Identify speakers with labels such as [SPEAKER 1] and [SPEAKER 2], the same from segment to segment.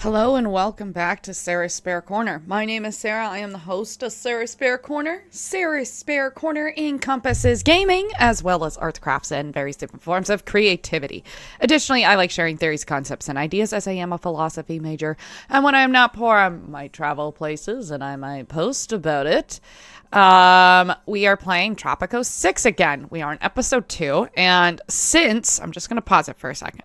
[SPEAKER 1] Hello and welcome back to Sarah's Spare Corner. My name is Sarah. I am the host of Sarah's Spare Corner. Sarah's Spare Corner encompasses gaming as well as arts, crafts, and various different forms of creativity. Additionally, I like sharing theories, concepts, and ideas as I am a philosophy major. And when I'm not poor, I might travel places and I might post about it. We are playing Tropico 6 again. We are on episode 2. And since, I'm just going to pause it for a second.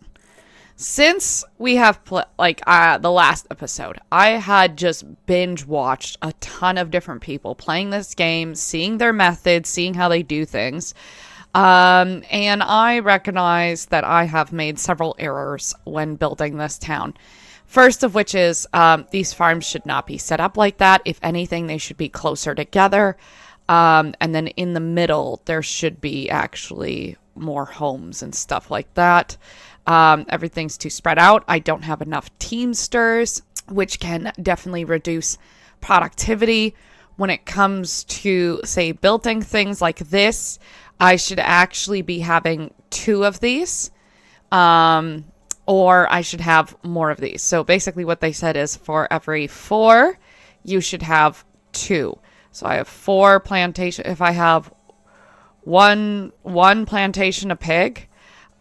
[SPEAKER 1] Since we have the last episode, I had just binge watched a ton of different people playing this game, seeing their methods, seeing how they do things. And I recognize that I have made several errors when building this town. First of which is these farms should not be set up like that. If anything, they should be closer together. And then in the middle, there should be actually more homes and stuff like that. Everything's too spread out. I don't have enough teamsters, which can definitely reduce productivity. When it comes to, say, building things like this, I should actually be having 2 of these, or I should have more of these. So basically what they said is for every 4, you should have 2. So I have 4 plantation. If I have one plantation a pig,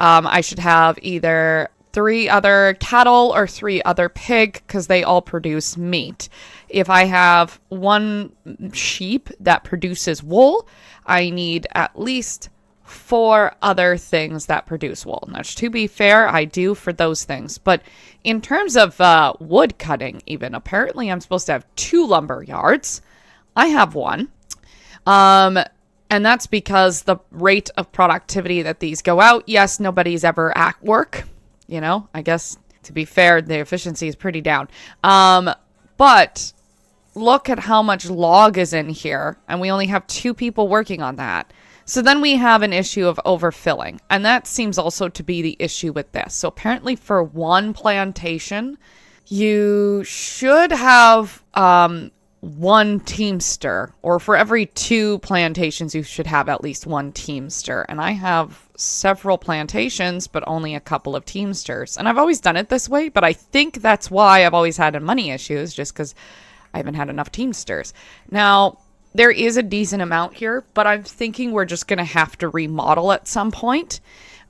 [SPEAKER 1] I should have either 3 other cattle or 3 other pig because they all produce meat. If I have 1 sheep that produces wool, I need at least 4 other things that produce wool. Now, to be fair, I do for those things. But in terms of wood cutting, even, apparently I'm supposed to have 2 lumber yards. I have 1. And that's because the rate of productivity that these go out, yes, nobody's ever at work. You know, I guess, to be fair, the efficiency is pretty down. But look at how much log is in here, and we only have 2 people working on that. So then we have an issue of overfilling, and that seems also to be the issue with this. So apparently for 1 plantation, you should have 1 teamster, or for every 2 plantations you should have at least 1 teamster. And I have several plantations but only a couple of teamsters, and I've always done it this way, but I think that's why I've always had money issues, just because I haven't had enough teamsters. Now there is a decent amount here, but I'm thinking we're just gonna have to remodel at some point.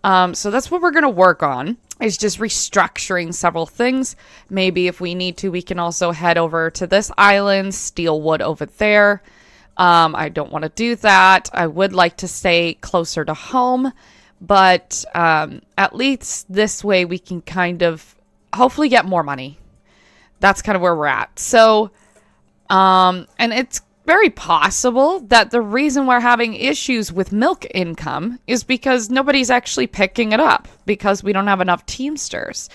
[SPEAKER 1] So that's what we're going to work on, is just restructuring several things. Maybe if we need to, we can also head over to this island, steal wood over there. I don't want to do that. I would like to stay closer to home, but at least this way we can kind of hopefully get more money. That's kind of where we're at. So, and it's very possible that the reason we're having issues with milk income is because nobody's actually picking it up because we don't have enough teamsters.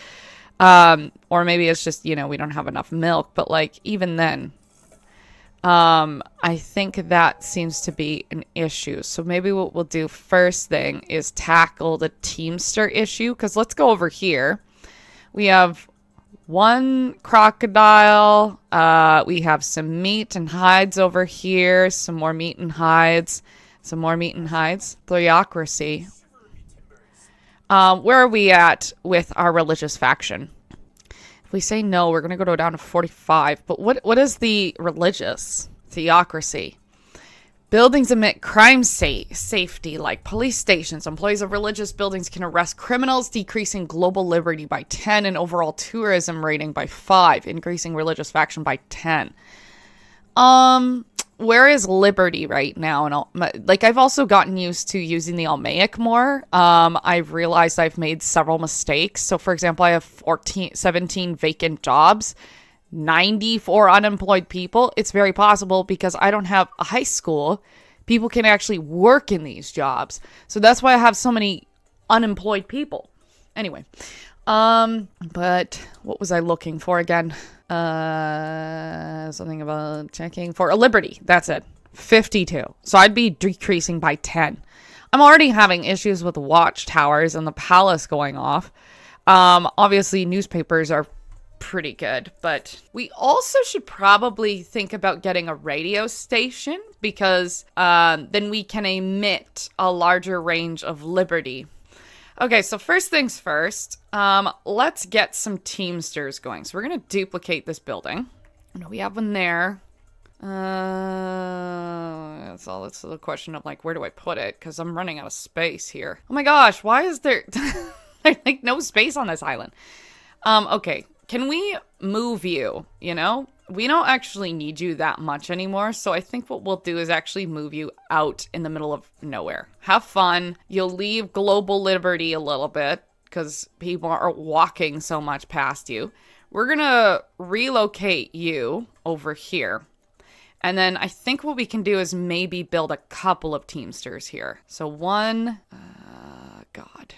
[SPEAKER 1] Or maybe it's just, we don't have enough milk. But even then, I think that seems to be an issue. So maybe what we'll do first thing is tackle the teamster issue. Because let's go over here. We have 1 crocodile. We have some meat and hides over here. Some more meat and hides. Some more meat and hides. Theocracy. Where are we at with our religious faction? If we say no, we're going to go down to 45. But what is the religious? Theocracy. Buildings emit crime safety, like police stations. Employees of religious buildings can arrest criminals, decreasing global liberty by 10 and overall tourism rating by 5, increasing religious faction by 10. Where is liberty right now? And I've also gotten used to using the Almaic more. I've realized I've made several mistakes. So, for example, I have 17 vacant jobs. 94 unemployed people. It's very possible because I don't have a high school. People can actually work in these jobs. So that's why I have so many unemployed people. Anyway, but what was I looking for again? Something about checking for a liberty. That's it. 52. So I'd be decreasing by 10. I'm already having issues with the watchtowers and the palace going off. Obviously newspapers are pretty good, but we also should probably think about getting a radio station because then we can emit a larger range of liberty. Okay, so first things first, let's get some Teamsters going. So we're going to duplicate this building. No, we have one there. That's the question of like, where do I put it? Because I'm running out of space here. Oh my gosh, why is there like no space on this island? Okay, can we move you, you know? We don't actually need you that much anymore, so I think what we'll do is actually move you out in the middle of nowhere. Have fun. You'll leave global liberty a little bit because people are walking so much past you. We're gonna relocate you over here. And then I think what we can do is maybe build a couple of Teamsters here. So one... God.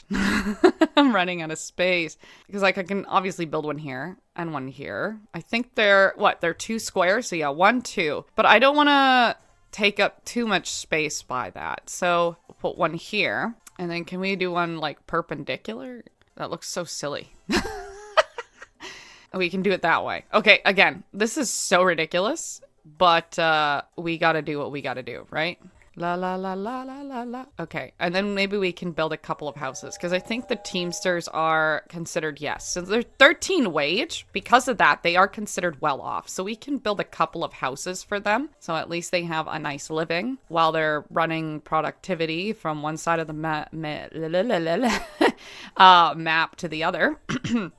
[SPEAKER 1] I'm running out of space. Because like I can obviously build one here and one here. I think they're 2 squares. So yeah, 1, 2. But I don't want to take up too much space by that. So we'll put one here. And then can we do one like perpendicular? That looks so silly. We can do it that way. Okay, again, this is so ridiculous. But we got to do what we got to do, right? La la la la la la la. Okay, and then maybe we can build a couple of houses because I think the Teamsters are considered, yes. So they're 13 wage. Because of that, they are considered well off. So we can build a couple of houses for them. So at least they have a nice living while they're running productivity from one side of the map to the other. We'll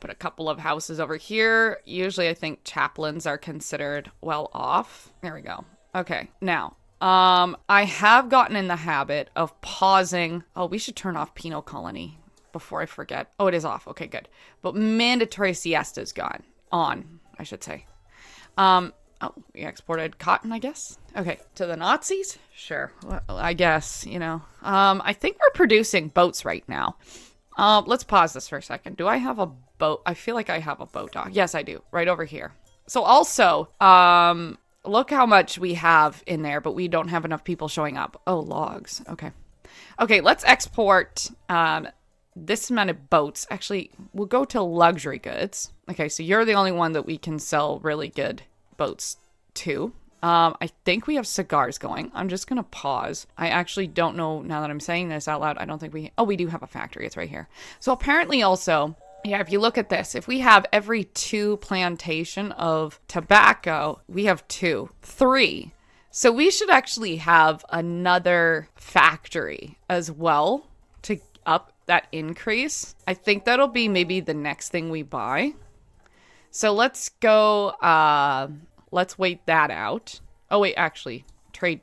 [SPEAKER 1] put a couple of houses over here. Usually I think chaplains are considered well off. There we go. Okay, now. I have gotten in the habit of pausing. Oh, we should turn off penal colony before I forget. Oh, it is off. Okay, good. But mandatory siesta is gone. On, I should say. Oh, we exported cotton, I guess. Okay, to the Nazis? Sure. Well, I guess, you know. I think we're producing boats right now. Let's pause this for a second. Do I have a boat? I feel like I have a boat dock. Yes, I do. Right over here. So also, look how much we have in there, but we don't have enough people showing up. Oh, logs. Okay. Okay, let's export this amount of boats. Actually, we'll go to luxury goods. Okay, so you're the only one that we can sell really good boats to. I think we have cigars going. I'm just going to pause. I actually don't know, now that I'm saying this out loud, I don't think we do have a factory. It's right here. So apparently also... Yeah, if you look at this, if we have every 2 plantation of tobacco, we have 2, 3. So we should actually have another factory as well to up that increase. I think that'll be maybe the next thing we buy. So let's go, let's wait that out. Oh, wait, actually, trade.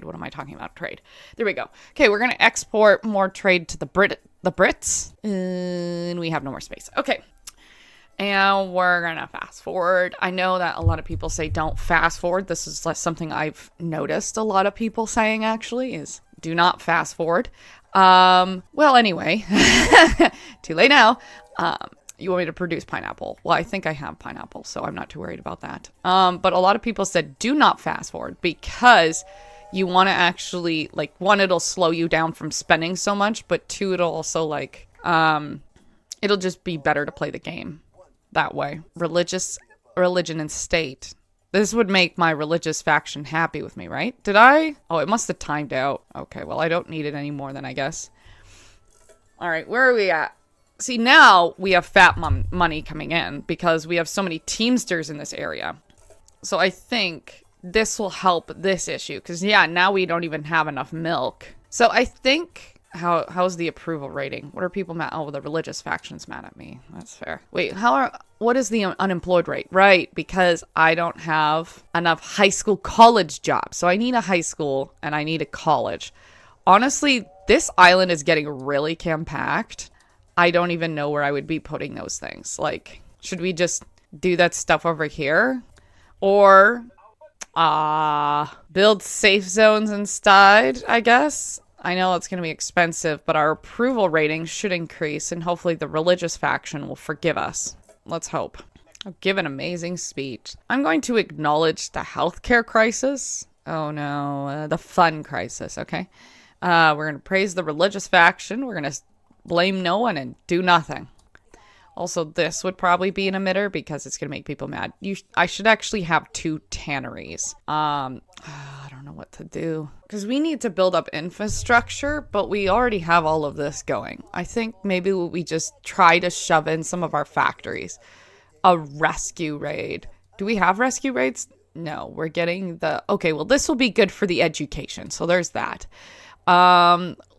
[SPEAKER 1] What am I talking about? Trade. There we go. Okay, we're going to export more trade to the Brits. And we have no more space. Okay. And we're going to fast forward. I know that a lot of people say don't fast forward. This is something I've noticed a lot of people saying actually is do not fast forward. Well, anyway, too late now. You want me to produce pineapple? Well, I think I have pineapple, so I'm not too worried about that. But a lot of people said do not fast forward because you want to actually, like, 1, it'll slow you down from spending so much, but 2, it'll also, like, it'll just be better to play the game that way. Religion and state. This would make my religious faction happy with me, right? Did I? Oh, it must have timed out. Okay, well, I don't need it anymore then, I guess. All right, where are we at? See, now we have fat money coming in because we have so many Teamsters in this area. So I think... this will help this issue because yeah, now we don't even have enough milk. So I think how's the approval rating? What are people mad? Oh, the religious faction's mad at me. That's fair. Wait, what is the unemployed rate? Right, because I don't have enough high school college jobs. So I need a high school and I need a college. Honestly, this island is getting really compact. I don't even know where I would be putting those things. Like, should we just do that stuff over here? Or build safe zones instead, I guess. I know it's going to be expensive, but our approval rating should increase, and hopefully the religious faction will forgive us. Let's hope. I'll give an amazing speech. I'm going to acknowledge the healthcare crisis. Oh no, the fun crisis, okay? We're going to praise the religious faction. We're going to blame no one and do nothing. Also, this would probably be an emitter because it's going to make people mad. I should actually have 2 tanneries. I don't know what to do. Because we need to build up infrastructure, but we already have all of this going. I think maybe we just try to shove in some of our factories. A rescue raid. Do we have rescue raids? No, we're getting the... Okay, well, this will be good for the education. So there's that.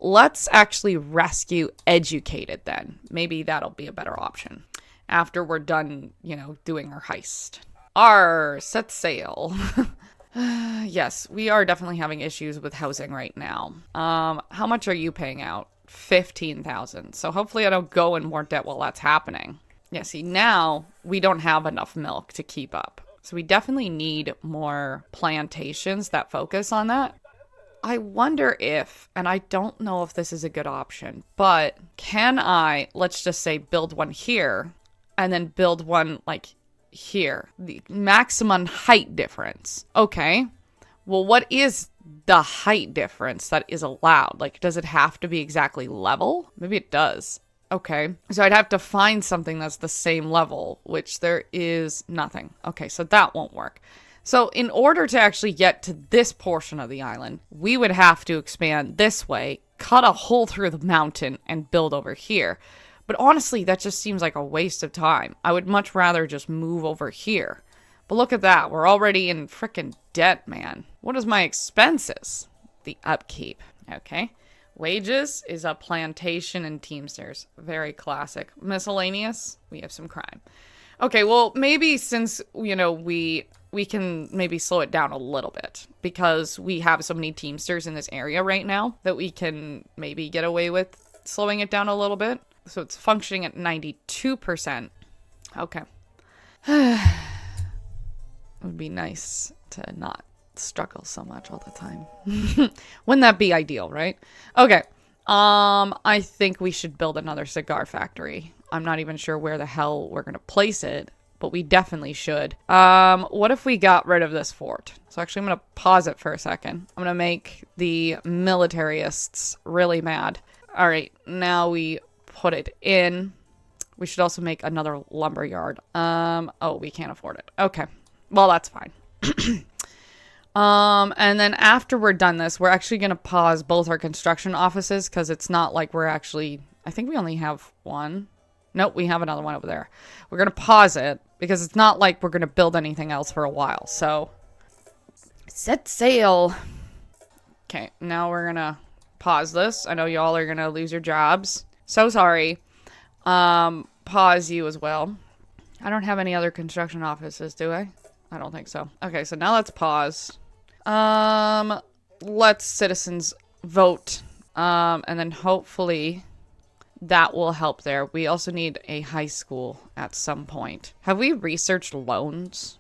[SPEAKER 1] Let's actually rescue educated then. Maybe that'll be a better option after we're done, doing our heist. Set sail. Yes, we are definitely having issues with housing right now. How much are you paying out? 15,000. So hopefully I don't go in more debt while that's happening. Yeah, see, now we don't have enough milk to keep up. So we definitely need more plantations that focus on that. I wonder if, and I don't know if this is a good option, but can I, let's just say, build one here and then build one like here? The maximum height difference. Okay. Well, what is the height difference that is allowed? Like, does it have to be exactly level? Maybe it does. Okay. So I'd have to find something that's the same level, which there is nothing. Okay. So that won't work. So in order to actually get to this portion of the island, we would have to expand this way, cut a hole through the mountain, and build over here. But honestly, that just seems like a waste of time. I would much rather just move over here. But look at that. We're already in frickin' debt, man. What is my expenses? The upkeep. Okay. Wages is a plantation and teamsters. Very classic. Miscellaneous, we have some crime. Okay, well, maybe since, we can maybe slow it down a little bit because we have so many teamsters in this area right now that we can maybe get away with slowing it down a little bit. So it's functioning at 92%. Okay. It would be nice to not struggle so much all the time. Wouldn't that be ideal, right? Okay. I think we should build another cigar factory. I'm not even sure where the hell we're going to place it, but we definitely should. What if we got rid of this fort? So actually, I'm going to pause it for a second. I'm going to make the militarists really mad. All right, now we put it in. We should also make another lumber yard. Oh, we can't afford it. Okay, well, that's fine. And then after we're done this, we're actually going to pause both our construction offices because it's not like we're actually... I think we only have one. Nope, we have another one over there. We're going to pause it because it's not like we're going to build anything else for a while. So, set sail. Okay, now we're going to pause this. I know y'all are going to lose your jobs. So sorry. Pause you as well. I don't have any other construction offices, do I? I don't think so. Okay, so now let's pause. Let's citizens vote. And then hopefully... that will help there. We also need a high school at some point. Have we researched loans?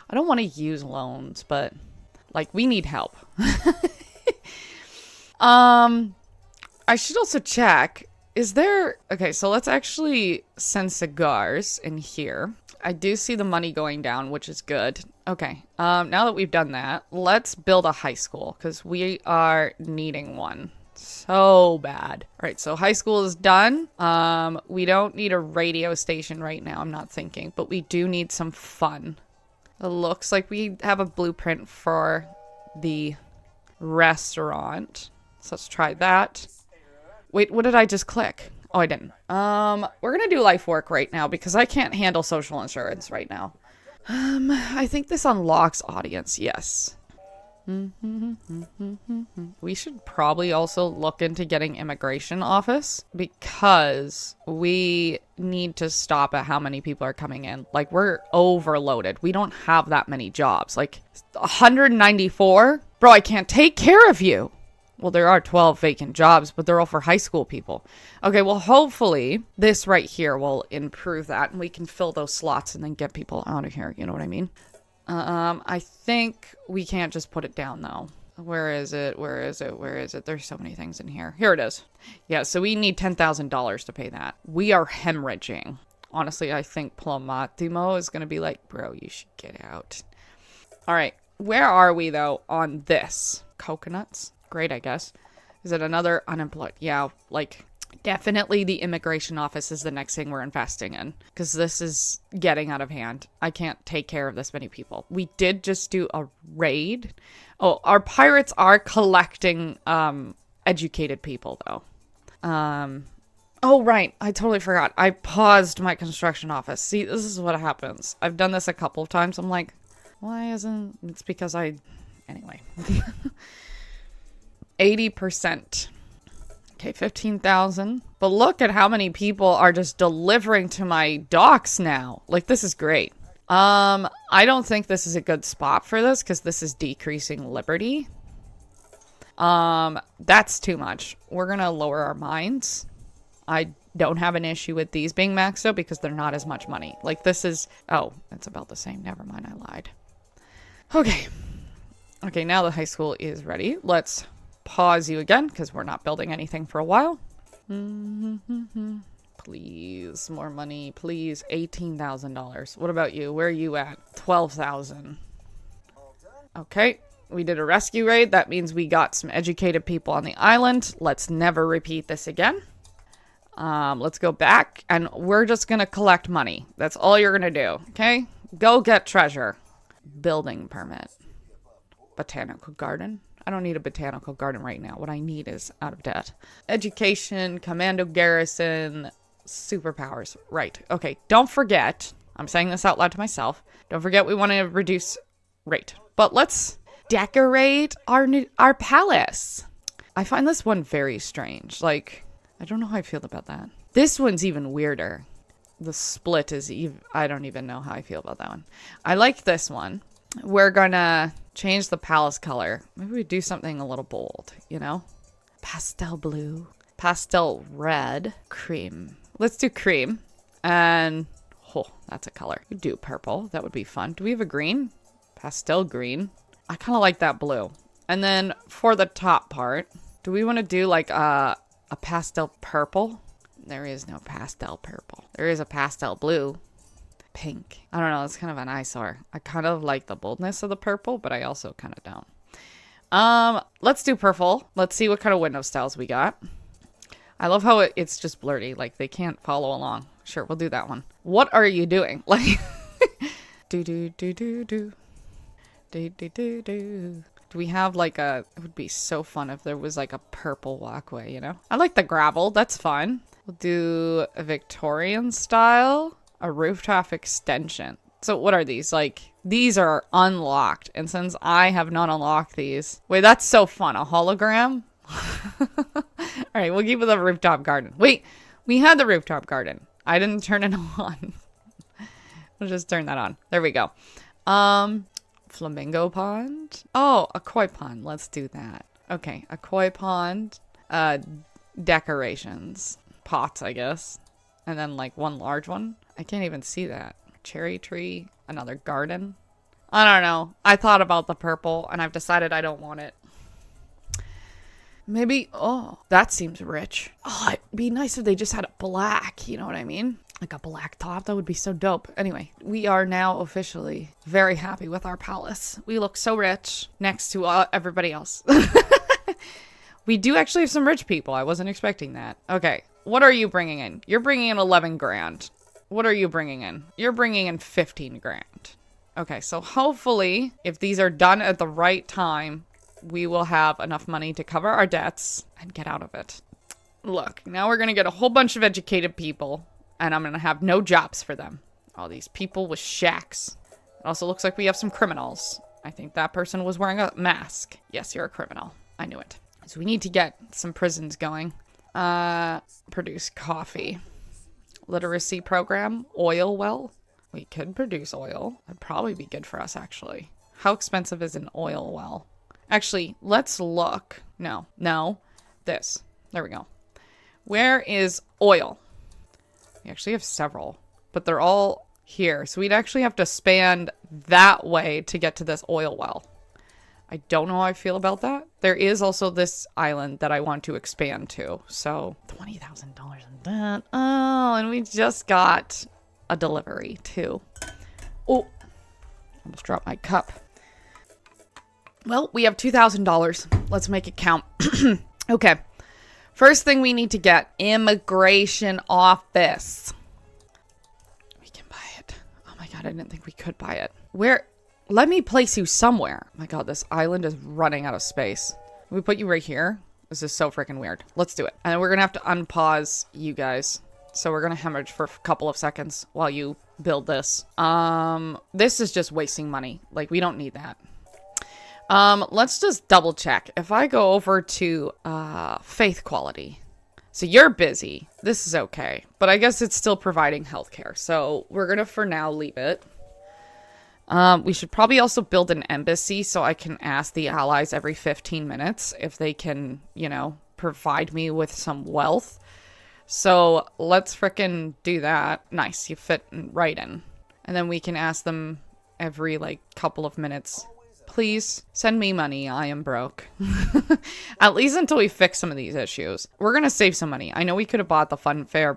[SPEAKER 1] I don't want to use loans, but like we need help. I should also check. Is there... Okay, so let's actually send cigars in here. I do see the money going down, which is good. Okay, now that we've done that, let's build a high school because we are needing one. So bad. All right, so high school is done. We don't need a radio station right now, I'm not thinking, but we do need some fun. It looks like we have a blueprint for the restaurant. So let's try that. Wait, what did I just click? Oh, I didn't. We're gonna do life work right now because I can't handle social insurance right now. I think this unlocks audience, yes. We should probably also look into getting immigration office because we need to stop at how many people are coming in. Like, we're overloaded. We don't have that many jobs. Like, 194? Bro, I can't take care of you. Well, there are 12 vacant jobs, but they're all for high school people. Okay, well, hopefully this right here will improve that and we can fill those slots and then get people out of here. You know what I mean? I think we can't just put it down though. Where is it? Where is it? Where is it? There's so many things in here. Here it is. Yeah, so we need $10,000 to pay that. We are hemorrhaging. Honestly, I think Plomatimo is going to be like, bro, you should get out. All right. Where are we though on this? Coconuts? Great, I guess. Is it another unemployed? Yeah, like Definitely the immigration office is the next thing we're investing in, because this is getting out of hand. I can't take care of this many people. We did just do a raid. Oh, our pirates are collecting educated people, though. Oh, right. I totally forgot. I paused my construction office. See, this is what happens. I've done this a couple of times. I'm like, why isn't... It's because Anyway. 80%. Okay, 15,000. But look at how many people are just delivering to my docks now. Like, this is great. I don't think this is a good spot for this because this is decreasing liberty. That's too much. We're gonna lower our mines. I don't have an issue with these being maxed out because they're not as much money. Like, this is... Oh, it's about the same. Never mind, I lied. Okay. Okay, now the high school is ready. Let's pause you again because we're not building anything for a while. Please, more money, please. $18,000. What about you? Where are you at? 12,000. Okay, we did a rescue raid. That means we got some educated people on the island. Let's never repeat this again. Let's go back and we're just gonna collect money. That's all you're gonna do, okay? Go get treasure. Building permit. Botanical garden. I don't need a botanical garden right now. What I need is out of debt. Education, commando garrison, superpowers. Right. Okay. Don't forget. I'm saying this out loud to myself. Don't forget we want to reduce rate. But let's decorate our palace. I find this one very strange. Like, I don't know how I feel about that. This one's even weirder. The split is even... I don't even know how I feel about that one. I like this one. We're gonna change the palace color. Maybe we do something a little bold, you know? Pastel blue. Pastel red. Cream. Let's do cream. And... Oh, that's a color. We do purple. That would be fun. Do we have a green? Pastel green. I kind of like that blue. And then for the top part, do we want to do like a pastel purple? There is no pastel purple. There is a pastel blue. Pink. I don't know. It's kind of an eyesore. I kind of like the boldness of the purple, but I also kind of don't. Let's do purple. Let's see what kind of window styles we got. I love how it's just blurry. Like, they can't follow along. Sure, we'll do that one. What are you doing? Like, do. Do. Do we have like a... It would be so fun if there was like a purple walkway, you know? I like the gravel. That's fun. We'll do a Victorian style. A rooftop extension. So what are these? Like, these are unlocked. And since I have not unlocked these... Wait, that's so fun. A hologram? Alright, we'll keep with the rooftop garden. Wait, we had the rooftop garden. I didn't turn it on. We'll just turn that on. There we go. Flamingo pond? Oh, a koi pond. Let's do that. Okay, a koi pond. Decorations. Pots, I guess. And then like one large one. I can't even see that. Cherry tree. Another garden. I don't know. I thought about the purple and I've decided I don't want it. Maybe, oh, that seems rich. Oh, it'd be nice if they just had a black, you know what I mean? Like a black top, that would be so dope. Anyway, we are now officially very happy with our palace. We look so rich next to everybody else. We do actually have some rich people. I wasn't expecting that. Okay, what are you bringing in? You're bringing in 11 grand. What are you bringing in? You're bringing in 15 grand. Okay, so hopefully, if these are done at the right time, we will have enough money to cover our debts and get out of it. Look, now we're going to get a whole bunch of educated people, and I'm going to have no jobs for them. All these people with shacks. It also looks like we have some criminals. I think that person was wearing a mask. Yes, you're a criminal. I knew it. So we need to get some prisons going. Produce coffee. Literacy program. Oil well. We could produce oil. That'd probably be good for us, actually. How expensive is an oil well? Actually, let's look. No. This. There we go. Where is oil? We actually have several, but they're all here. So we'd actually have to span that way to get to this oil well. I don't know how I feel about that. There is also this island that I want to expand to. So $20,000 in debt. Oh, and we just got a delivery too. Oh, almost dropped my cup. Well, we have $2,000. Let's make it count. Okay. First thing we need to get, immigration office. We can buy it. Oh my god, I didn't think we could buy it. Where? Let me place you somewhere. Oh my god, this island is running out of space. Can we put you right here? This is so freaking weird. Let's do it. And then we're gonna have to unpause you guys. So we're gonna hemorrhage for a couple of seconds while you build this. This is just wasting money. Like, we don't need that. Let's just double check. If I go over to faith quality. So you're busy. This is okay. But I guess it's still providing healthcare. So we're gonna for now leave it. We should probably also build an embassy so I can ask the allies every 15 minutes if they can, you know, provide me with some wealth. So let's frickin' do that. Nice, you fit right in. And then we can ask them every, like, couple of minutes. Please send me money. I am broke. At least until we fix some of these issues. We're going to save some money. I know we could have bought the Fun Fair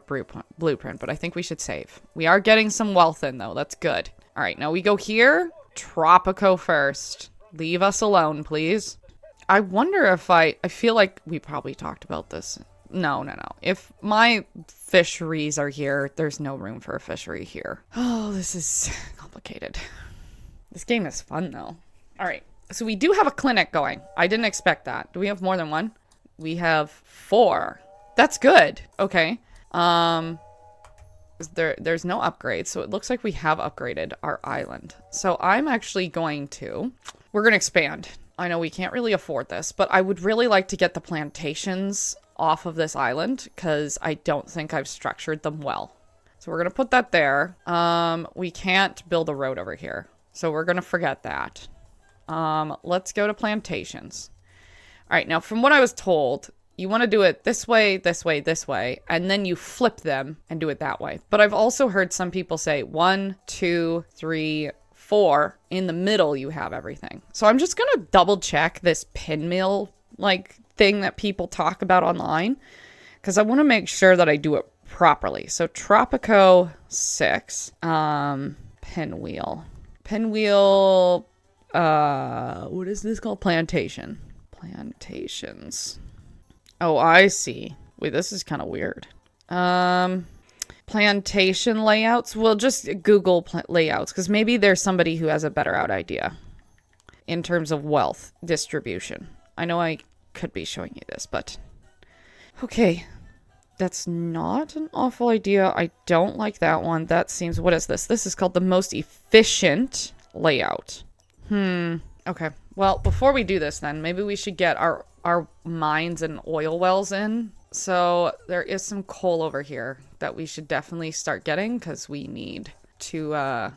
[SPEAKER 1] blueprint, but I think we should save. We are getting some wealth in, though. That's good. All right, now we go here. Tropico first. Leave us alone, please. I wonder if I feel like we probably talked about this. No. If my fisheries are here, there's no room for a fishery here. Oh, this is complicated. This game is fun, though. All right, so we do have a clinic going. I didn't expect that. Do we have more than one? We have 4. That's good. Okay. There's no upgrade, so it looks like we have upgraded our island. So I'm actually going to... We're going to expand. I know we can't really afford this, but I would really like to get the plantations off of this island because I don't think I've structured them well. So we're going to put that there. We can't build a road over here, so we're going to forget that. Let's go to plantations. All right, now from what I was told, you want to do it this way, this way, this way, and then you flip them and do it that way. But I've also heard some people say 1, 2, 3, 4. In the middle, you have everything. So I'm just going to double check this pinmill like thing that people talk about online because I want to make sure that I do it properly. So Tropico 6, pinwheel, what is this called? Plantations. Oh, I see. Wait, this is kind of weird. Plantation layouts. We'll just Google layouts because maybe there's somebody who has a better idea in terms of wealth distribution. I know I could be showing you this, but okay. That's not an awful idea. I don't like that one. That seems... What is this? This is called the most efficient layout. Okay. Well, before we do this then, maybe we should get our mines and oil wells in. So there is some coal over here that we should definitely start getting because we need to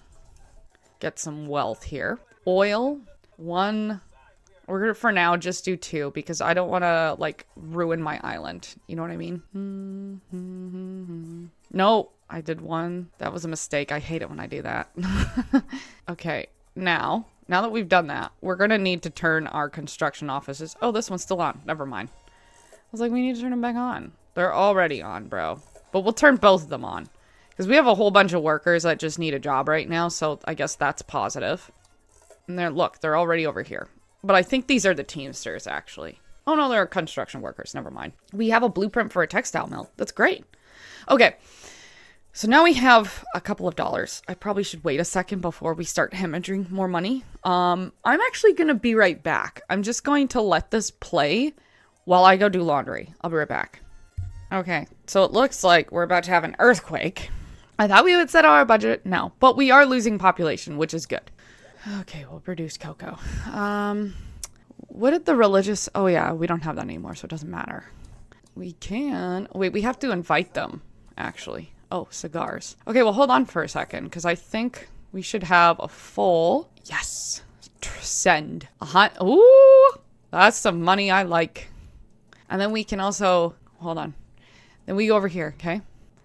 [SPEAKER 1] get some wealth here. Oil, 1. We're gonna for now just do 2 because I don't want to like ruin my island. You know what I mean? No, I did 1. That was a mistake. I hate it when I do that. Okay, now that we've done that, we're gonna need to turn our construction offices. Oh, this one's still on. Never mind. I was like, we need to turn them back on. They're already on, bro. But we'll turn both of them on because we have a whole bunch of workers that just need a job right now. So I guess that's positive. And they're already over here. But I think these are the Teamsters, actually. Oh, no, they're construction workers. Never mind. We have a blueprint for a textile mill. That's great. Okay. So now we have a couple of dollars. I probably should wait a second before we start hemorrhaging more money. I'm actually going to be right back. I'm just going to let this play while I go do laundry. I'll be right back. Okay. So it looks like we're about to have an earthquake. I thought we would set our budget. No. But we are losing population, which is good. Okay, we'll produce cocoa. What did the religious... Oh, yeah, we don't have that anymore, so it doesn't matter. We can... Wait, we have to invite them, actually. Oh, cigars. Okay, well, hold on for a second, because I think we should have a full... Yes! Send. Ooh! That's some money I like. And then we can also... Hold on. Then we go over here, okay?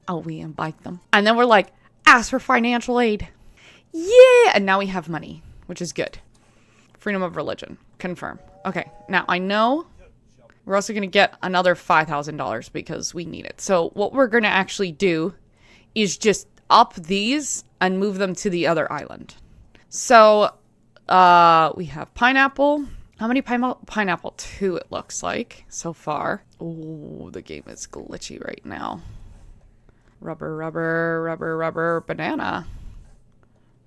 [SPEAKER 1] Oh, we invite them. And then we're like, ask for financial aid. Yeah! And now we have money, which is good. Freedom of religion. Confirm. Okay, now I know we're also going to get another $5,000 because we need it. So what we're going to actually do is just up these and move them to the other island. So we have pineapple. How many pineapple? 2 it looks like so far. Oh, the game is glitchy right now. Rubber, rubber, rubber, rubber, banana.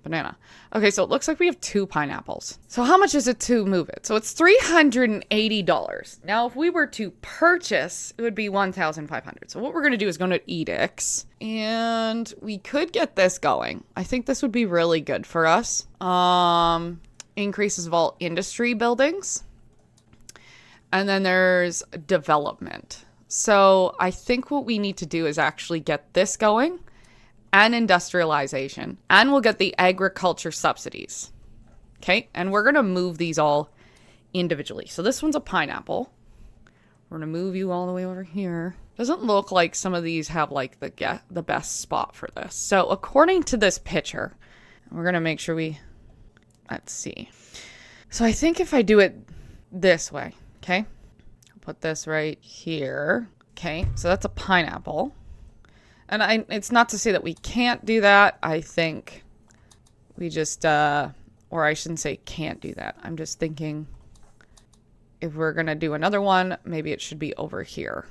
[SPEAKER 1] Banana. Okay, so it looks like we have 2 pineapples. So how much is it to move it? So it's $380. Now, if we were to purchase, it would be $1,500. So what we're going to do is go to edicts, and we could get this going. I think this would be really good for us. Increases of all industry buildings. And then there's development. So I think what we need to do is actually get this going and industrialization, and we'll get the agriculture subsidies. Okay, and we're going to move these all individually. So this one's a pineapple. We're going to move you all the way over here. Doesn't look like some of these have like the best spot for this. So according to this picture, we're going to make sure let's see. So I think if I do it this way, okay, I'll put this right here. Okay, so that's a pineapple. And it's not to say that we can't do that. I think we just, or I shouldn't say can't do that. I'm just thinking if we're going to do another one, maybe it should be over here.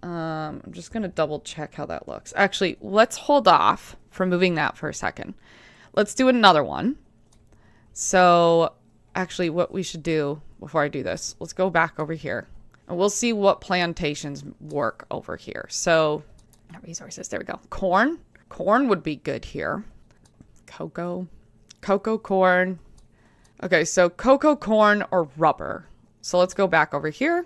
[SPEAKER 1] I'm just going to double check how that looks. Actually, let's hold off from moving that for a second. Let's do another one. So actually what we should do before I do this, let's go back over here. And we'll see what plantations work over here. So, resources, there we go. Corn. Corn would be good here. Cocoa, corn. Okay, so cocoa, corn, or rubber. So let's go back over here.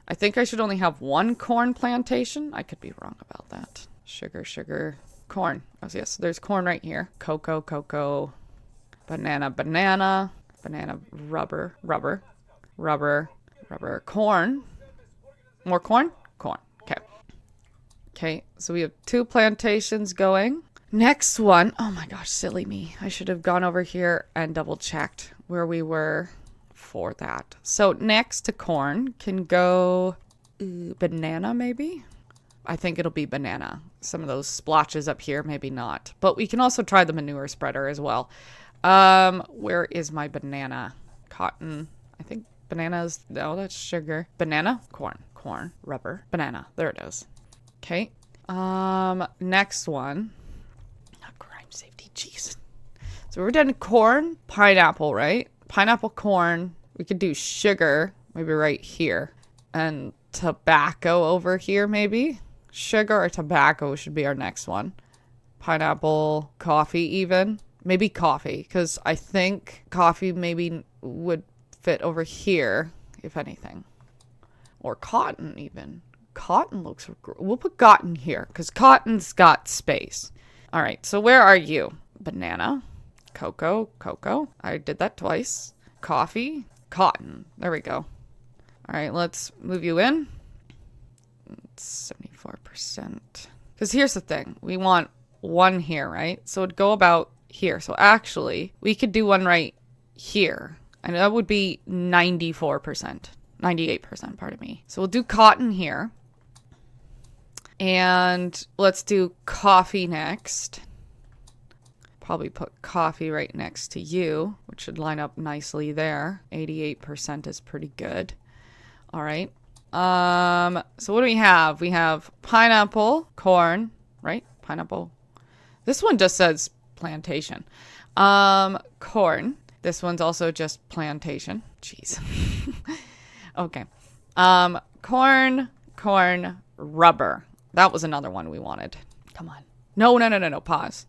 [SPEAKER 1] I think I should only have 1 corn plantation. I could be wrong about that. Sugar, corn. Oh, yes, there's corn right here. Cocoa, banana, rubber, corn. More corn? Corn. Okay. Okay, so we have 2 plantations going. Next one. Oh my gosh, silly me. I should have gone over here and double checked where we were for that. So next to corn can go banana maybe? I think it'll be banana. Some of those splotches up here, maybe not. But we can also try the manure spreader as well. Where is my banana? Cotton. I think bananas. No, that's sugar. Banana, corn, rubber, banana. There it is. Okay. Next one. Crime safety. Jeez. So we're done corn, pineapple, right? Pineapple, corn. We could do sugar, maybe right here, and tobacco over here, maybe. Sugar or tobacco should be our next one. Pineapple, coffee, even. Maybe coffee, because I think coffee maybe would fit over here, if anything. Or cotton, even. Cotton looks... We'll put cotton here, because cotton's got space. All right, so where are you? Banana. Cocoa. I did that twice. Coffee. Cotton. There we go. All right, let's move you in. 74%. Because here's the thing. We want 1 here, right? So it'd go about here. So actually, we could do 1 right here. And that would be 94%. 98%, pardon me. So we'll do cotton here. And let's do coffee next. Probably put coffee right next to you, which should line up nicely there. 88% is pretty good. All right. So what do we have? We have pineapple, corn, right? Pineapple. This one just says plantation. Corn. This one's also just plantation. Jeez. Okay. Corn, rubber. That was another one we wanted. Come on. No. Pause.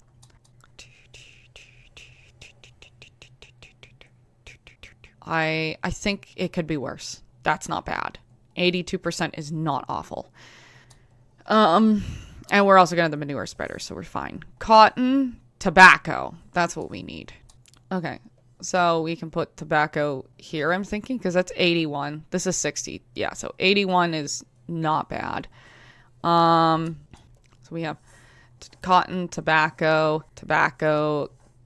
[SPEAKER 1] I think it could be worse. That's not bad. 82% is not awful. And we're also going to have the manure spreader, so we're fine. Cotton, tobacco. That's what we need. Okay. So we can put tobacco here, I'm thinking, because that's 81. This is 60. Yeah, so 81 is not bad. So we have cotton, tobacco,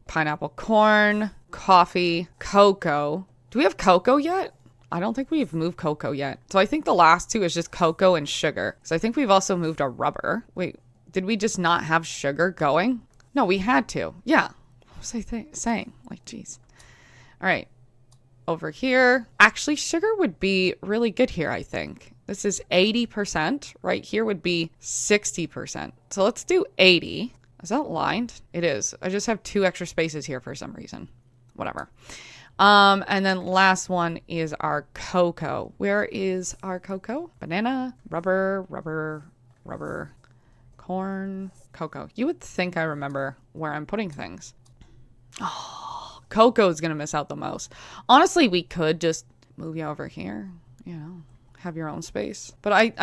[SPEAKER 1] pineapple, corn, coffee, cocoa. Do we have cocoa yet? I don't think we've moved cocoa yet. So I think the last 2 is just cocoa and sugar. So I think we've also moved our rubber. Wait, did we just not have sugar going? No, we had to. Yeah. What was I saying? Like, geez. All right. over here. Actually, sugar would be really good here, I think. This is 80%. Right here would be 60%. So let's do 80. Is that lined? It is. I just have 2 extra spaces here for some reason. Whatever. And then last one is our cocoa. Where is our cocoa? Banana, rubber, corn, cocoa. You would think I remember where I'm putting things. Oh, cocoa is going to miss out the most. Honestly, we could just move you over here, you know, have your own space. But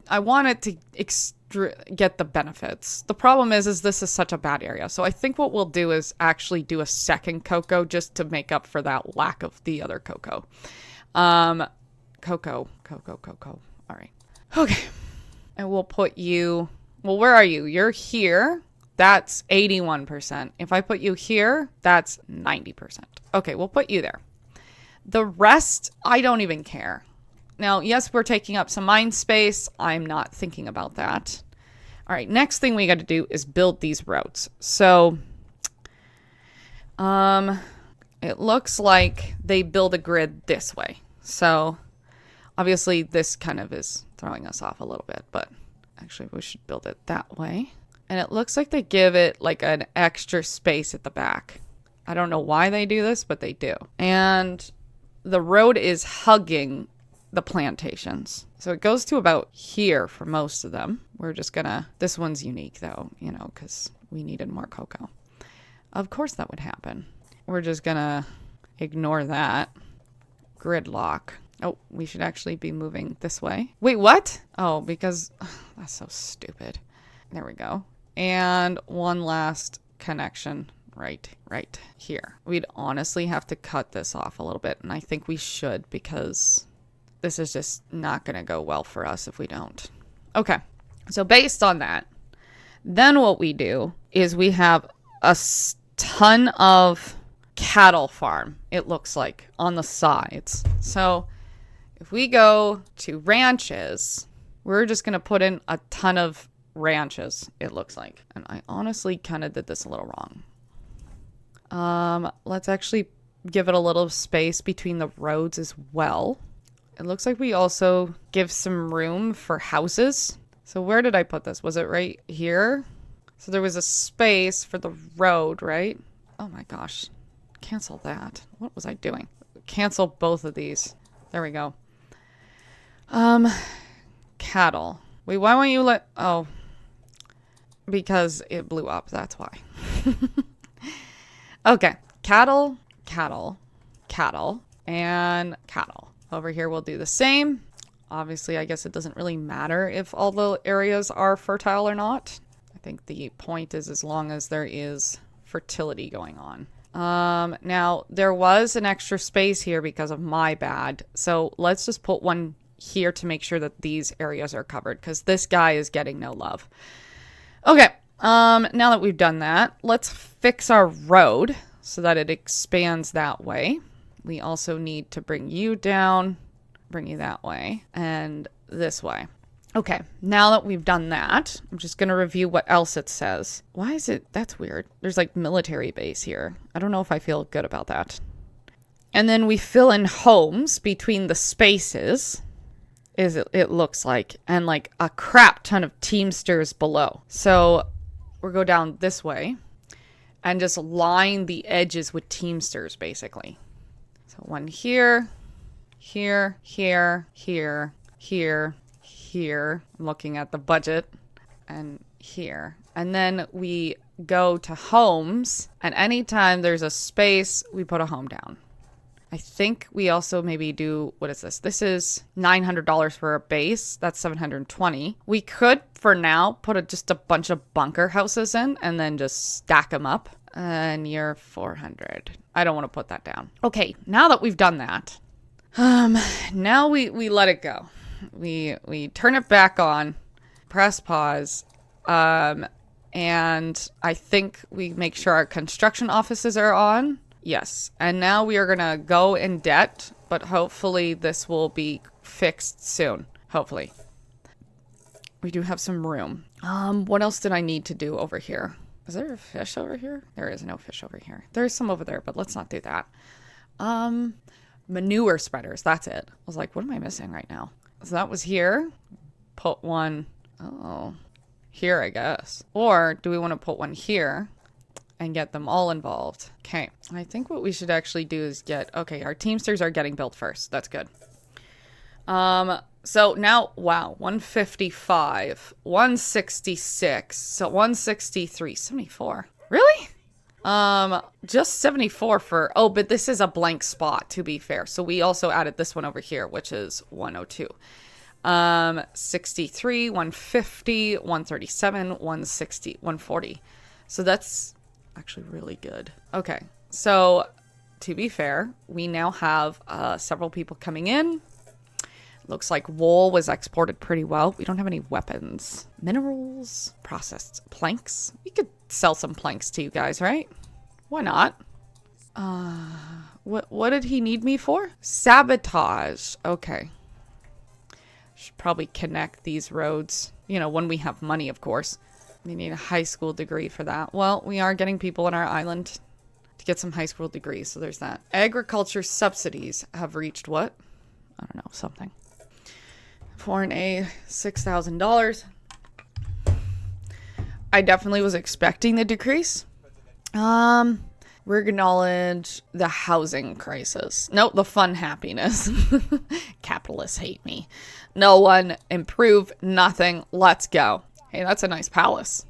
[SPEAKER 1] I want it to get the benefits. The problem is this is such a bad area. So I think what we'll do is actually do a second cocoa just to make up for that lack of the other cocoa. Cocoa. All right. Okay. And we'll put you, well, where are you? You're here. That's 81%. If I put you here, that's 90%. Okay, we'll put you there. The rest, I don't even care. Now, yes, we're taking up some mind space. I'm not thinking about that. All right, next thing we got to do is build these roads. So, it looks like they build a grid this way. So, obviously, this kind of is throwing us off a little bit, but actually, we should build it that way. And it looks like they give it like an extra space at the back. I don't know why they do this, but they do. And the road is hugging the plantations. So it goes to about here for most of them. We're just gonna, this one's unique though, you know, because we needed more cocoa. Of course that would happen. We're just gonna ignore that. Gridlock. Oh, we should actually be moving this way. Wait, what? Oh, because that's so stupid. There we go. And one last connection right here. We'd honestly have to cut this off a little bit, and I think we should because this is just not going to go well for us if we don't. Okay, so based on that, then what we do is we have a ton of cattle farm, it looks like, on the sides. So if we go to ranches, we're just going to put in a ton of ranches, it looks like. And I honestly kind of did this a little wrong. Let's actually give it a little space between the roads as well. It looks like we also give some room for houses. So where did I put this? Was it right here? So there was a space for the road, right? Oh my gosh. Cancel that. What was I doing? Cancel both of these. There we go. Cattle. Wait, why won't you let... Oh. Because it blew up. That's why. Okay. Cattle, and cattle. Over here we'll do the same. Obviously, I guess it doesn't really matter if all the areas are fertile or not. I think the point is as long as there is fertility going on. Now, there was an extra space here because of my bad. So let's just put one here to make sure that these areas are covered because this guy is getting no love. Okay, now that we've done that, let's fix our road so that it expands that way. We also need to bring you down, bring you that way, and this way. Okay, now that we've done that, I'm just going to review what else it says. Why is it? That's weird. There's like military base here. I don't know if I feel good about that. And then we fill in homes between the spaces. It looks like, and like a crap ton of Teamsters below. So we'll go down this way and just line the edges with Teamsters basically. So one here, here, here, here, here, here. I'm looking at the budget, and here. And then we go to homes, and anytime there's a space, we put a home down. I think we also maybe do, what is this? This is $900 for a base. That's $720. We could, for now, put just a bunch of bunker houses in and then just stack them up. And you're 400. I don't want to put that down. Okay, now that we've done that, now we let it go. We turn it back on, press pause, and I think we make sure our construction offices are on. Yes, and now we are going to go in debt, but hopefully this will be fixed soon. Hopefully. We do have some room. What else did I need to do over here? Is there a fish over here? There is no fish over here. There is some over there, but let's not do that. Manure spreaders. That's it. I was like, what am I missing right now? So that was here. Put one, oh, here, I guess. Or do we want to put one here and get them all involved? Okay. I think what we should actually do is get, okay, our Teamsters are getting built first. That's good. So now, wow, 155, 166, so 163, 74. Really? Just 74 for, oh, but this is a blank spot, to be fair. So we also added this one over here, which is 102. 63, 150, 137, 160, 140. So that's actually really good. Okay. So to be fair, we now have, several people coming in. Looks like wool was exported pretty well. We don't have any weapons. Minerals, processed planks. We could sell some planks to you guys, right? Why not? What did he need me for? Sabotage. Okay. Should probably connect these roads. You know, when we have money, of course. We need a high school degree for that. Well, we are getting people on our island to get some high school degrees, so there's that. Agriculture subsidies have reached what? I don't know, something. Foreign aid, $6,000. I definitely was expecting the decrease. We acknowledge the housing crisis. Nope, the fun happiness. Capitalists hate me. No one, improve, nothing. Let's go. Hey, that's a nice palace.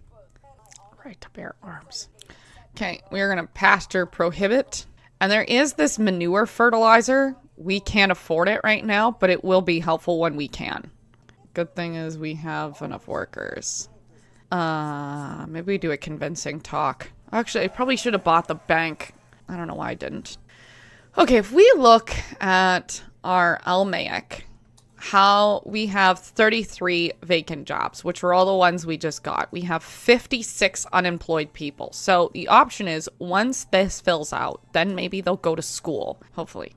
[SPEAKER 1] Right to bear arms. Okay, we are going to pasture prohibit. And there is this manure fertilizer. We can't afford it right now, but it will be helpful when we can. Good thing is we have enough workers. Maybe we do a convincing talk. Actually, I probably should have bought the bank. I don't know why I didn't. Okay, if we look at our Almaic, how we have 33 vacant jobs, which were all the ones we just got. We have 56 unemployed people. So the option is once this fills out, then maybe they'll go to school, hopefully.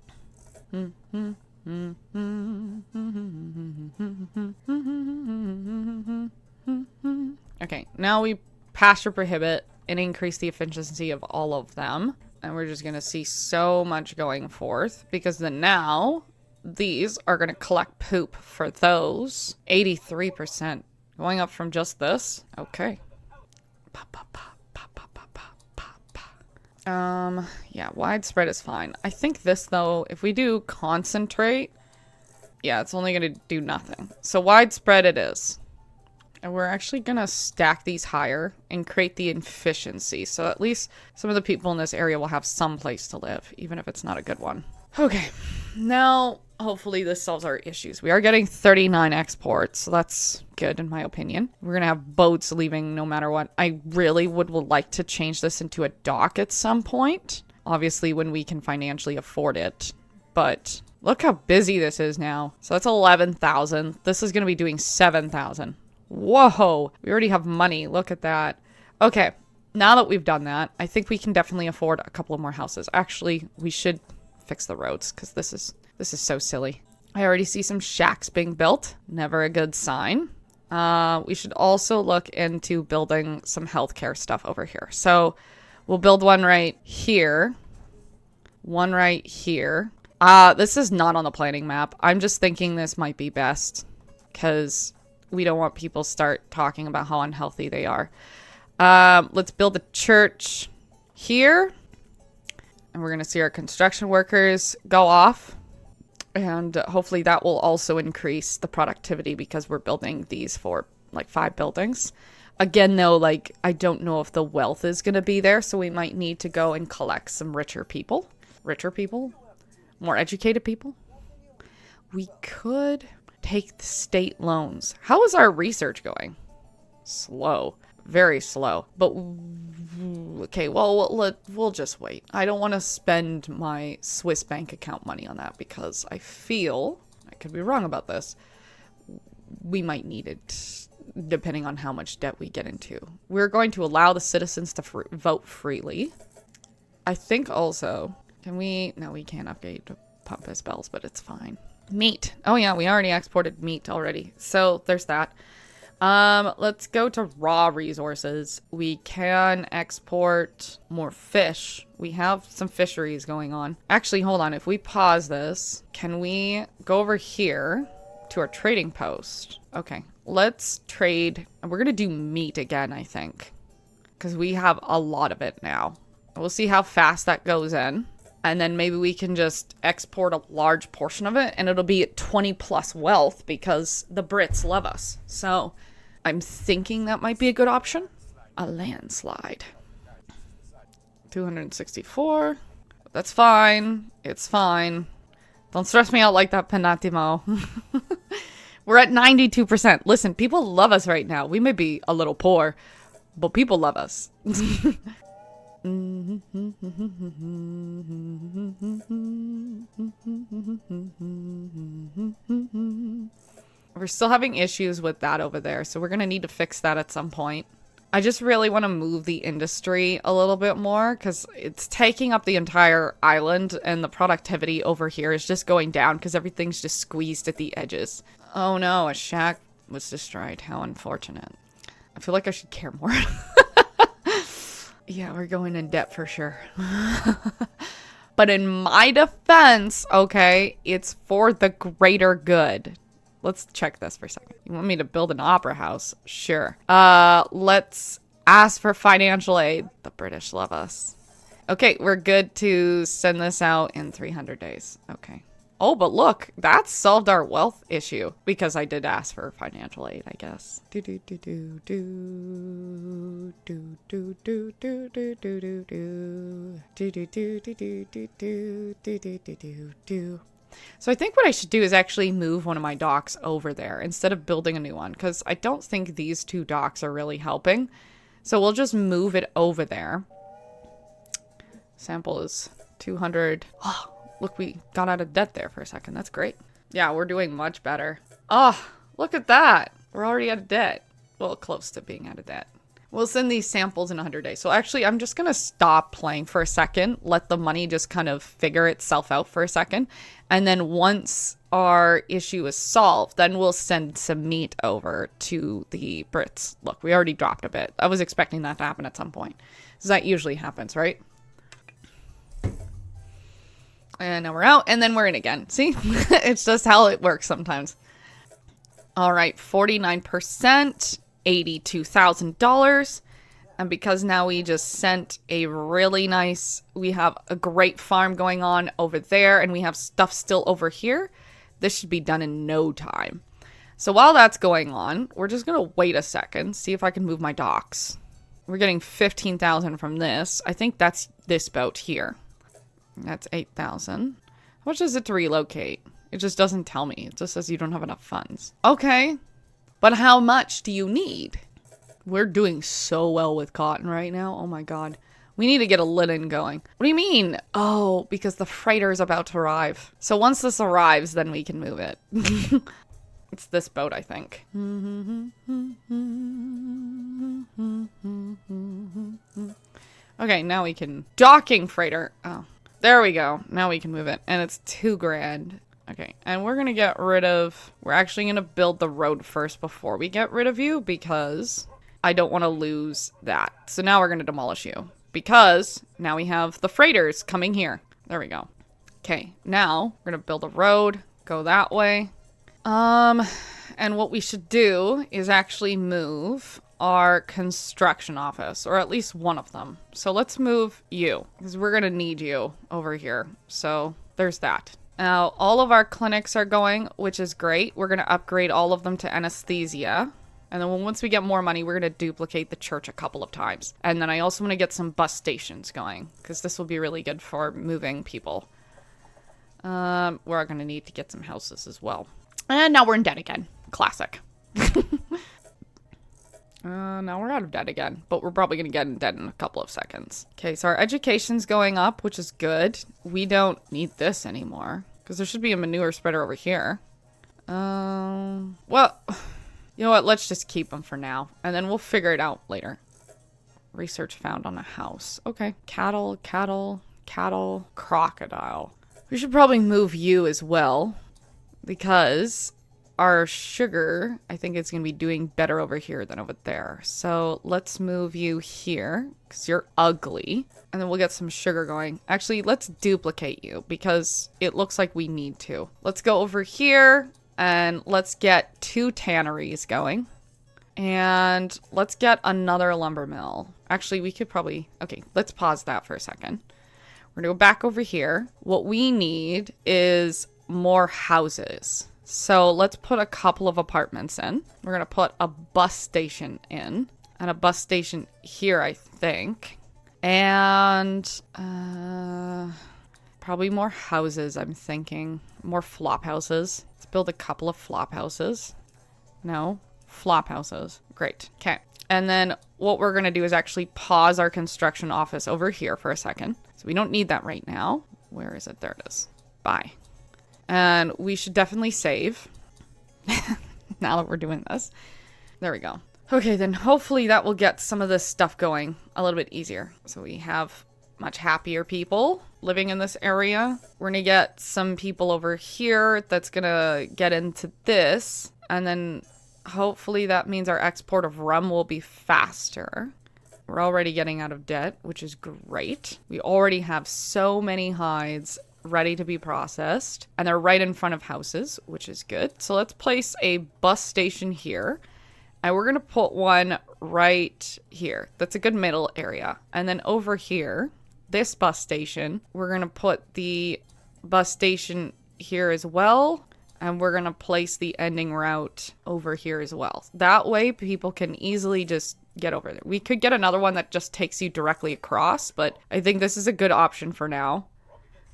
[SPEAKER 1] Okay, now we pasture prohibit and increase the efficiency of all of them. And we're just going to see so much going forth because then now these are going to collect poop for those. 83% going up from just this. Okay. Yeah, widespread is fine. I think this though, if we do concentrate, yeah, it's only going to do nothing. So widespread it is. And we're actually going to stack these higher and create the efficiency. So at least some of the people in this area will have some place to live, even if it's not a good one. Okay, now hopefully this solves our issues. We are getting 39 exports, so that's good in my opinion. We're going to have boats leaving no matter what. I really would like to change this into a dock at some point. Obviously when we can financially afford it. But look how busy this is now. So that's 11,000. This is going to be doing 7,000. Whoa, we already have money. Look at that. Okay, now that we've done that, I think we can definitely afford a couple of more houses. Actually, we should fix the roads because this is so silly. I already see some shacks being built. Never a good sign. We should also look into building some healthcare stuff over here. So we'll build one right here. One right here. This is not on the planning map. I'm just thinking this might be best because we don't want people start talking about how unhealthy they are. Let's build a church here. And we're going to see our construction workers go off. And hopefully that will also increase the productivity because we're building these for like 5 buildings. Again, though, like, I don't know if the wealth is going to be there. So we might need to go and collect some richer people. Richer people? More educated people? We could take the state loans. How is our research going? Slow. Very slow. But, okay, well, we'll just wait. I don't want to spend my Swiss bank account money on that because I feel, I could be wrong about this, we might need it depending on how much debt we get into. We're going to allow the citizens to vote freely. I think also, no, we can't upgrade to Pampas Bells, but it's fine. Meat. Oh yeah, we already exported meat already. So there's that. Let's go to raw resources. We can export more fish. We have some fisheries going on. Actually, hold on. If we pause this, can we go over here to our trading post? Okay, let's trade. We're going to do meat again, I think, because we have a lot of it now. We'll see how fast that goes in. And then maybe we can just export a large portion of it and it'll be at 20 plus wealth because the Brits love us. So I'm thinking that might be a good option. A landslide. 264. That's fine. It's fine. Don't stress me out like that, Penatimo. We're at 92%. Listen, people love us right now. We may be a little poor, but people love us. We're still having issues with that over there, so we're going to need to fix that at some point. I just really want to move the industry a little bit more because it's taking up the entire island and the productivity over here is just going down because everything's just squeezed at the edges. Oh no, a shack was destroyed. How unfortunate. I feel like I should care more. Yeah, we're going in debt for sure. But in my defense, okay, it's for the greater good. Let's check this for a second. You want me to build an opera house? Sure. Let's ask for financial aid. The British love us. Okay, we're good to send this out in 300 days. Okay. Oh, but look, that solved our wealth issue because I did ask for financial aid, I guess. So I think what I should do is actually move one of my docks over there instead of building a new one because I don't think these two docks are really helping. So we'll just move it over there. Sample is 200. Oh. Look, we got out of debt there for a second. That's great. Yeah, we're doing much better. Oh, look at that. We're already out of debt. Well, close to being out of debt. We'll send these samples in 100 days. So actually, I'm just going to stop playing for a second. Let the money just kind of figure itself out for a second. And then once our issue is solved, then we'll send some meat over to the Brits. Look, we already dropped a bit. I was expecting that to happen at some point. Because that usually happens, right? And now we're out, and then we're in again. See? It's just how it works sometimes. All right, 49%, $82,000. And because now we just sent a really nice, we have a great farm going on over there, and we have stuff still over here, this should be done in no time. So while that's going on, we're just going to wait a second, see if I can move my docks. We're getting 15,000 from this. I think that's this boat here. That's 8,000. How much is it to relocate? It just doesn't tell me. It just says you don't have enough funds. Okay. But how much do you need? We're doing so well with cotton right now. Oh my god. We need to get a linen going. What do you mean? Oh, because the freighter is about to arrive. So once this arrives, then we can move it. It's this boat, I think. Okay, now we can... Docking freighter. Oh. There we go. Now we can move it. And it's $2 grand. Okay. And we're going to get rid of... We're actually going to build the road first before we get rid of you because I don't want to lose that. So now we're going to demolish you because now we have the freighters coming here. There we go. Okay. Now we're going to build a road. Go that way. And what we should do is actually move our construction office, or at least one of them. So let's move you, because we're going to need you over here. So there's that. Now, all of our clinics are going, which is great. We're going to upgrade all of them to anesthesia. And then once we get more money, we're going to duplicate the church a couple of times. And then I also want to get some bus stations going, because this will be really good for moving people. We're going to need to get some houses as well. And now we're in debt again. Classic. Now we're out of debt again, but we're probably going to get in debt in a couple of seconds. Okay, so our education's going up, which is good. We don't need this anymore, because there should be a manure spreader over here. Well, you know what? Let's just keep them for now, and then we'll figure it out later. Research found on a house. Okay, cattle, crocodile. We should probably move you as well, because our sugar, I think it's going to be doing better over here than over there. So let's move you here because you're ugly. And then we'll get some sugar going. Actually, let's duplicate you because it looks like we need to. Let's go over here and let's get 2 tanneries going. And let's get another lumber mill. Actually, we could probably... Okay, let's pause that for a second. We're going to go back over here. What we need is more houses. So let's put a couple of apartments in. We're going to put a bus station in. And a bus station here, I think. And probably more houses, I'm thinking. More flop houses. Let's build a couple of flop houses. No, flop houses. Great. Okay. And then what we're going to do is actually pause our construction office over here for a second. So we don't need that right now. Where is it? There it is. Bye. And we should definitely save. Now that we're doing this. There we go. Okay, then hopefully that will get some of this stuff going a little bit easier. So we have much happier people living in this area. We're going to get some people over here that's going to get into this. And then hopefully that means our export of rum will be faster. We're already getting out of debt, which is great. We already have so many hides ready to be processed. And they're right in front of houses, which is good. So let's place a bus station here. And we're going to put one right here. That's a good middle area. And then over here, this bus station, we're going to put the bus station here as well. And we're going to place the ending route over here as well. That way, people can easily just get over there. We could get another one that just takes you directly across. But I think this is a good option for now.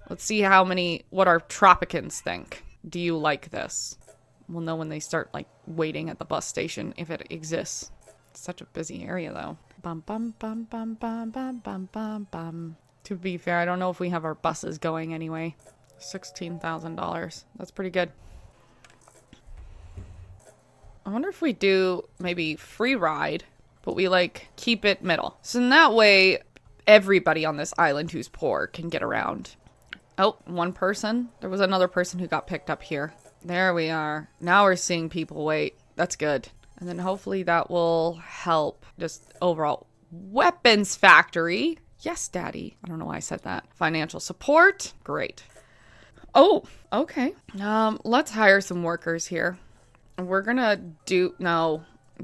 [SPEAKER 1] Let's see what our Tropicans think. Do you like this? We'll know when they start, like, waiting at the bus station, if it exists. It's such a busy area, though. Bum, bum, bum, bum, bum, bum, bum, bum, bum. To be fair, I don't know if we have our buses going anyway. $16,000. That's pretty good. I wonder if we do maybe free ride, but we, like, keep it middle. So in that way, everybody on this island who's poor can get around. Oh, one person. There was another person who got picked up here. There we are. Now we're seeing people wait. That's good. And then hopefully that will help just overall. Weapons factory. Yes, daddy. I don't know why I said that. Financial support. Great. Oh, okay. Let's hire some workers here. We're gonna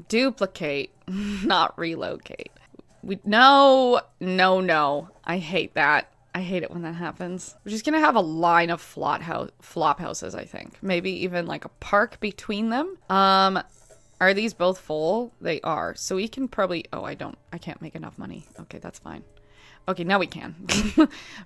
[SPEAKER 1] duplicate, not relocate. No. I hate that. I hate it when that happens. We're just going to have a line of flop houses, I think. Maybe even like a park between them. Are these both full? They are. So we can probably... Oh, I can't make enough money. Okay, that's fine. Okay, now we can.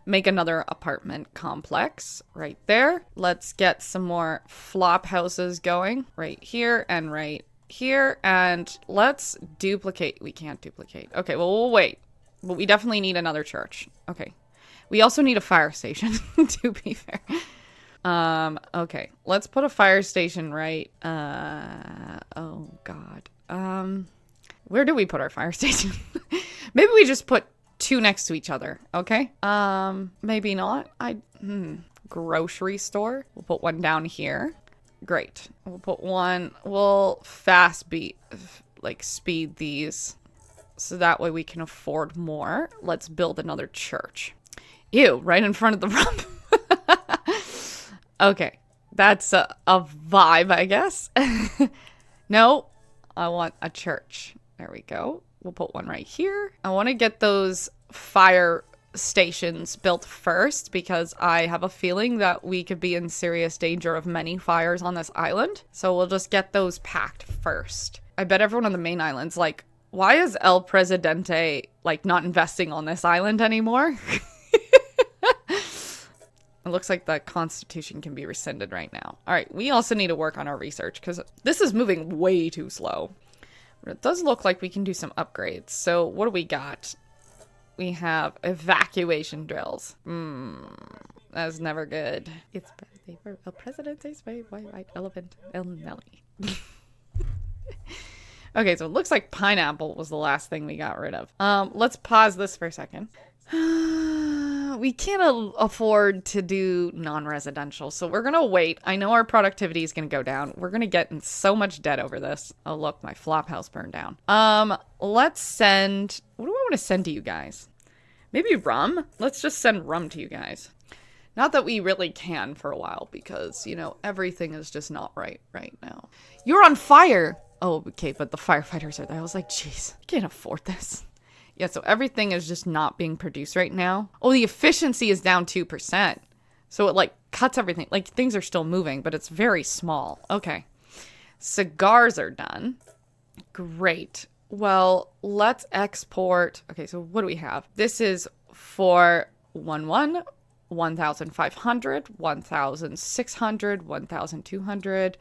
[SPEAKER 1] Make another apartment complex right there. Let's get some more flop houses going right here and right here. And let's duplicate. We can't duplicate. Okay, well, we'll wait. But we definitely need another church. Okay. We also need a fire station, to be fair. Okay. Let's put a fire station right... oh, God. Where do we put our fire station? Maybe we just put 2 next to each other, okay? Maybe not. Grocery store. We'll put one down here. Great. We'll put one... We'll speed these. So that way we can afford more. Let's build another church. Ew, right in front of the rump. Okay, that's a vibe, I guess. No, I want a church. There we go. We'll put one right here. I want to get those fire stations built first because I have a feeling that we could be in serious danger of many fires on this island. So we'll just get those packed first. I bet everyone on the main island's like, why is El Presidente, like, not investing on this island anymore? It looks like the Constitution can be rescinded right now. All right, we also need to work on our research because this is moving way too slow. But it does look like we can do some upgrades. So what do we got? We have evacuation drills. That's never good. It's birthday for El Presidente's white elephant, El Nelly. Okay, so it looks like pineapple was the last thing we got rid of. Let's pause this for a second. we can't afford to do non-residential, so we're gonna wait. I know our productivity is gonna go down. We're gonna get in so much debt over this. Oh, look, my flop house burned down. Let's send... What do I want to send to you guys? Maybe rum? Let's just send rum to you guys. Not that we really can for a while because, you know, everything is just not right now. You're on fire! Oh, okay, but the firefighters are there. I was like, jeez, I can't afford this. Yeah, so everything is just not being produced right now. Oh, the efficiency is down 2%. So it, like, cuts everything. Like, things are still moving, but it's very small. Okay. Cigars are done. Great. Well, let's export. Okay, so what do we have? This is for 1,500, 1,600, 1,200.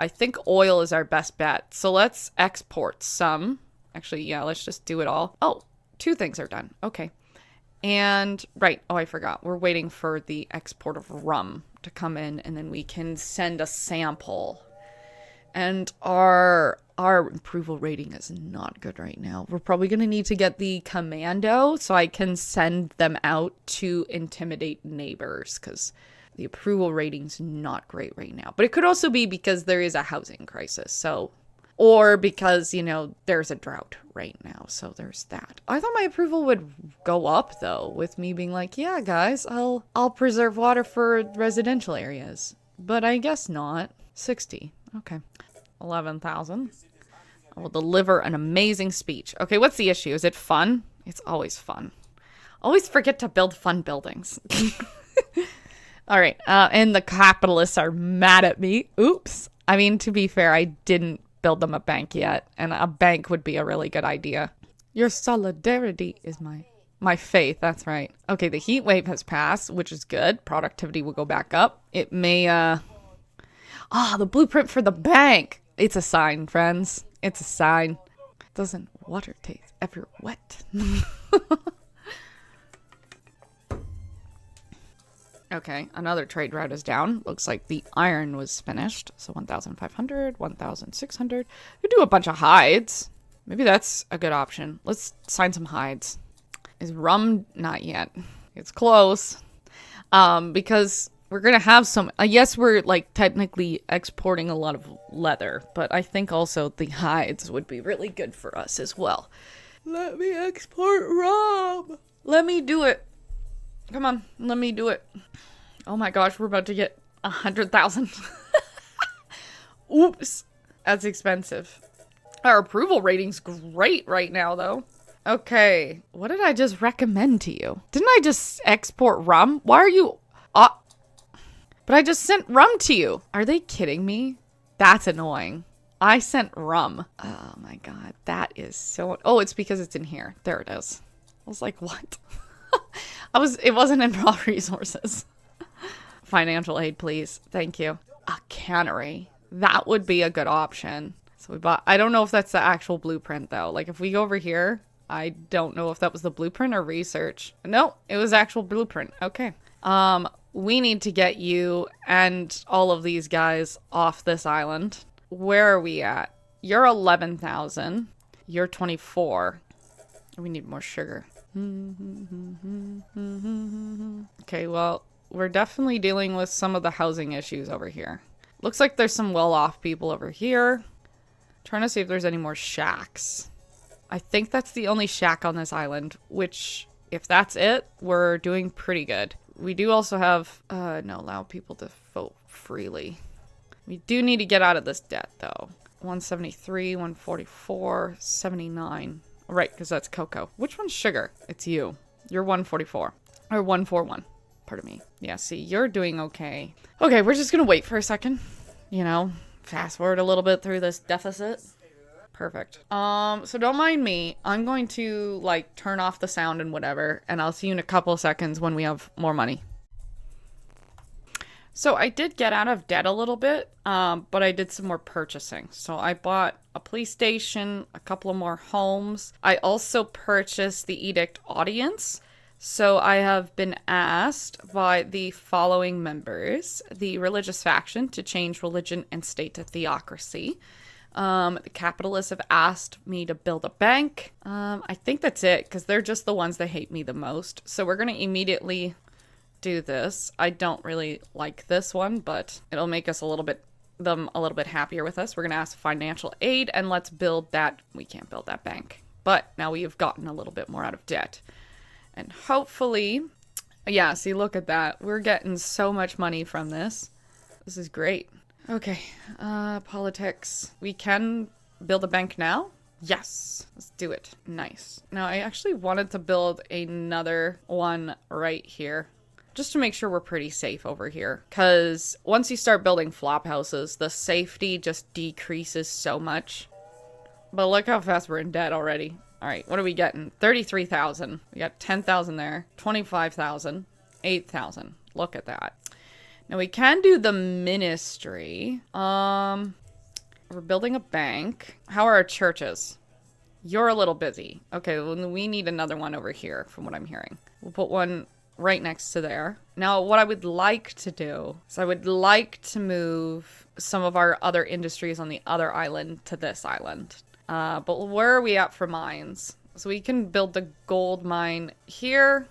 [SPEAKER 1] I think oil is our best bet. So let's export some. Actually, yeah, let's just do it all. Oh, 2 things are done. Okay. And, right. Oh, I forgot. We're waiting for the export of rum to come in, and then we can send a sample. And our approval rating is not good right now. We're probably going to need to get the commando so I can send them out to intimidate neighbors because the approval rating's not great right now. But it could also be because there is a housing crisis. So, or because, you know, there's a drought right now. So there's that. I thought my approval would go up though with me being like, yeah, guys, I'll preserve water for residential areas. But I guess not. 60. Okay. 11,000. I will deliver an amazing speech. Okay, what's the issue? Is it fun? It's always fun. Always forget to build fun buildings. All right, and the capitalists are mad at me. Oops. I mean, to be fair, I didn't build them a bank yet, and a bank would be a really good idea. Your solidarity is my faith. That's right. Okay, the heat wave has passed, which is good. Productivity will go back up. It may, the blueprint for the bank. It's a sign, friends. It's a sign. Doesn't water taste ever wet? Okay, another trade route is down. Looks like the iron was finished. So 1,500, 1,600. We do a bunch of hides. Maybe that's a good option. Let's sign some hides. Is rum? Not yet. It's close. Because we're going to have some... yes, we're like technically exporting a lot of leather. But I think also the hides would be really good for us as well. Let me export rum. Let me do it. Come on, let me do it. Oh my gosh, we're about to get 100,000. Oops, that's expensive. Our approval rating's great right now, though. Okay, what did I just recommend to you? Didn't I just export rum? Why are you... But I just sent rum to you. Are they kidding me? That's annoying. I sent rum. Oh my god, that is so... Oh, it's because it's in here. There it is. I was like, what? It wasn't in raw resources. Financial aid, please. Thank you. A cannery. That would be a good option. So we bought, I don't know if that's the actual blueprint though. Like if we go over here, I don't know if that was the blueprint or research. No, it was actual blueprint. Okay. We need to get you and all of these guys off this island. Where are we at? You're 11,000. You're 24. We need more sugar. Okay, well, we're definitely dealing with some of the housing issues over here. Looks like there's some well-off people over here. Trying to see if there's any more shacks. I think that's the only shack on this island, which, if that's it, we're doing pretty good. We do also have, allow people to vote freely. We do need to get out of this debt, though. 173, 144, 79. Right, because that's cocoa. Which one's sugar? It's you. You're 144. Or 141. Pardon me. Yeah, see, you're doing okay. Okay, we're just going to wait for a second. You know, fast forward a little bit through this deficit. Perfect. So don't mind me. I'm going to, like, turn off the sound and whatever. And I'll see you in a couple of seconds when we have more money. So I did get out of debt a little bit, but I did some more purchasing. So I bought a police station, a couple of more homes. I also purchased the Edict Audience. So I have been asked by the following members, the religious faction, to change religion and state to theocracy. The capitalists have asked me to build a bank. I think that's it because they're just the ones that hate me the most. So we're going to immediately do this. I don't really like this one, but it'll make us a little bit happier with us. We're going to ask financial aid and let's build that. We can't build that bank, but now we have gotten a little bit more out of debt. And hopefully, yeah, see, look at that. We're getting so much money from this. This is great. Okay, politics. We can build a bank now? Yes, let's do it. Nice. Now, I actually wanted to build another one right here, just to make sure we're pretty safe over here. Because once you start building flop houses, the safety just decreases so much. But look how fast we're in debt already. All right, what are we getting? 33,000. We got 10,000 there. 25,000. 8,000. Look at that. Now we can do the ministry. We're building a bank. How are our churches? You're a little busy. Okay, well, we need another one over here from what I'm hearing. We'll put one right next to there. Now, what I would like to do is I would like to move some of our other industries on the other island to this island. But where are we at for mines? So we can build the gold mine here.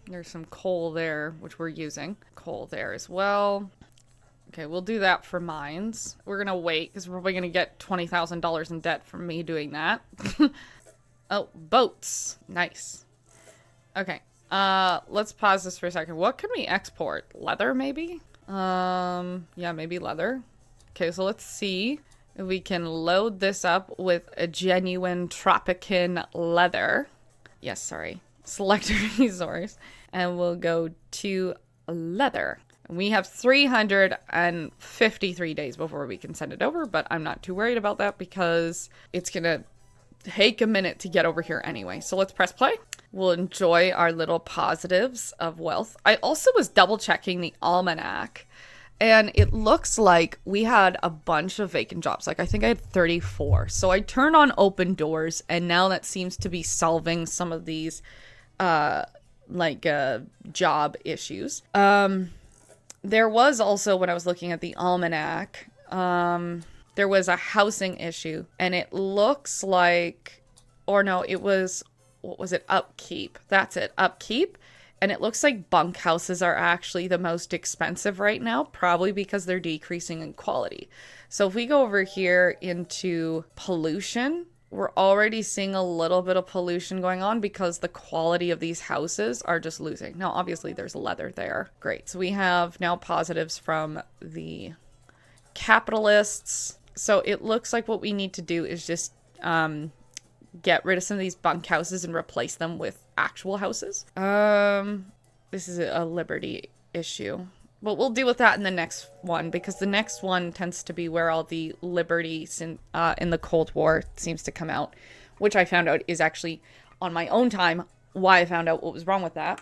[SPEAKER 1] There's some coal there, which we're using. Coal there as well. Okay, we'll do that for mines. We're going to wait because we're probably going to get $20,000 in debt from me doing that. Oh, boats. Nice. Okay. Let's pause this for a second. What can we export? Leather, maybe? Yeah, maybe leather. Okay, so let's see if we can load this up with a genuine Tropican leather. Yes, sorry. Select resource. And we'll go to leather. We have 353 days before we can send it over, but I'm not too worried about that because it's going to take a minute to get over here anyway. So let's press play. We'll enjoy our little positives of wealth. I also was double checking the almanac and it looks like we had a bunch of vacant jobs. Like I think I had 34. So I turned on open doors and now that seems to be solving some of these job issues. There was also, when I was looking at the almanac, there was a housing issue and it looks like, or no, it was, what was it? Upkeep. That's it. Upkeep. And it looks like bunkhouses are actually the most expensive right now, probably because they're decreasing in quality. So if we go over here into pollution, we're already seeing a little bit of pollution going on because the quality of these houses are just losing. Now, obviously, there's leather there. Great. So we have now positives from the capitalists. So it looks like what we need to do is just get rid of some of these bunkhouses and replace them with actual houses. This is a liberty issue. But we'll deal with that in the next one because the next one tends to be where all the liberties in the Cold War seems to come out, which I found out is actually on my own time why I found out what was wrong with that.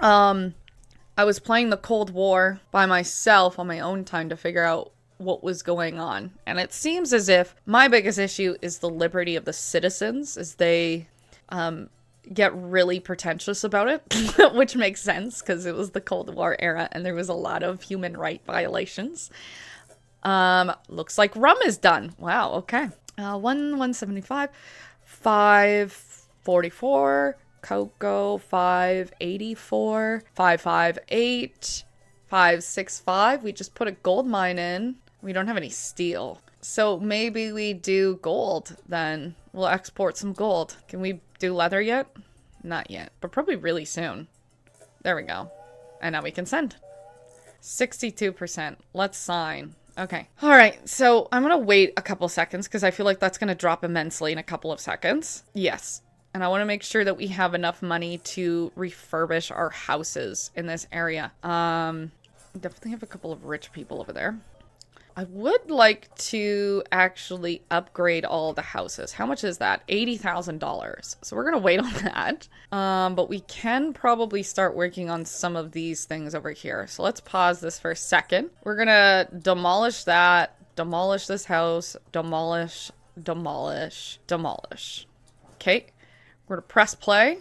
[SPEAKER 1] I was playing the Cold War by myself on my own time to figure out what was going on. And it seems as if my biggest issue is the liberty of the citizens as they get really pretentious about it, which makes sense because it was the Cold War era and there was a lot of human right violations. Looks like rum is done. Wow, okay. 175, 544, cocoa 584, 558, 565. We just put a gold mine in. We don't have any steel. So maybe we do gold then. We'll export some gold. Can we do leather yet? Not yet, but probably really soon. There we go. And now we can send. 62%. Let's sign. Okay. All right. So I'm going to wait a couple seconds because I feel like that's going to drop immensely in a couple of seconds. Yes. And I want to make sure that we have enough money to refurbish our houses in this area. Definitely have a couple of rich people over there. I would like to actually upgrade all the houses. How much is that? $80,000. So we're going to wait on that. But we can probably start working on some of these things over here. So let's pause this for a second. We're going to demolish that, demolish this house, demolish, demolish, demolish. Okay. We're going to press play.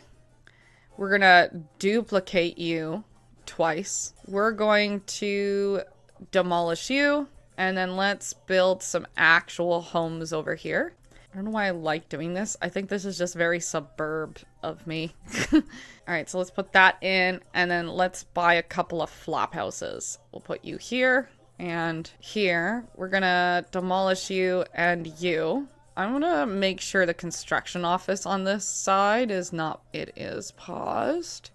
[SPEAKER 1] We're going to duplicate you twice. We're going to demolish you. And then let's build some actual homes over here. I don't know why I like doing this. I think this is just very suburb of me. All right, so let's put that in, and then let's buy a couple of flop houses. We'll put you here and here. We're gonna demolish you and you. I'm gonna make sure the construction office on this side is not, it is paused.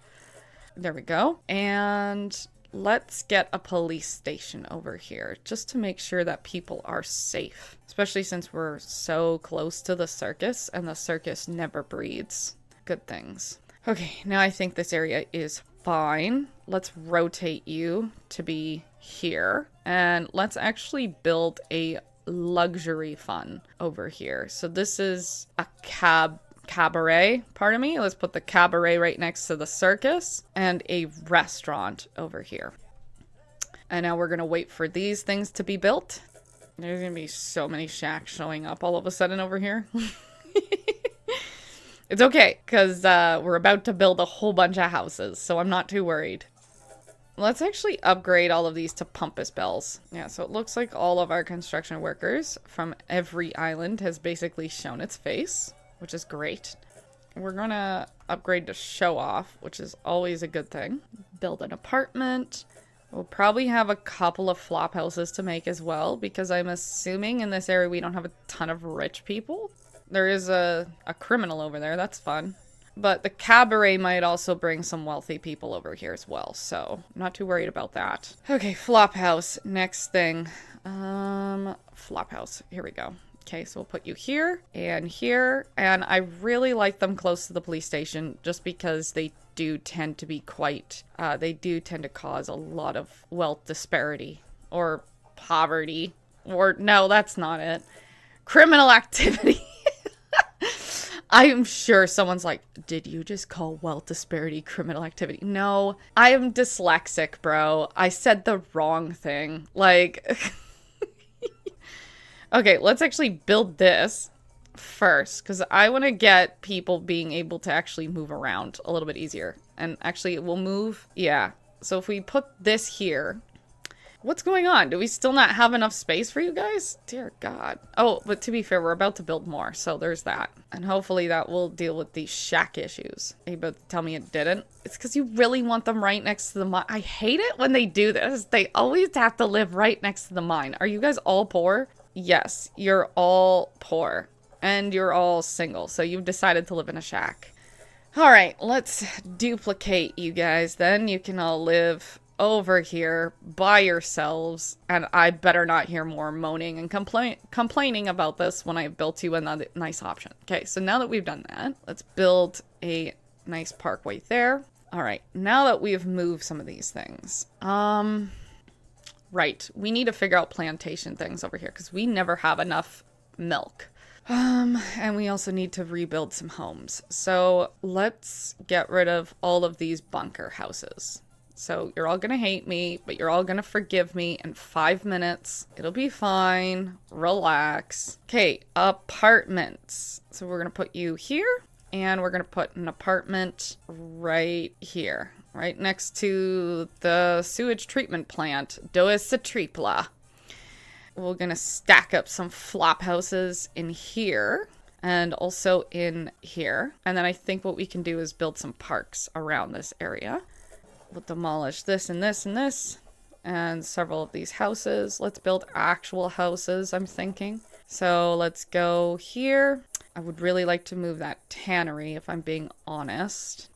[SPEAKER 1] There we go. And let's get a police station over here just to make sure that people are safe, especially since we're so close to the circus and the circus never breeds good things. Okay, now I think this area is fine. Let's rotate you to be here, and let's actually build a luxury fun over here. So this is a cabaret, pardon me. Let's put the cabaret right next to the circus and a restaurant over here. And now we're gonna wait for these things to be built. There's gonna be so many shacks showing up all of a sudden over here. It's okay, because we're about to build a whole bunch of houses, so I'm not too worried. Let's actually upgrade all of these to Pumpus Bells. Yeah, so it looks like all of our construction workers from every island has basically shown its face, which is great. We're gonna upgrade to Show Off, which is always a good thing. Build an apartment. We'll probably have a couple of flop houses to make as well, because I'm assuming in this area we don't have a ton of rich people. There is a criminal over there, that's fun. But the cabaret might also bring some wealthy people over here as well, so I'm not too worried about that. Okay, flop house. Next thing. Flop house. Here we go. Okay, so we'll put you here, and I really like them close to the police station just because they do tend to be quite, they do tend to cause a lot of wealth disparity, or poverty, or no, that's not it. Criminal activity. I am sure someone's like, did you just call wealth disparity criminal activity? No, I am dyslexic, bro. I said the wrong thing. Like, okay, let's actually build this first, because I want to get people being able to actually move around a little bit easier. And actually, it will move. Yeah. So if we put this here, what's going on? Do we still not have enough space for you guys? Dear God. Oh, but to be fair, we're about to build more, so there's that. And hopefully that will deal with these shack issues. Are you about to tell me it didn't? It's because you really want them right next to the mine. I hate it when they do this. They always have to live right next to the mine. Are you guys all poor? Yes, you're all poor. And you're all single, so you've decided to live in a shack. All right, let's duplicate you guys then. You can all live over here by yourselves, and I better not hear more moaning and complaining about this when I've built you another nice option. Okay, so now that we've done that, let's build a nice parkway there. All right, now that we've moved some of these things, right, we need to figure out plantation things over here because we never have enough milk. And we also need to rebuild some homes. So let's get rid of all of these bunker houses. So you're all gonna hate me, but you're all gonna forgive me in 5 minutes. It'll be fine. Relax. Okay, apartments. So we're gonna put you here, and we're gonna put an apartment right here, right next to the sewage treatment plant. Dos tripla. We're gonna stack up some flop houses in here, and also in here. And then I think what we can do is build some parks around this area. We'll demolish this and this and this, and several of these houses. Let's build actual houses, I'm thinking. So let's go here. I would really like to move that tannery, if I'm being honest.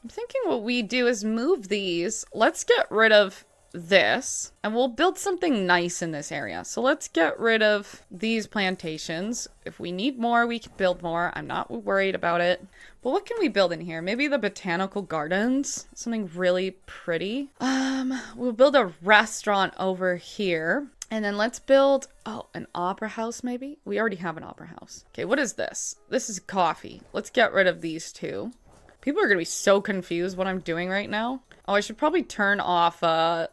[SPEAKER 1] I'm thinking what we do is move these. Let's get rid of this, and we'll build something nice in this area. So let's get rid of these plantations. If we need more, we can build more. I'm not worried about it. But what can we build in here? Maybe the botanical gardens, something really pretty. We'll build a restaurant over here, and then let's build, oh, an opera house maybe? We already have an opera house. Okay, what is this? This is coffee. Let's get rid of these two. People are gonna be so confused what I'm doing right now. Oh, I should probably turn off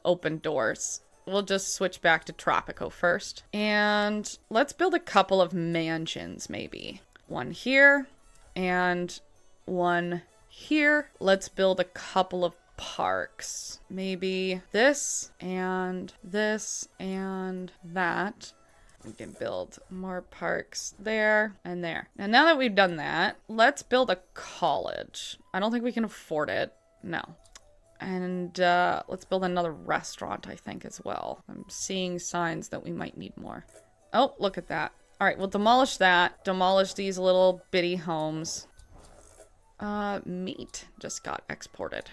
[SPEAKER 1] open doors. We'll just switch back to Tropico first. And let's build a couple of mansions, maybe. One here and one here. Let's build a couple of parks. Maybe this and that. We can build more parks there and there. And now that we've done that, let's build a college. I don't think we can afford it. No. And let's build another restaurant, I think, as well. I'm seeing signs that we might need more. Oh, look at that. All right, we'll demolish that. Demolish these little bitty homes. Meat just got exported.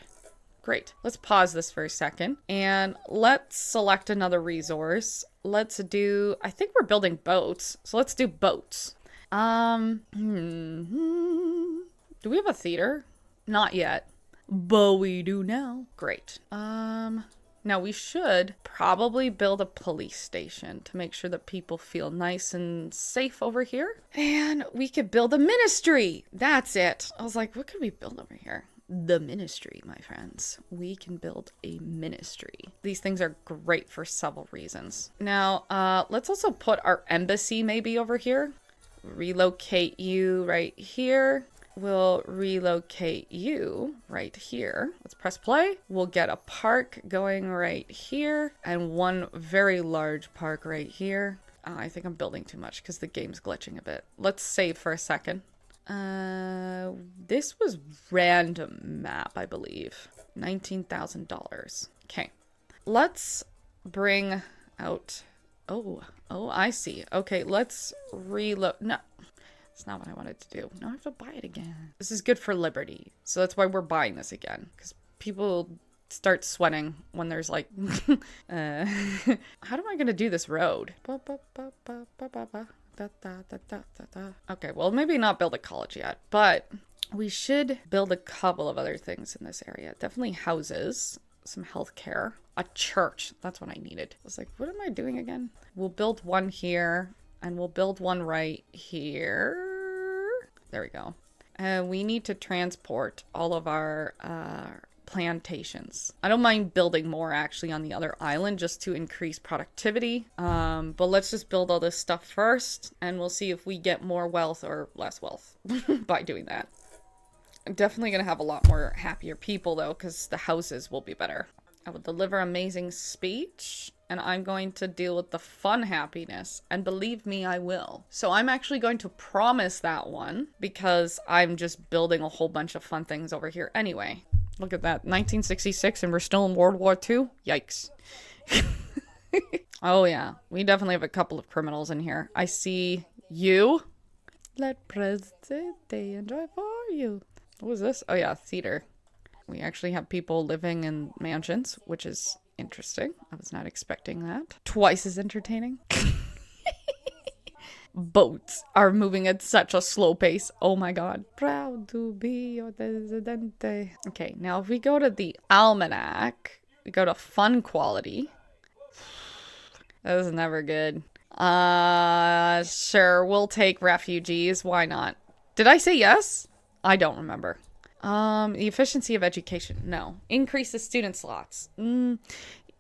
[SPEAKER 1] Great. Let's pause this for a second. And let's select another resource. Let's do... I think we're building boats. So let's do boats. Do we have a theater? Not yet. But we do now. Great. Now we should probably build a police station to make sure that people feel nice and safe over here. And we could build a ministry. That's it. I was like, what could we build over here? The ministry, my friends. We can build a ministry. These things are great for several reasons. Now, let's also put our embassy maybe over here. Relocate you right here. We'll relocate you right here. Let's press play. We'll get a park going right here and one very large park right here. I think I'm building too much because the game's glitching a bit. Let's save for a second. This was random map, I believe. $19,000. Okay. Let's bring out... Oh, I see. Okay, let's reload. No. That's not what I wanted to do. Now I have to buy it again. This is good for Liberty. So that's why we're buying this again. Because people start sweating when there's like... how am I going to do this road? Okay, well, maybe not build a college yet. But we should build a couple of other things in this area. Definitely houses. Some healthcare. A church. That's what I needed. I was like, what am I doing again? We'll build one here. And we'll build one right here. There we go. We need to transport all of our plantations. I don't mind building more actually on the other island just to increase productivity. But let's just build all this stuff first. And we'll see if we get more wealth or less wealth by doing that. I'm definitely going to have a lot more happier people though, because the houses will be better. I will deliver amazing speech. And I'm going to deal with the fun happiness. And believe me, I will. So I'm actually going to promise that one because I'm just building a whole bunch of fun things over here anyway. Look at that. 1966 and we're still in World War II? Yikes. Oh yeah. We definitely have a couple of criminals in here. I see you. Let President Day enjoy for you. What was this? Oh yeah, theater. We actually have people living in mansions, which is... interesting. I was not expecting that. Twice as entertaining. Boats are moving at such a slow pace. Oh my god. Proud to be your presidente. Okay, now if we go to the almanac, we go to fun quality. That was never good. Sure, we'll take refugees. Why not? Did I say yes? I don't remember. The efficiency of education. No. Increase the student slots.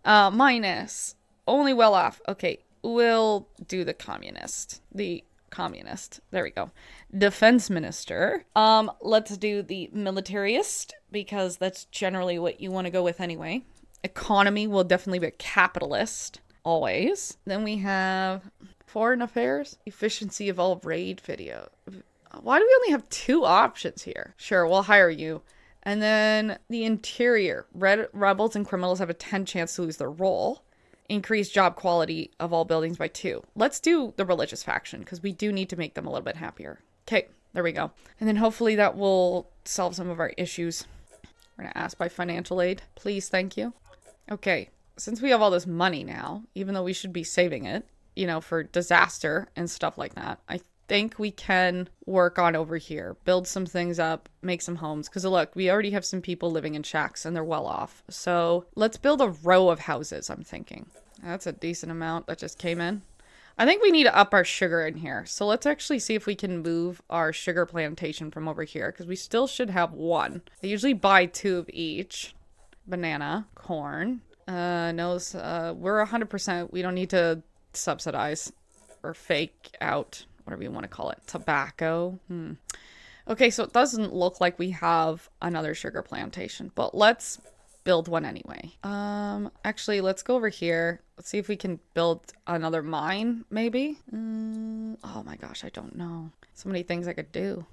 [SPEAKER 1] Minus. Only well off. Okay. We'll do the communist. The communist. There we go. Defense minister. Let's do the militarist because that's generally what you want to go with anyway. Economy will definitely be a capitalist. Always. Then we have foreign affairs. Efficiency of all raid video. Why do we only have 2 options here? Sure, we'll hire you. And then the interior. Rebels and criminals have a 10 chance to lose their role. Increase job quality of all buildings by 2. Let's do the religious faction because we do need to make them a little bit happier. Okay, there we go. And then hopefully that will solve some of our issues. We're going to ask by financial aid. Please, thank you. Okay, since we have all this money now, even though we should be saving it, you know, for disaster and stuff like that, I think we can work on over here, build some things up, make some homes. Because look, we already have some people living in shacks and they're well off. So let's build a row of houses, I'm thinking. That's a decent amount that just came in. I think we need to up our sugar in here. So let's actually see if we can move our sugar plantation from over here. Because we still should have 1. I usually buy 2 of each. Banana, corn. No, we're 100%. We don't need to subsidize or fake out. Whatever you want to call it. Tobacco. Okay, so it doesn't look like we have another sugar plantation. But let's build one anyway. Actually, let's go over here. Let's see if we can build another mine, maybe. Oh my gosh, I don't know. So many things I could do.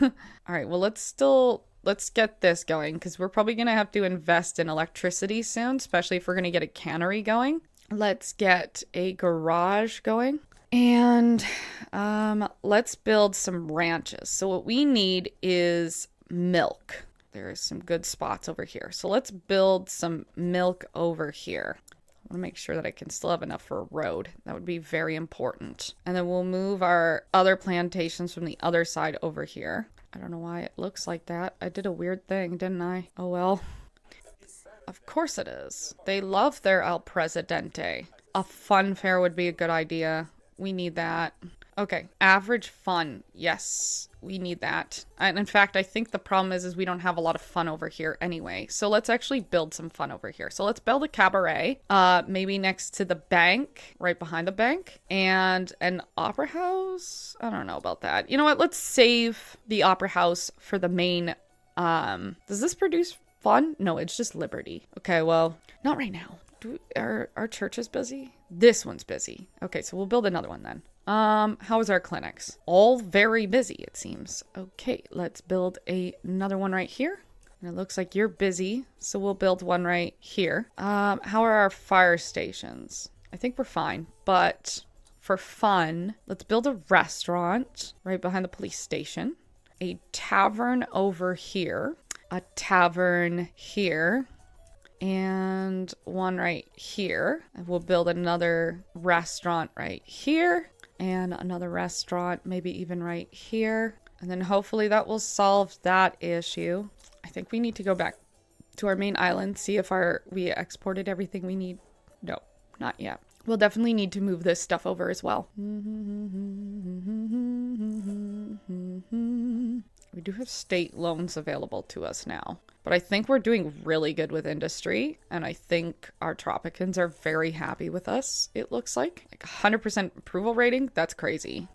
[SPEAKER 1] All right, well, let's get this going because we're probably going to have to invest in electricity soon, especially if we're going to get a cannery going. Let's get a garage going. And let's build some ranches. So what we need is milk. There's some good spots over here. So let's build some milk over here. I want to make sure that I can still have enough for a road. That would be very important. And then we'll move our other plantations from the other side over here. I don't know why it looks like that. I did a weird thing, didn't I? Oh well. Of course it is. They love their El Presidente. A fun fair would be a good idea. We need that. Okay, average fun. Yes, we need that. And in fact, I think the problem is we don't have a lot of fun over here anyway. So let's actually build some fun over here. So let's build a cabaret, maybe next to the bank, right behind the bank, and an opera house. I don't know about that. You know what? Let's save the opera house for the main. Does this produce fun? No, it's just Liberty. Okay, well, not right now. Our church is busy? This one's busy. Okay, so we'll build another one then. How is our clinics? All very busy, it seems. Okay, let's build another one right here. And it looks like you're busy, so we'll build one right here. How are our fire stations? I think we're fine, but for fun, let's build a restaurant right behind the police station. A tavern over here. A tavern here. And one right here. And we'll build another restaurant right here. And another restaurant maybe even right here. And then hopefully that will solve that issue. I think we need to go back to our main island, see if we exported everything we need. No, not yet. We'll definitely need to move this stuff over as well. We do have state loans available to us now. But I think we're doing really good with industry. And I think our Tropicans are very happy with us, it looks like. Like 100% approval rating? That's crazy.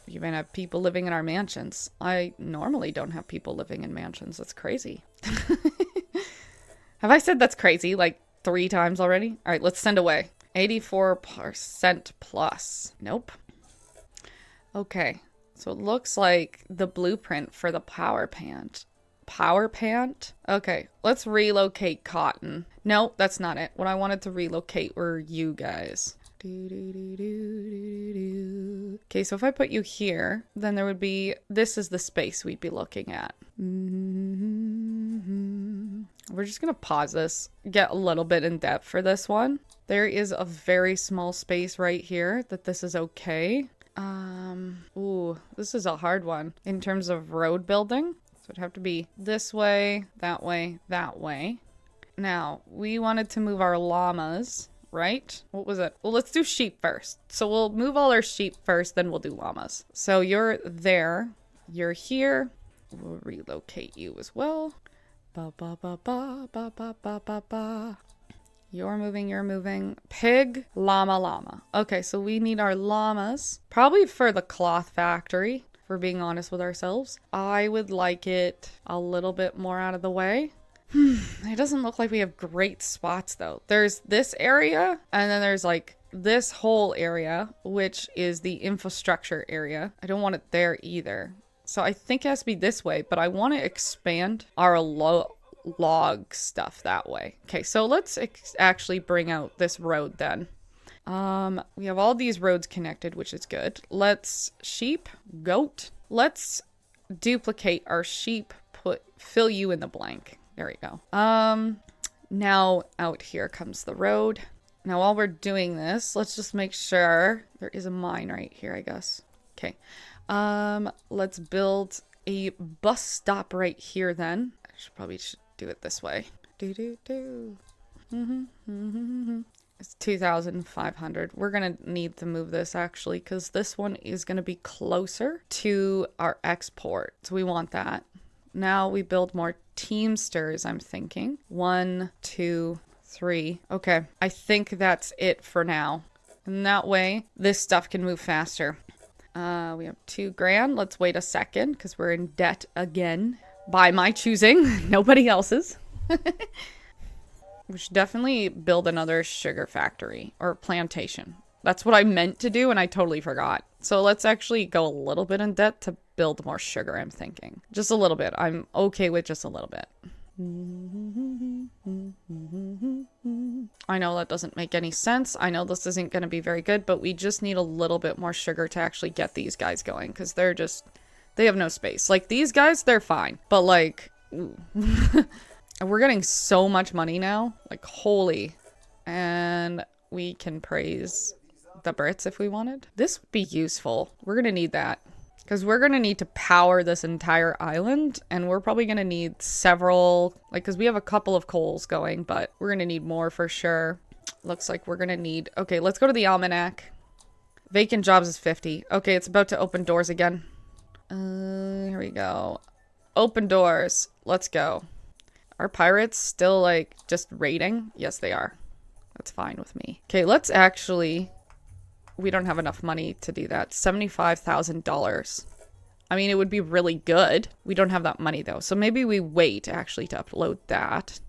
[SPEAKER 1] We even have people living in our mansions. I normally don't have people living in mansions. That's crazy. Have I said that's crazy like 3 times already? All right, let's send away. 84% plus. Nope. Okay. So it looks like the blueprint for the power plant. Power plant? Okay, let's relocate cotton. No, that's not it. What I wanted to relocate were you guys. Okay, so if I put you here, then there would be, this is the space we'd be looking at. We're just gonna pause this, get a little bit in depth for this one. There is a very small space right here that this is okay. Ooh, this is a hard one in terms of road building. So it'd have to be this way, that way, that way. Now, we wanted to move our llamas, right? What was it? Well, let's do sheep first. So we'll move all our sheep first, then we'll do llamas. So you're there. You're here. We'll relocate you as well. Ba ba ba ba ba ba ba ba ba. You're moving, you're moving. Pig, llama, llama. Okay, so we need our llamas. Probably for the cloth factory, if we're being honest with ourselves. I would like it a little bit more out of the way. It doesn't look like we have great spots though. There's this area, and then there's like this whole area, which is the infrastructure area. I don't want it there either. So I think it has to be this way, but I want to expand our log stuff that way. Okay, so let's actually bring out this road then. We have all these roads connected, which is good. Let's sheep, goat. Let's duplicate our sheep, fill you in the blank. There we go. Now out here comes the road. Now while we're doing this, let's just make sure there is a mine right here, I guess. Okay. Let's build a bus stop right here then. I probably should do it this way. It's 2,500. We're gonna need to move this actually because this one is gonna be closer to our export. So we want that. Now we build more Teamsters, I'm thinking. 1, 2, 3. Okay, I think that's it for now. And that way, this stuff can move faster. We have $2,000. Let's wait a second because we're in debt again. By my choosing, nobody else's. We should definitely build another sugar factory or plantation. That's what I meant to do and I totally forgot. So let's actually go a little bit in debt to build more sugar, I'm thinking. Just a little bit. I'm okay with just a little bit. I know that doesn't make any sense. I know this isn't going to be very good, but we just need a little bit more sugar to actually get these guys going because they have no space. Like these guys, they're fine. But like, we're getting so much money now. Like, holy. And we can praise the Brits if we wanted. This would be useful. We're going to need that. Because we're going to need to power this entire island. And we're probably going to need several... Like, because we have a couple of coals going. But we're going to need more for sure. Looks like we're going to need... Okay, let's go to the almanac. Vacant jobs is 50. Okay, it's about to open doors again. Here we go. Open doors. Let's go. Are pirates still, like, just raiding? Yes, they are. That's fine with me. Okay, let's actually... We don't have enough money to do that. $75,000. I mean, it would be really good. We don't have that money, though. So maybe we wait, actually, to upload that.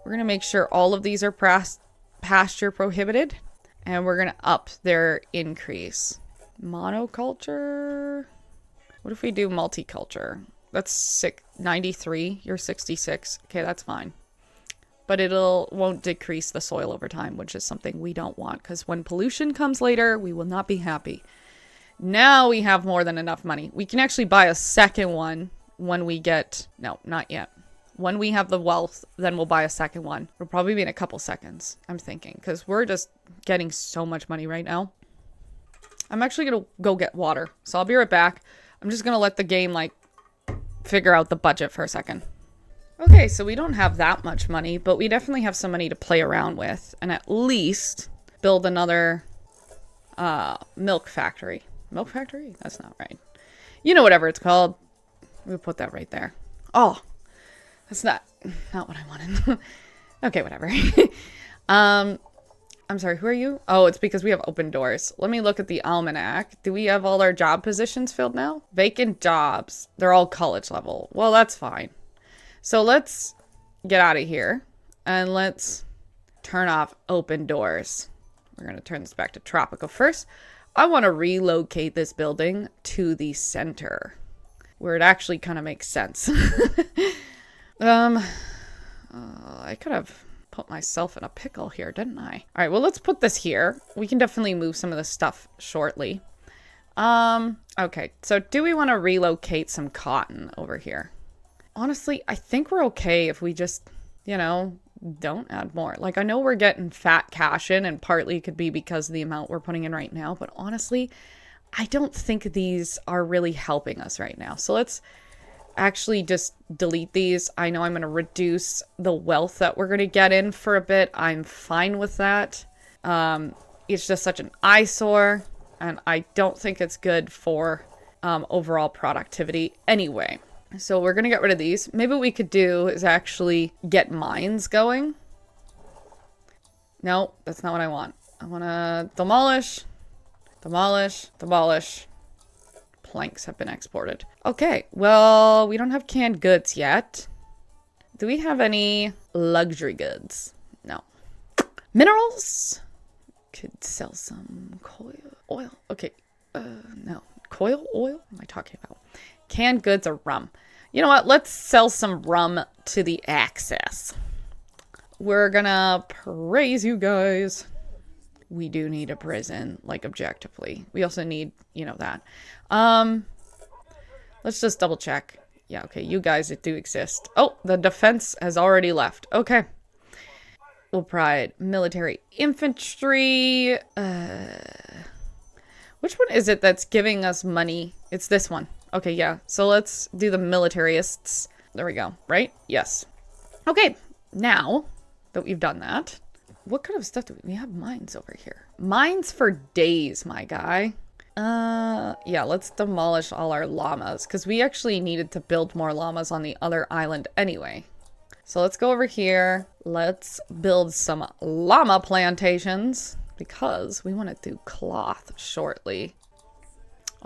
[SPEAKER 1] We're going to make sure all of these are pasture prohibited. And we're going to up their increase. Monoculture? What if we do multiculture? That's 93. You're 66. Okay, that's fine. But won't decrease the soil over time, which is something we don't want. Because when pollution comes later, we will not be happy. Now we have more than enough money. We can actually buy a second one when we get... No, not yet. When we have the wealth, then we'll buy a second one. It'll probably be in a couple seconds, I'm thinking. Because we're just getting so much money right now. I'm actually going to go get water. So I'll be right back. I'm just going to let the game, like, figure out the budget for a second. Okay, so we don't have that much money, but we definitely have some money to play around with. And at least build another milk factory. Milk factory? That's not right. You know, whatever it's called. We'll put that right there. Oh, that's not what I wanted. Okay, whatever. I'm sorry, who are you? Oh, it's because we have open doors. Let me look at the almanac. Do we have all our job positions filled now? Vacant jobs. They're all college level. Well, that's fine. So let's get out of here and let's turn off open doors. We're going to turn this back to Tropico first. I want to relocate this building to the center where it actually kind of makes sense. I could have put myself in a pickle here, didn't I? All right, well, let's put this here. We can definitely move some of this stuff shortly. Okay, so do we want to relocate some cotton over here? Honestly, I think we're okay if we just, you know, don't add more. Like, I know we're getting fat cash in, and partly it could be because of the amount we're putting in right now. But honestly, I don't think these are really helping us right now. So let's actually just delete these. I know I'm going to reduce the wealth that we're going to get in for a bit. I'm fine with that. It's just such an eyesore, and I don't think it's good for overall productivity anyway. So we're going to get rid of these. Maybe what we could do is actually get mines going. No, that's not what I want. I want to demolish, demolish, demolish. Planks have been exported. Okay, well, we don't have canned goods yet. Do we have any luxury goods? No. Minerals? Could sell some oil. Okay, no. Coil oil? What am I talking about? Canned goods or rum. You know what? Let's sell some rum to the access. We're gonna praise you guys. We do need a prison, like, objectively. We also need, you know, that. Let's just double check. Yeah, okay, you guys do exist. Oh, the defense has already left. Okay. We'll pride military infantry. Which one is it that's giving us money? It's this one. Okay, yeah. So let's do the militarists. There we go. Right? Yes. Okay. Now that we've done that, what kind of stuff do we have? Mines over here. Mines for days, my guy. Yeah, let's demolish all our llamas because we actually needed to build more llamas on the other island anyway. So let's go over here. Let's build some llama plantations because we want to do cloth shortly.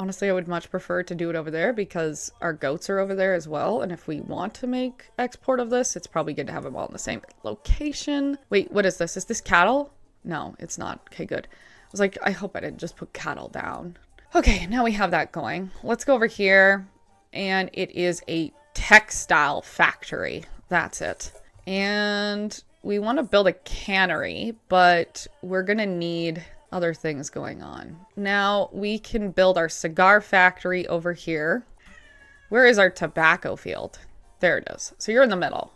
[SPEAKER 1] Honestly, I would much prefer to do it over there because our goats are over there as well. And if we want to make export of this, it's probably good to have them all in the same location. Wait, what is this? Is this cattle? No, it's not. Okay, good. I was like, I hope I didn't just put cattle down. Okay, now we have that going. Let's go over here. And it is a textile factory. That's it. And we want to build a cannery, but we're going to need other things going on. Now we can build our cigar factory over here. Where is our tobacco field? There it is. So you're in the middle.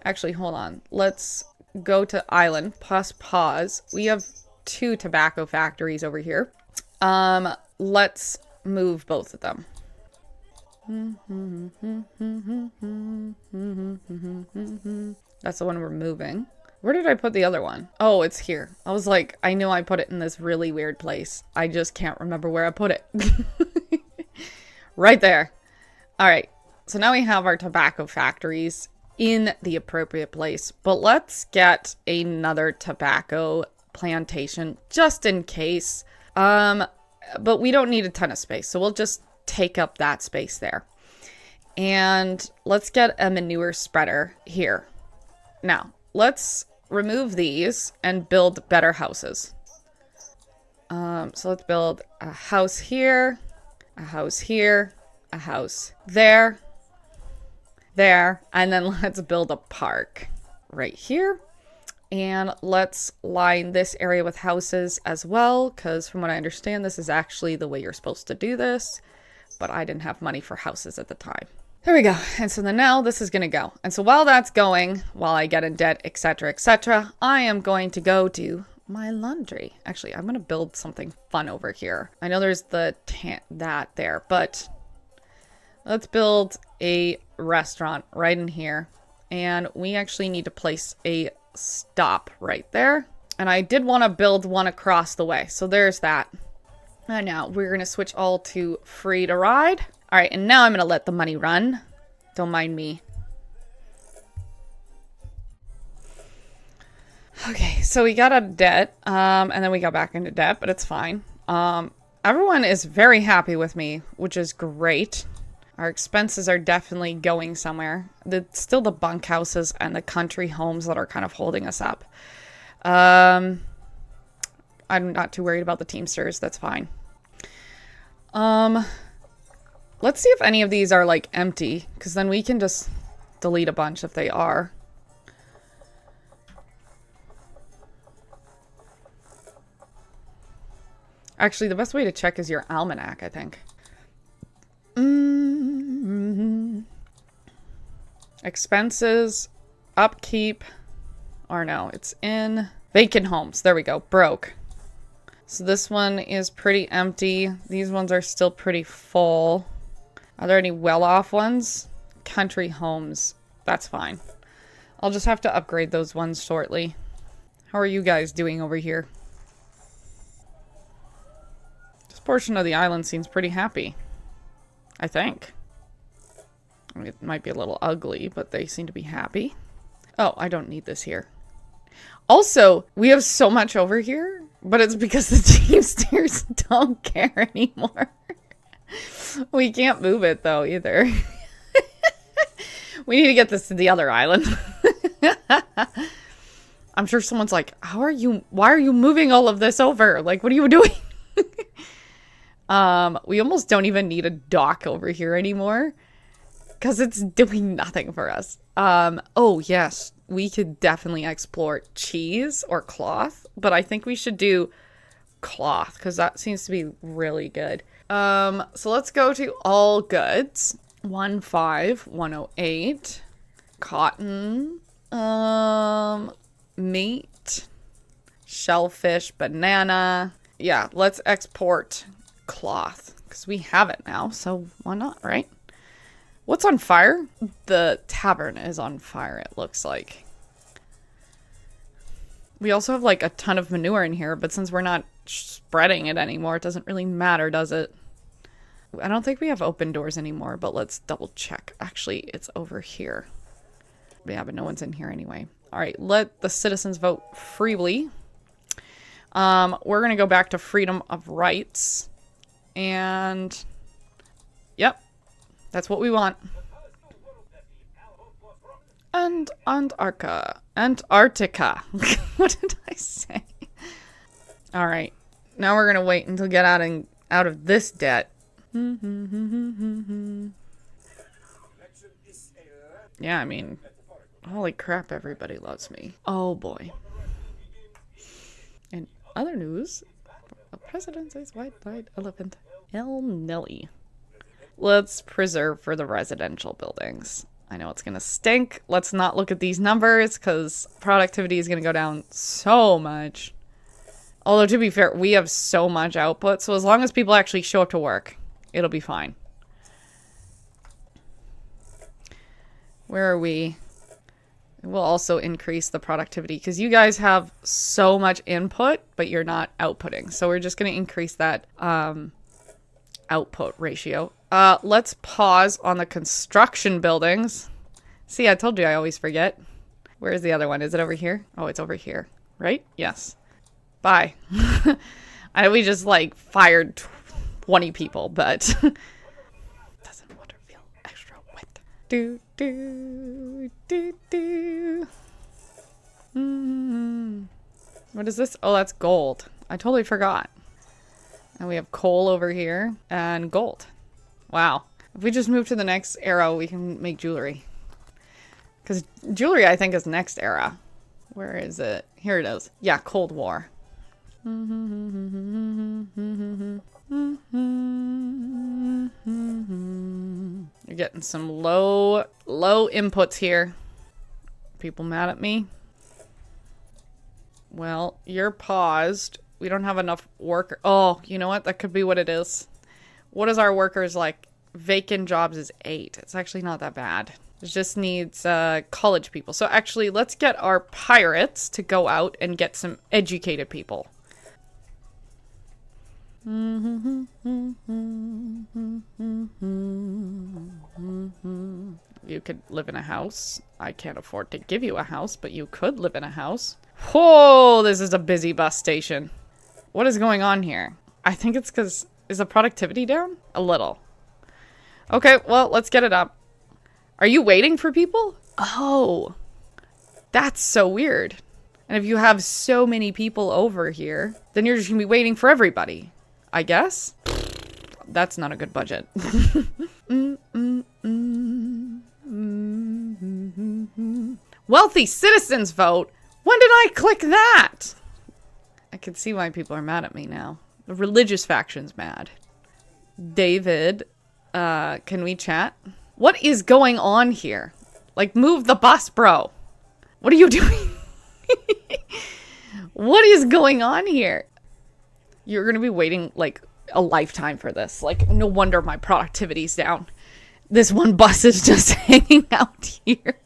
[SPEAKER 1] Actually, hold on. Let's go to island, pause. We have 2 tobacco factories over here. Let's move both of them. That's the one we're moving. Where did I put the other one? Oh, it's here. I was like, I knew I put it in this really weird place. I just can't remember where I put it. Right there. All right. So now we have our tobacco factories in the appropriate place. But let's get another tobacco plantation just in case. But we don't need a ton of space. So we'll just take up that space there. And let's get a manure spreader here. Now, let's remove these and build better houses. So let's build a house here, a house here, a house there, and then let's build a park right here. And let's line this area with houses as well, because from what I understand, this is actually the way you're supposed to do this, but I didn't have money for houses at the time. There we go. And so then now this is going to go. And so while that's going, while I get in debt, etc., I am going to go do my laundry. Actually, I'm going to build something fun over here. I know there's that there, but let's build a restaurant right in here. And we actually need to place a stop right there. And I did want to build one across the way. So there's that. And now we're going to switch all to free to ride. All right, and now I'm going to let the money run. Don't mind me. Okay, so we got out of debt, and then we got back into debt, but it's fine. Everyone is very happy with me, which is great. Our expenses are definitely going somewhere. It's still the bunkhouses and the country homes that are kind of holding us up. I'm not too worried about the Teamsters. That's fine. Let's see if any of these are like empty, because then we can just delete a bunch if they are. Actually, the best way to check is your almanac, I think. Expenses, upkeep, or no, it's in vacant homes. There we go, broke. So this one is pretty empty. These ones are still pretty full. Are there any well-off ones? Country homes. That's fine. I'll just have to upgrade those ones shortly. How are you guys doing over here? This portion of the island seems pretty happy. I think. I mean, it might be a little ugly, but they seem to be happy. Oh, I don't need this here. Also, we have so much over here, but it's because the Teamsters don't care anymore. We can't move it, though, either. We need to get this to the other island. I'm sure someone's like, why are you moving all of this over? Like, what are you doing? We almost don't even need a dock over here anymore, because it's doing nothing for us. Oh, yes. We could definitely export cheese or cloth, but I think we should do cloth because that seems to be really good. So let's go to all goods. 15108. Cotton. Meat. Shellfish. Banana. Yeah, let's export cloth because we have it now, so why not, right? What's on fire? The tavern is on fire, it looks like. We also have like a ton of manure in here, but since we're not spreading it anymore, it doesn't really matter, does it? I don't think we have open doors anymore, but let's double check. Actually, it's over here. Yeah, but no one's in here anyway. All right, let the citizens vote freely. We're going to go back to freedom of rights. And yep, that's what we want. And Antarctica. What did I say? All right. Now we're going to wait until get out of this debt. Yeah, I mean, holy crap, everybody loves me. Oh boy. In other news, the president says white elephant. El Nelly. Let's preserve for the residential buildings. I know it's going to stink. Let's not look at these numbers because productivity is going to go down so much. Although, to be fair, we have so much output. So as long as people actually show up to work, it'll be fine. Where are we? It will also increase the productivity because you guys have so much input, but you're not outputting. So we're just going to increase that output ratio. Let's pause on the construction buildings. See, I told you I always forget. Where's the other one? Is it over here? Oh, it's over here, right? Yes. Bye. We just like fired 20 people, but doesn't water feel extra wet? Do do do do. What is this? Oh, that's gold. I totally forgot. And we have coal over here and gold. Wow. If we just move to the next era, we can make jewelry. Because jewelry, I think, is next era. Where is it? Here it is. Yeah, Cold War. You're getting some low inputs here. People mad at me? Well, you're paused. We don't have enough work. Oh, you know what? That could be what it is. What is our workers like? Vacant jobs is 8. It's actually not that bad. It just needs college people. So actually, let's get our pirates to go out and get some educated people. You could live in a house. I can't afford to give you a house, but you could live in a house. Whoa, this is a busy bus station. What is going on here? I think it's because... Is the productivity down? A little. Okay, well, let's get it up. Are you waiting for people? Oh, that's so weird. And if you have so many people over here, then you're just going to be waiting for everybody, I guess. That's not a good budget. Wealthy citizens vote? When did I click that? I can see why people are mad at me now. The religious faction's mad. David, can we chat? What is going on here? Like, move the bus, bro. What are you doing? What is going on here? You're going to be waiting, like, a lifetime for this. Like, no wonder my productivity's down. This one bus is just hanging out here.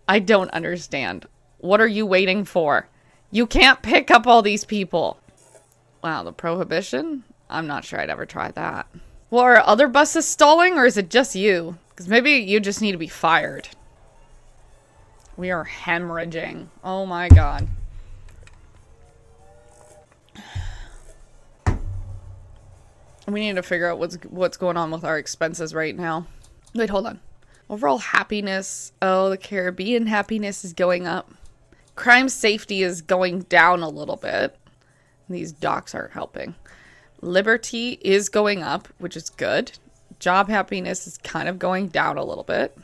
[SPEAKER 1] I don't understand. What are you waiting for? You can't pick up all these people. Wow, the prohibition? I'm not sure I'd ever try that. Well, are other buses stalling, or is it just you? Because maybe you just need to be fired. We are hemorrhaging. Oh my god. We need to figure out what's going on with our expenses right now. Wait, hold on. Overall happiness. Oh, the Caribbean happiness is going up. Crime safety is going down a little bit. These docks aren't helping. Liberty is going up, which is good. Job happiness is kind of going down a little bit.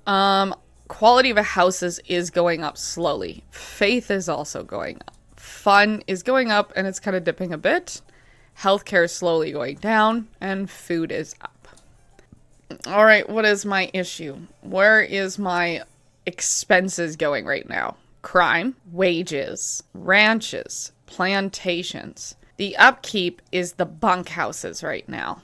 [SPEAKER 1] Quality of houses is going up slowly. Faith is also going up. Fun is going up, and it's kind of dipping a bit. Healthcare is slowly going down, and food is up. All right, what is my issue? Where is my expenses going right now? Crime, wages, ranches, plantations. The upkeep is the bunkhouses right now.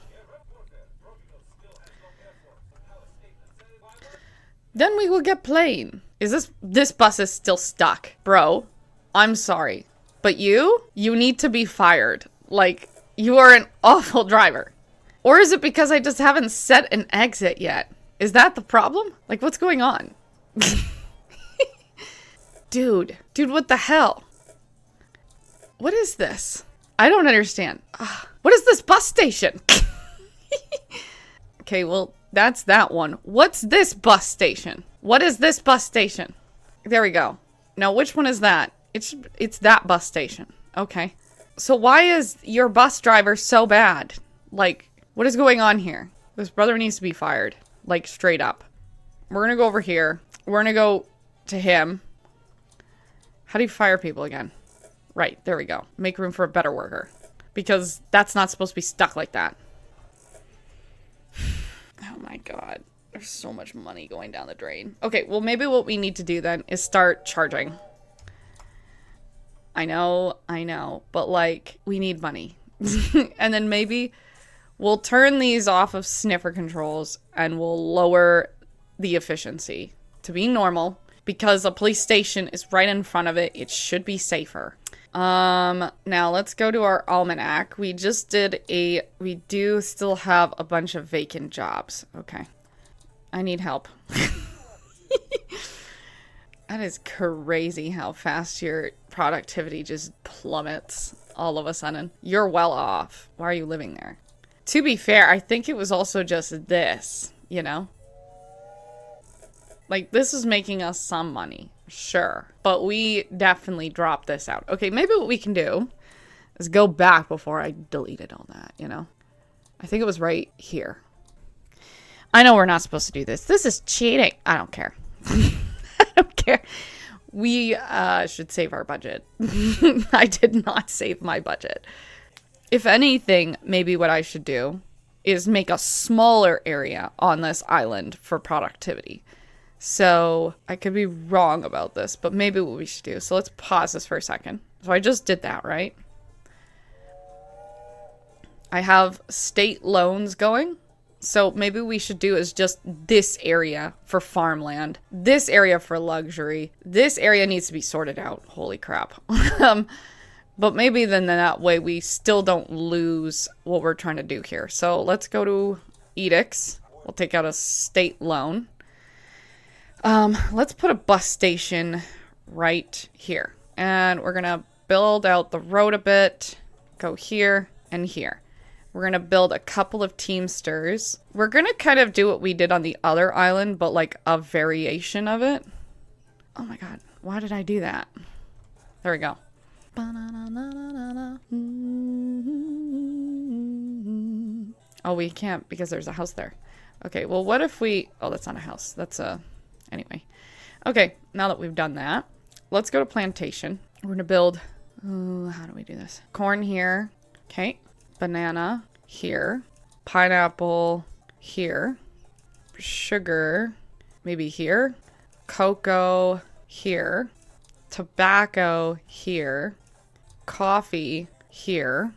[SPEAKER 1] Then we will get plain. Is this bus is still stuck? Bro, I'm sorry. But you need to be fired. Like, you are an awful driver. Or is it because I just haven't set an exit yet? Is that the problem? Like, what's going on? Dude, what the hell? What is this? I don't understand. What is this bus station? Okay, well, that's that one. What's this bus station? What is this bus station? There we go. Now, which one is that? It's that bus station. Okay. So why is your bus driver so bad? Like, what is going on here? This brother needs to be fired. Like, straight up. We're gonna go over here. We're gonna go to him. How do you fire people again? Right, there we go. Make room for a better worker. Because that's not supposed to be stuck like that. Oh my god. There's so much money going down the drain. Okay, well maybe what we need to do then is start charging. I know. But like, we need money. And then maybe we'll turn these off of sniffer controls and we'll lower the efficiency to be normal. Because a police station is right in front of it, it should be safer. Now let's go to our almanac. We do still have a bunch of vacant jobs. Okay. I need help. That is crazy how fast your productivity just plummets all of a sudden. You're well off. Why are you living there? To be fair, I think it was also just this, you know? Like, this is making us some money. Sure. But we definitely dropped this out. Okay, maybe what we can do is go back before I deleted all that, you know? I think it was right here. I know we're not supposed to do this. This is cheating. I don't care. I don't care. We should save our budget. I did not save my budget. If anything, maybe what I should do is make a smaller area on this island for productivity. So I could be wrong about this, but maybe what we should do. So let's pause this for a second. So I just did that, right? I have state loans going. So maybe we should do is just this area for farmland, this area for luxury. This area needs to be sorted out. Holy crap. But maybe then that way we still don't lose what we're trying to do here. So let's go to edicts. We'll take out a state loan. Let's put a bus station right here. And we're going to build out the road a bit. Go here and here. We're going to build a couple of Teamsters. We're going to kind of do what we did on the other island, but like a variation of it. Oh my god, why did I do that? There we go. Oh, we can't because there's a house there. Okay, well, what if we... Oh, that's not a house. That's a... Anyway. Okay, now that we've done that, let's go to plantation. We're going to build... how do we do this? Corn here. Okay. Banana here. Pineapple here. Sugar maybe here. Cocoa here. Tobacco here. Coffee here.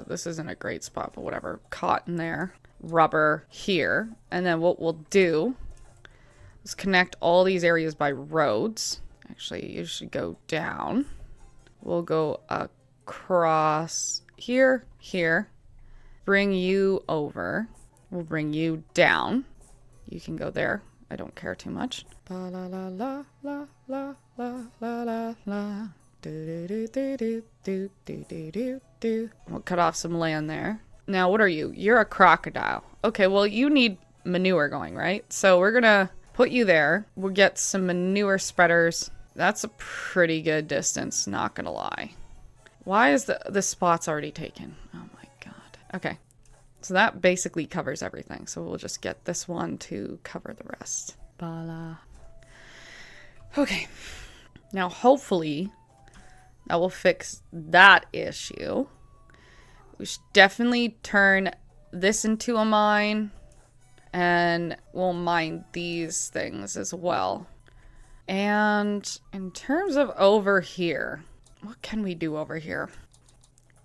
[SPEAKER 1] This isn't a great spot, but whatever. Cotton there. Rubber here. And then what we'll do is connect all these areas by roads. Actually, you should go down. We'll go across here, here. Bring you over. We'll bring you down. You can go there. I don't care too much. La la la la la la la la la. We'll cut off some land there. Now, what are you? You're a crocodile. Okay, well, you need manure going, right? So we're gonna put you there. We'll get some manure spreaders. That's a pretty good distance, not gonna lie. Why is the spot's already taken? Oh my god. Okay. So that basically covers everything. So we'll just get this one to cover the rest. Bala. Okay. Now, hopefully, that will fix that issue. We should definitely turn this into a mine. And we'll mine these things as well. And in terms of over here, what can we do over here?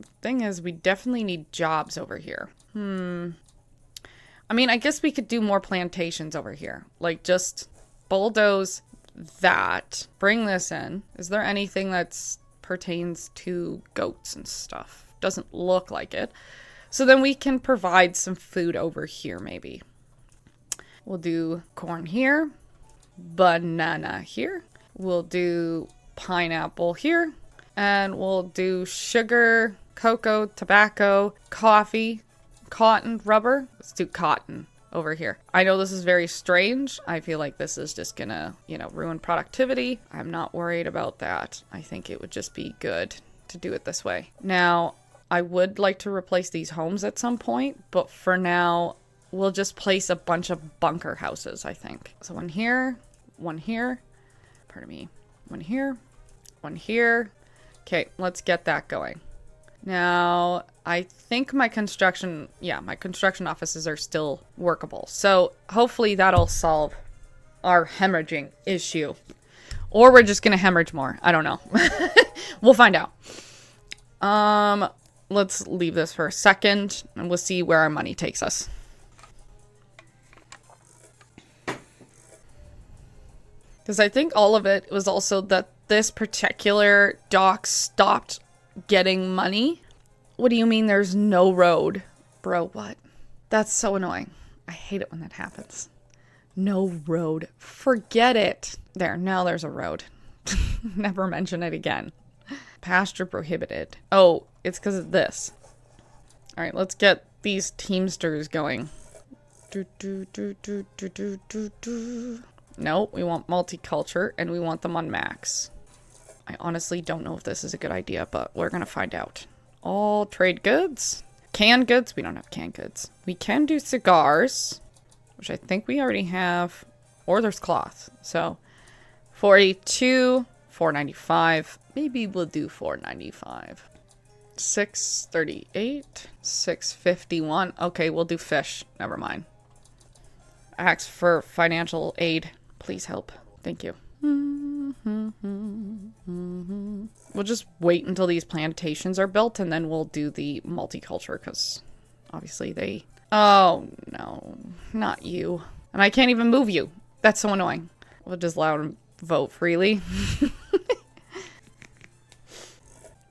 [SPEAKER 1] The thing is, we definitely need jobs over here. I mean, I guess we could do more plantations over here. Like, just bulldoze that. Bring this in. Is there anything that's pertains to goats and stuff? Doesn't look like it. So then we can provide some food over here, maybe. We'll do corn here. Banana here. We'll do pineapple here. And we'll do sugar cocoa, tobacco, coffee, cotton, rubber. Let's do cotton over here. I know this is very strange. I feel like this is just gonna, ruin productivity. I'm not worried about that. I think it would just be good to do it this way. Now, I would like to replace these homes at some point, but for now, we'll just place a bunch of bunker houses, I think. So one here, pardon me, one here, one here. Okay, let's get that going. Now, I think my construction offices are still workable. So hopefully that'll solve our hemorrhaging issue. Or we're just going to hemorrhage more. I don't know. We'll find out. Let's leave this for a second and we'll see where our money takes us. Because I think all of it was also that this particular dock stopped getting money. What do you mean there's no road? Bro, what? That's so annoying. I hate it when that happens. No road. Forget it. There, now there's a road. Never mention it again. Pasture prohibited. Oh, it's because of this. All right, let's get these Teamsters going. No, we want multicultural and we want them on max. I honestly don't know if this is a good idea, but we're going to find out. All trade goods. Canned goods. We don't have canned goods. We can do cigars, which I think we already have. Or there's cloth. So 42, $4.95. Maybe we'll do $4.95. $6.38, $6.51. Okay, we'll do fish. Never mind. Ask for financial aid. Please help. Thank you. We'll just wait until these plantations are built and then we'll do the multicultural because obviously they... Oh, no. Not you. And I can't even move you. That's so annoying. We'll just allow them to vote freely.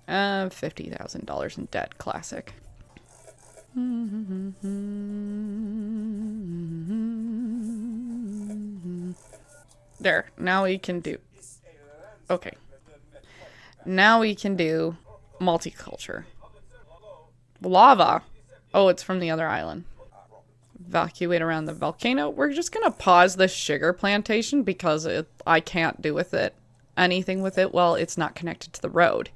[SPEAKER 1] $50,000 in debt. Classic. There. Now we can do... Okay. Now we can do multicultural. Lava. Oh, it's from the other island. Evacuate around the volcano. We're just going to pause this sugar plantation because I can't do with it anything with it while it's not connected to the road.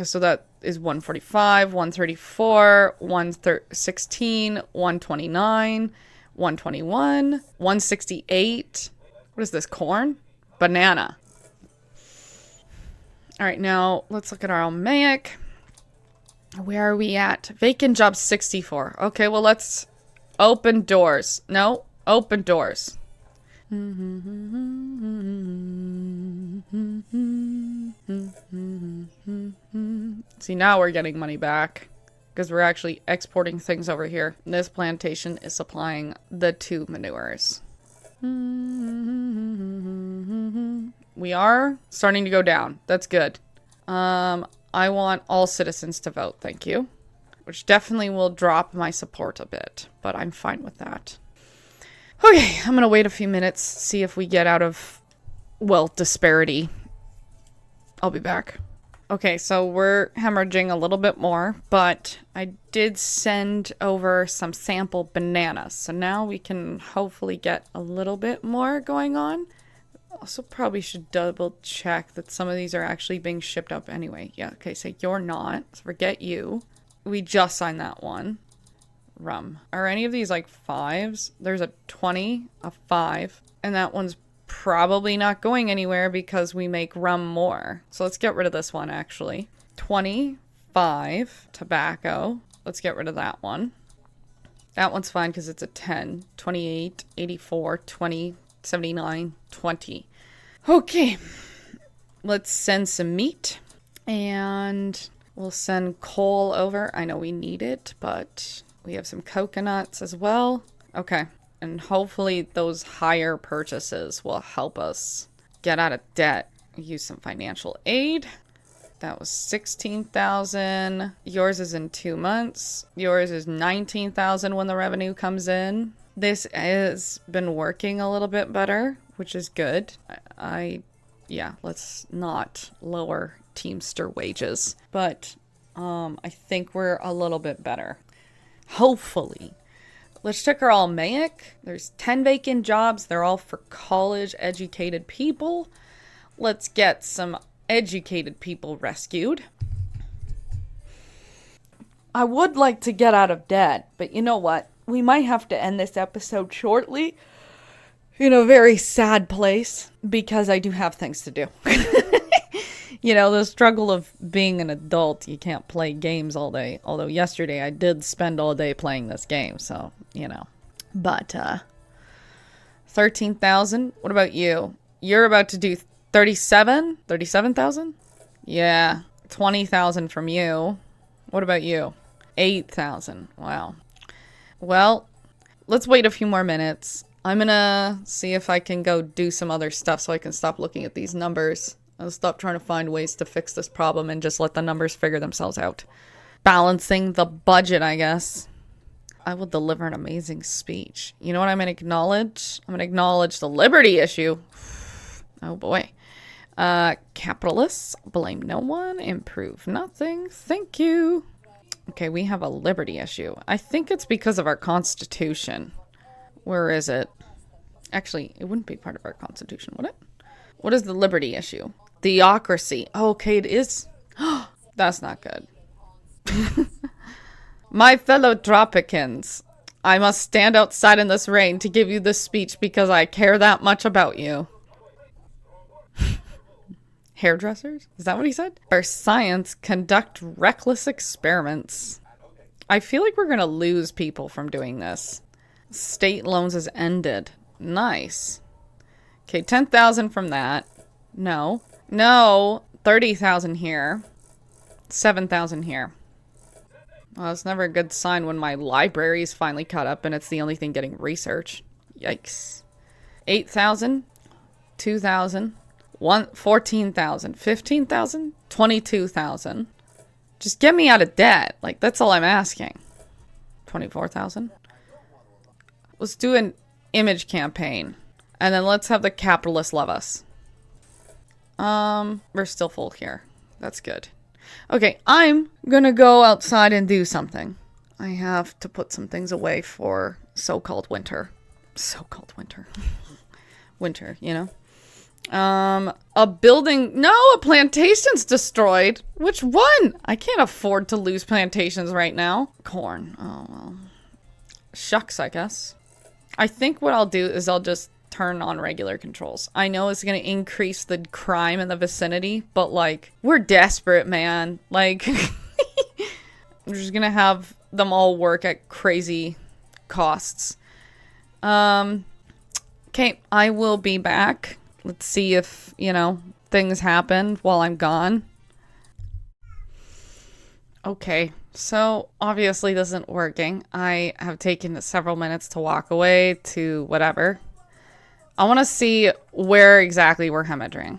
[SPEAKER 1] So that is 145, 134, 116, 129, 121, 168. What is this? Corn? Banana. All right, now let's look at our Almaic. Where are we at? Vacant job 64. Okay, well, let's open doors. No, open doors. See, now we're getting money back because we're actually exporting things over here. This plantation is supplying the 2 manures. We are starting to go down. That's good. I want all citizens to vote. Thank you. Which definitely will drop my support a bit, but I'm fine with that. Okay, I'm going to wait a few minutes, see if we get out of, well, disparity. I'll be back. Okay, so we're hemorrhaging a little bit more, but I did send over some sample bananas. So now we can hopefully get a little bit more going on. Also probably should double check that some of these are actually being shipped up anyway. Yeah, okay, so you're not. So forget you. We just signed that one. Rum. Are any of these like 5s? There's a 20, a 5, and that one's probably not going anywhere because we make rum more. So let's get rid of this one actually. 25 tobacco. Let's get rid of that one. That one's fine because it's a 10. 28, 84, 20, 79, 20. Okay. Let's send some meat and we'll send coal over. I know we need it, but we have some coconuts as well. Okay. And hopefully those higher purchases will help us get out of debt. Use some financial aid. That was 16,000. Yours is in 2 months. Yours is 19,000 when the revenue comes in. This has been working a little bit better, which is good. Yeah, let's not lower Teamster wages. But I think we're a little bit better. Hopefully. Let's check our Almaic. There's 10 vacant jobs. They're all for college educated people. Let's get some educated people rescued. I would like to get out of debt, but you know what? We might have to end this episode shortly in a very sad place because I do have things to do. You know, the struggle of being an adult, you can't play games all day. Although yesterday I did spend all day playing this game, so, you know. But, 13,000. What about you? You're about to do 37? 37,000? Yeah. 20,000 from you. What about you? 8,000. Wow. Well, let's wait a few more minutes. I'm gonna see if I can go do some other stuff so I can stop looking at these numbers. I'll stop trying to find ways to fix this problem and just let the numbers figure themselves out. Balancing the budget, I guess. I will deliver an amazing speech. You know what I'm going to acknowledge? I'm going to acknowledge the liberty issue. Oh boy. Capitalists, blame no one, improve nothing. Thank you. Okay, we have a liberty issue. I think it's because of our Constitution. Where is it? Actually, it wouldn't be part of our Constitution, would it? What is the liberty issue? Theocracy. Okay, it is. That's not good. My fellow Tropicans, I must stand outside in this rain to give you this speech because I care that much about you. Hairdressers? Is that what he said? For science, conduct reckless experiments. I feel like we're going to lose people from doing this. State loans has ended. Nice. Okay, 10,000 from that. No. No. 30,000 here. 7,000 here. Well, it's never a good sign when my library is finally caught up and it's the only thing getting research. Yikes. 8,000. 2,000. 14,000. 15,000. 22,000. Just get me out of debt. Like, that's all I'm asking. 24,000. Let's do an image campaign. And then let's have the capitalists love us. We're still full here. That's good. Okay, I'm gonna go outside and do something. I have to put some things away for so-called winter. So-called winter. Winter, you know? A building... No, a plantation's destroyed. Which one? I can't afford to lose plantations right now. Corn. Oh, well. Shucks, I guess. I think what I'll do is I'll just turn on regular controls. I know it's going to increase the crime in the vicinity, but, like, we're desperate, man. Like, we're just going to have them all work at crazy costs. Okay, I will be back. Let's see if, you know, things happen while I'm gone. Okay, so obviously this isn't working. I have taken several minutes to walk away to whatever. I want to see where exactly we're hemorrhaging.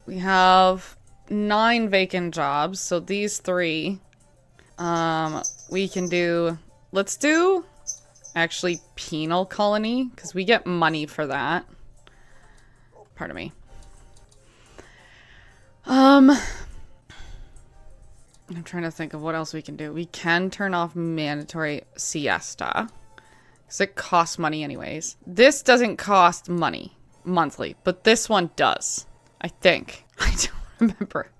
[SPEAKER 1] We have 9 vacant jobs, so these 3, we can do, let's do actually penal colony, because we get money for that. Pardon me. I'm trying to think of what else we can do. We can turn off mandatory siesta. Because it costs money anyways. This doesn't cost money monthly, but this one does. I think. I don't remember.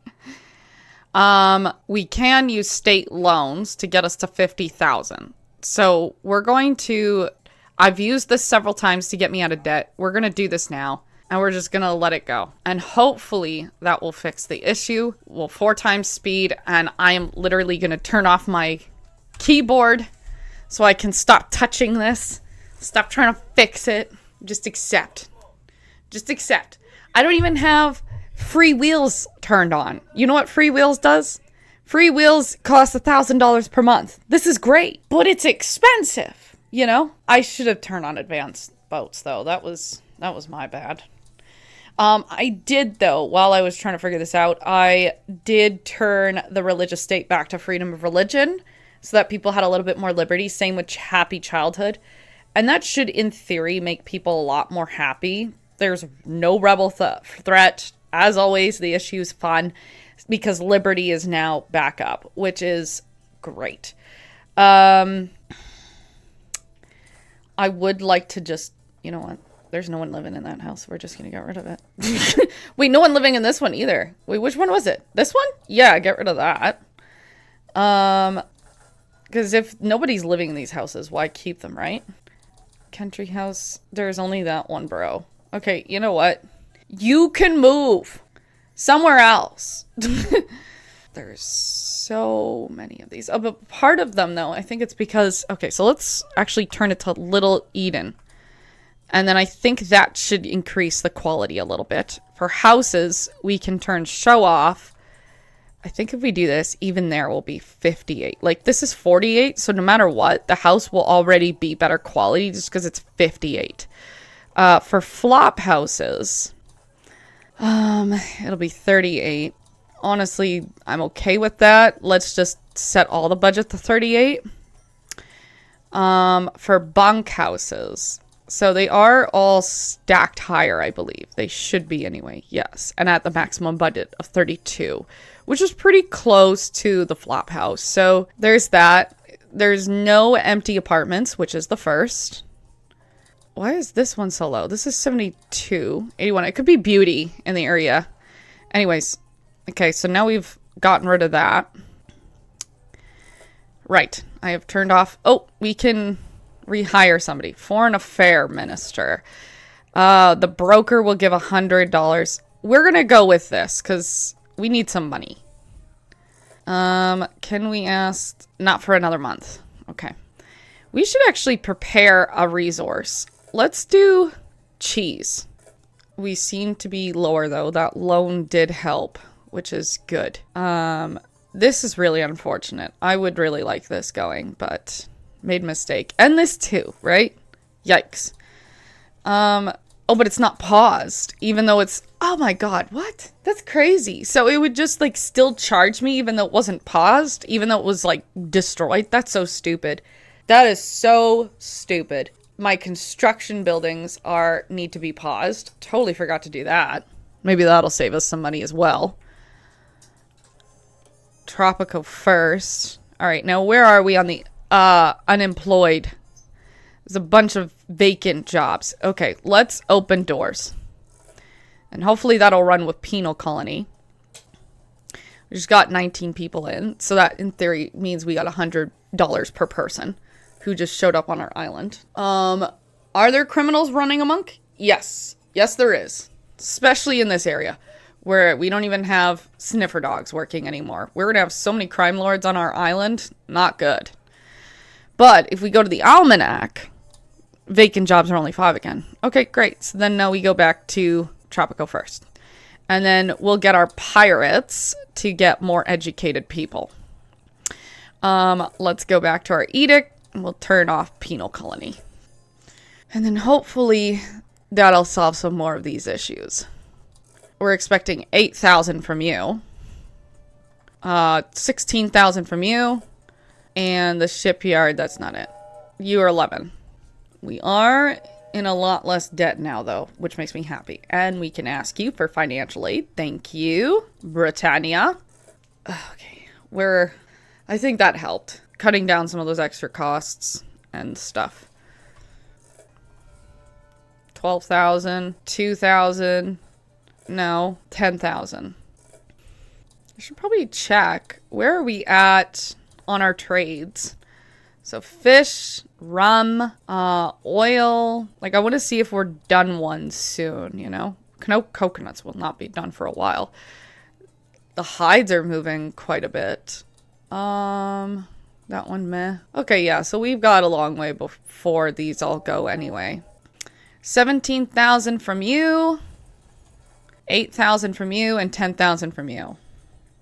[SPEAKER 1] We can use state loans to get us to 50,000. So we're going to... I've used this several times to get me out of debt. We're going to do this now. And we're just going to let it go. And hopefully that will fix the issue. Well, 4 times speed. And I am literally going to turn off my keyboard so I can stop touching this. Stop trying to fix it. Just accept. Just accept. I don't even have free wheels turned on. You know what free wheels does? Free wheels cost $1,000 per month. This is great, but it's expensive. You know? I should have turned on advanced boats though. That was my bad. I did, though, while I was trying to figure this out, I did turn the religious state back to freedom of religion so that people had a little bit more liberty. Same with happy childhood. And that should, in theory, make people a lot more happy. There's no rebel threat. As always, the issue is fun. because Liberty is now back up, which is great. I would like to just, you know what? There's no one living in that house. We're just going to get rid of it. Wait, no one living in this one either. Wait, which one was it? This one? Yeah, get rid of that. Because if nobody's living in these houses, why keep them, right? Country house. There's only that one, bro. Okay, you know what? You can move somewhere else. There's so many of these. But part of them, though, I think it's because... Okay, so let's actually turn it to Little Eden. And then I think that should increase the quality a little bit. For houses, we can turn show off. I think if we do this, even there will be 58. Like, this is 48, so no matter what, the house will already be better quality just because it's 58. For flop houses, it'll be 38. Honestly, I'm okay with that. Let's just set all the budget to 38. For bunk houses... So they are all stacked higher, I believe. They should be anyway, yes. And at the maximum budget of 32, which is pretty close to the flop house. So there's that. There's no empty apartments, which is the first. Why is this one so low? This is 72, 81. It could be beauty in the area. Anyways, okay, so now we've gotten rid of that. Right, I have turned off. Oh, we can... rehire somebody. Foreign affair minister. The broker will give $100. We're gonna go with this because we need some money. Can we ask? Not for another month. Okay. We should actually prepare a resource. Let's do cheese. We seem to be lower though. That loan did help, which is good. This is really unfortunate. I would really like this going, but made a mistake. And this too, right? Yikes. Oh, but it's not paused, even though it's, oh my God, what? That's crazy. So it would just like still charge me even though it wasn't paused, even though it was like destroyed. That's so stupid. That is so stupid. My construction buildings need to be paused. Totally forgot to do that. Maybe that'll save us some money as well. Tropico first. All right, now where are we on the unemployed? There's a bunch of vacant jobs. Okay, let's open doors. And hopefully that'll run with penal colony. We just got 19 people in. So that in theory means we got $100 per person who just showed up on our island. Are there criminals running amok? Yes. Yes, there is. Especially in this area where we don't even have sniffer dogs working anymore. We're going to have so many crime lords on our island. Not good. But if we go to the almanac, vacant jobs are only 5 again. Okay, great. So then now we go back to Tropico first. And then we'll get our pirates to get more educated people. Let's go back to our edict and we'll turn off penal colony. And then hopefully that'll solve some more of these issues. We're expecting 8,000 from you. 16,000 from you. And the shipyard, that's not it. You are 11. We are in a lot less debt now, though, which makes me happy. And we can ask you for financial aid. Thank you, Britannia. Okay, I think that helped. Cutting down some of those extra costs and stuff. 12,000, 2,000, no, 10,000. I should probably check. Where are we at on our trades? So fish, rum, oil. Like I want to see if we're done one soon, you know? No, coconuts will not be done for a while. The hides are moving quite a bit. That one meh. Okay, yeah, so we've got a long way before these all go anyway. 17,000 from you, 8,000 from you, and 10,000 from you.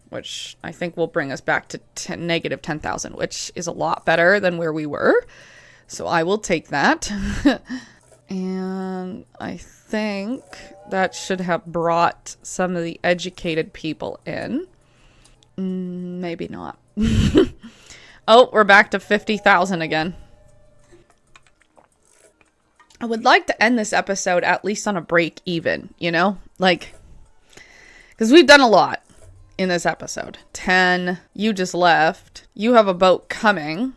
[SPEAKER 1] Which I think will bring us back to negative 10,000, which is a lot better than where we were. So I will take that. And I think that should have brought some of the educated people in. Maybe not. Oh, we're back to 50,000 again. I would like to end this episode at least on a break even, you know? Like, because we've done a lot. in this episode. 10. You just left. You have a boat coming.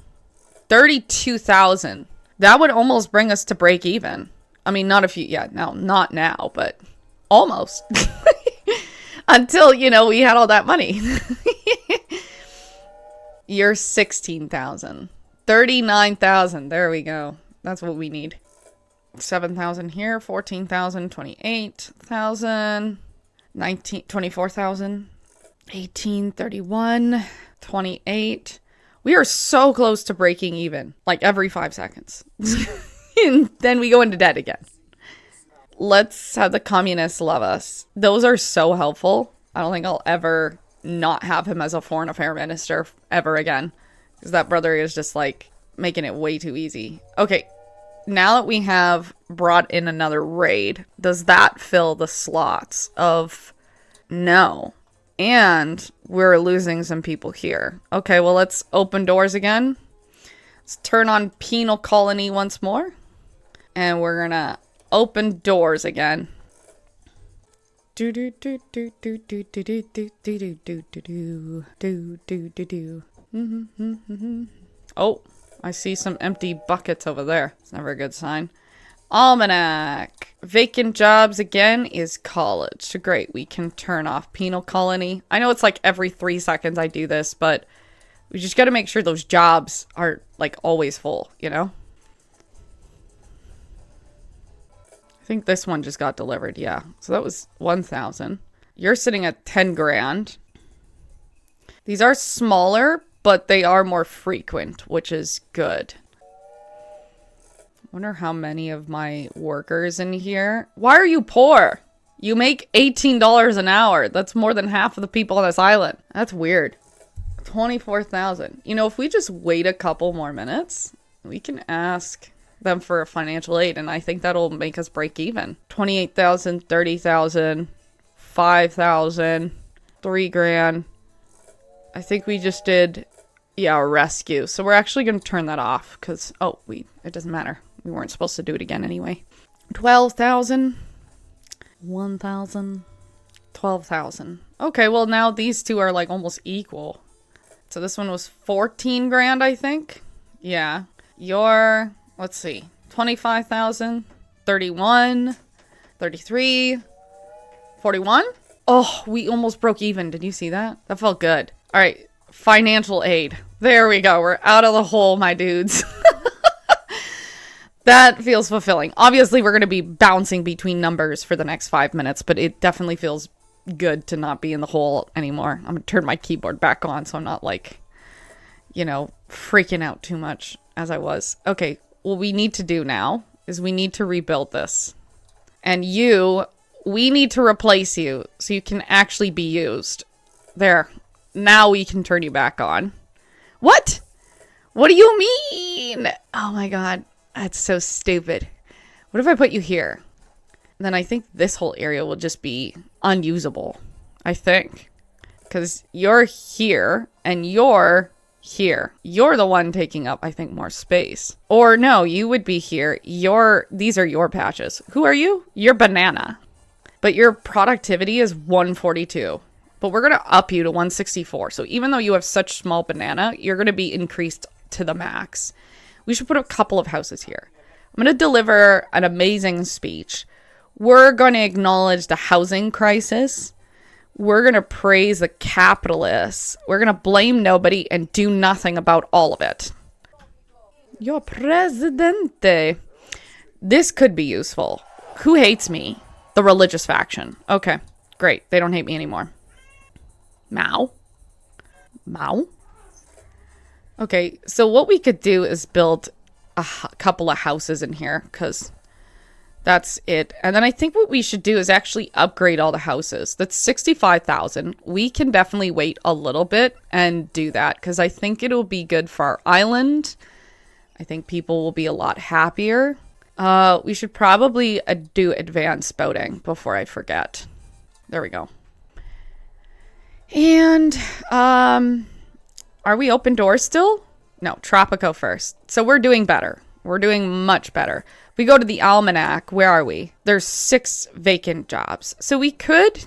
[SPEAKER 1] 32,000. That would almost bring us to break even. I mean, not not now, but almost. Until, we had all that money. You're 16,000. 39,000. There we go. That's what we need. 7,000 here. 14,000. 28,000. 24,000. 18, 31, 28. We are so close to breaking even. Like every 5 seconds. And then we go into debt again. Let's have the communists love us. Those are so helpful. I don't think I'll ever not have him as a foreign affairs minister ever again. Because that brother is just like making it way too easy. Okay, now that we have brought in another raid, does that fill the slots of no? And we're losing some people here. Okay, well, let's open doors again. Let's turn on penal colony once more. And we're gonna open doors again. Oh, I see some empty buckets over there. It's never a good sign. Almanac. Vacant jobs again is college. So great, we can turn off penal colony. I know it's like every 3 seconds I do this, but we just got to make sure those jobs are like always full, I think this one just got delivered, yeah. So that was 1,000. You're sitting at 10 grand. These are smaller, but they are more frequent, which is good. Wonder how many of my workers in here. Why are you poor? You make $18 an hour. That's more than half of the people on this island. That's weird. 24,000. If we just wait a couple more minutes, we can ask them for a financial aid, and I think that'll make us break even. 28,000, 30,000, 5,000, 3 grand. I think we just did, a rescue. So we're actually going to turn that off because, it doesn't matter. We weren't supposed to do it again anyway. 12,000, 1,000, 12,000. Okay, well now these two are like almost equal. So this one was 14 grand, I think. Yeah. Let's see, 25,000, 31, 33, 41. Oh, we almost broke even. Did you see that? That felt good. All right, financial aid. There we go. We're out of the hole, my dudes. That feels fulfilling. Obviously, we're going to be bouncing between numbers for the next 5 minutes, but it definitely feels good to not be in the hole anymore. I'm going to turn my keyboard back on so I'm not like, freaking out too much as I was. Okay, what we need to do now is we need to rebuild this. And we need to replace you so you can actually be used. There. Now we can turn you back on. What? What do you mean? Oh my god. That's so stupid. What if I put you here? Then I think this whole area will just be unusable. I think. Because you're here and you're here. You're the one taking up, I think, more space. Or no, you would be here. These are your patches. Who are you? You're banana. But your productivity is 142. But we're going to up you to 164. So even though you have such small banana, you're going to be increased to the max. We should put a couple of houses here. I'm going to deliver an amazing speech. We're going to acknowledge the housing crisis. We're going to praise the capitalists. We're going to blame nobody and do nothing about all of it. Yo, presidente. This could be useful. Who hates me? The religious faction. Okay, great. They don't hate me anymore. Mao? Okay, so what we could do is build a couple of houses in here, because that's it. And then I think what we should do is actually upgrade all the houses. That's 65,000. We can definitely wait a little bit and do that, because I think it'll be good for our island. I think people will be a lot happier. We should probably do advanced boating before I forget. There we go. And, are we open doors still? No, Tropico first. So we're doing better. We're doing much better. We go to the Almanac. Where are we? There's 6 vacant jobs. So we could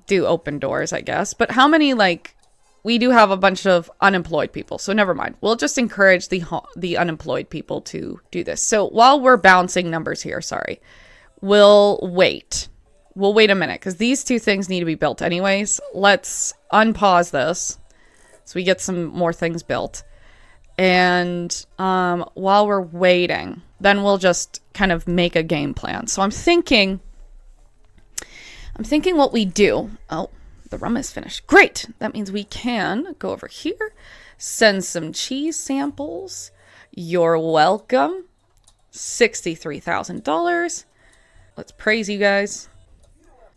[SPEAKER 1] do open doors, I guess. But how many, like, we do have a bunch of unemployed people, so never mind. We'll just encourage the unemployed people to do this. So while we're bouncing numbers here, sorry, we'll wait. We'll wait a minute because these two things need to be built anyways. Let's unpause this so we get some more things built. And while we're waiting, then we'll just kind of make a game plan. So I'm thinking what we do. Oh, the rum is finished. Great. That means we can go over here, send some cheese samples. You're welcome. $63,000. Let's praise you guys.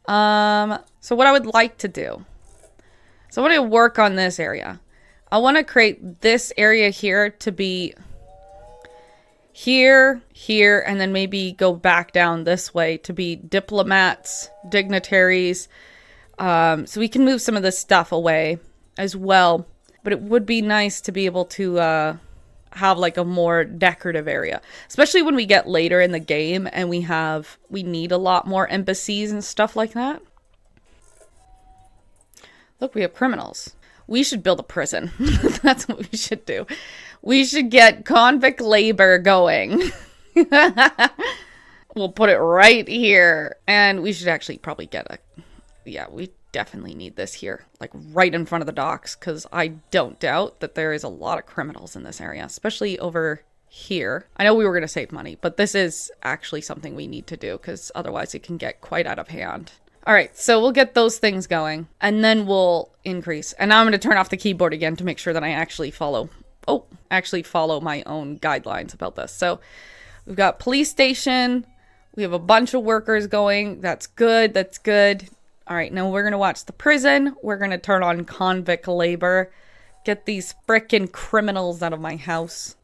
[SPEAKER 1] So what I would like to do. So I want to work on this area. I want to create this area here to be here, here, and then maybe go back down this way to be diplomats, dignitaries. So we can move some of this stuff away as well. But it would be nice to be able to have like a more decorative area. Especially when we get later in the game and we need a lot more embassies and stuff like that. Look, we have criminals. We should build a prison. That's what we should do. We should get convict labor going. We'll put it right here. And we should actually probably get yeah, we definitely need this here. Like right in front of the docks. Because I don't doubt that there is a lot of criminals in this area. Especially over here. I know we were going to save money. But this is actually something we need to do. Because otherwise it can get quite out of hand. All right, so we'll get those things going, and then we'll increase. And now I'm going to turn off the keyboard again to make sure that I actually follow my own guidelines about this. So we've got police station. We have a bunch of workers going. That's good. That's good. All right, now we're going to watch the prison. We're going to turn on convict labor. Get these frickin' criminals out of my house.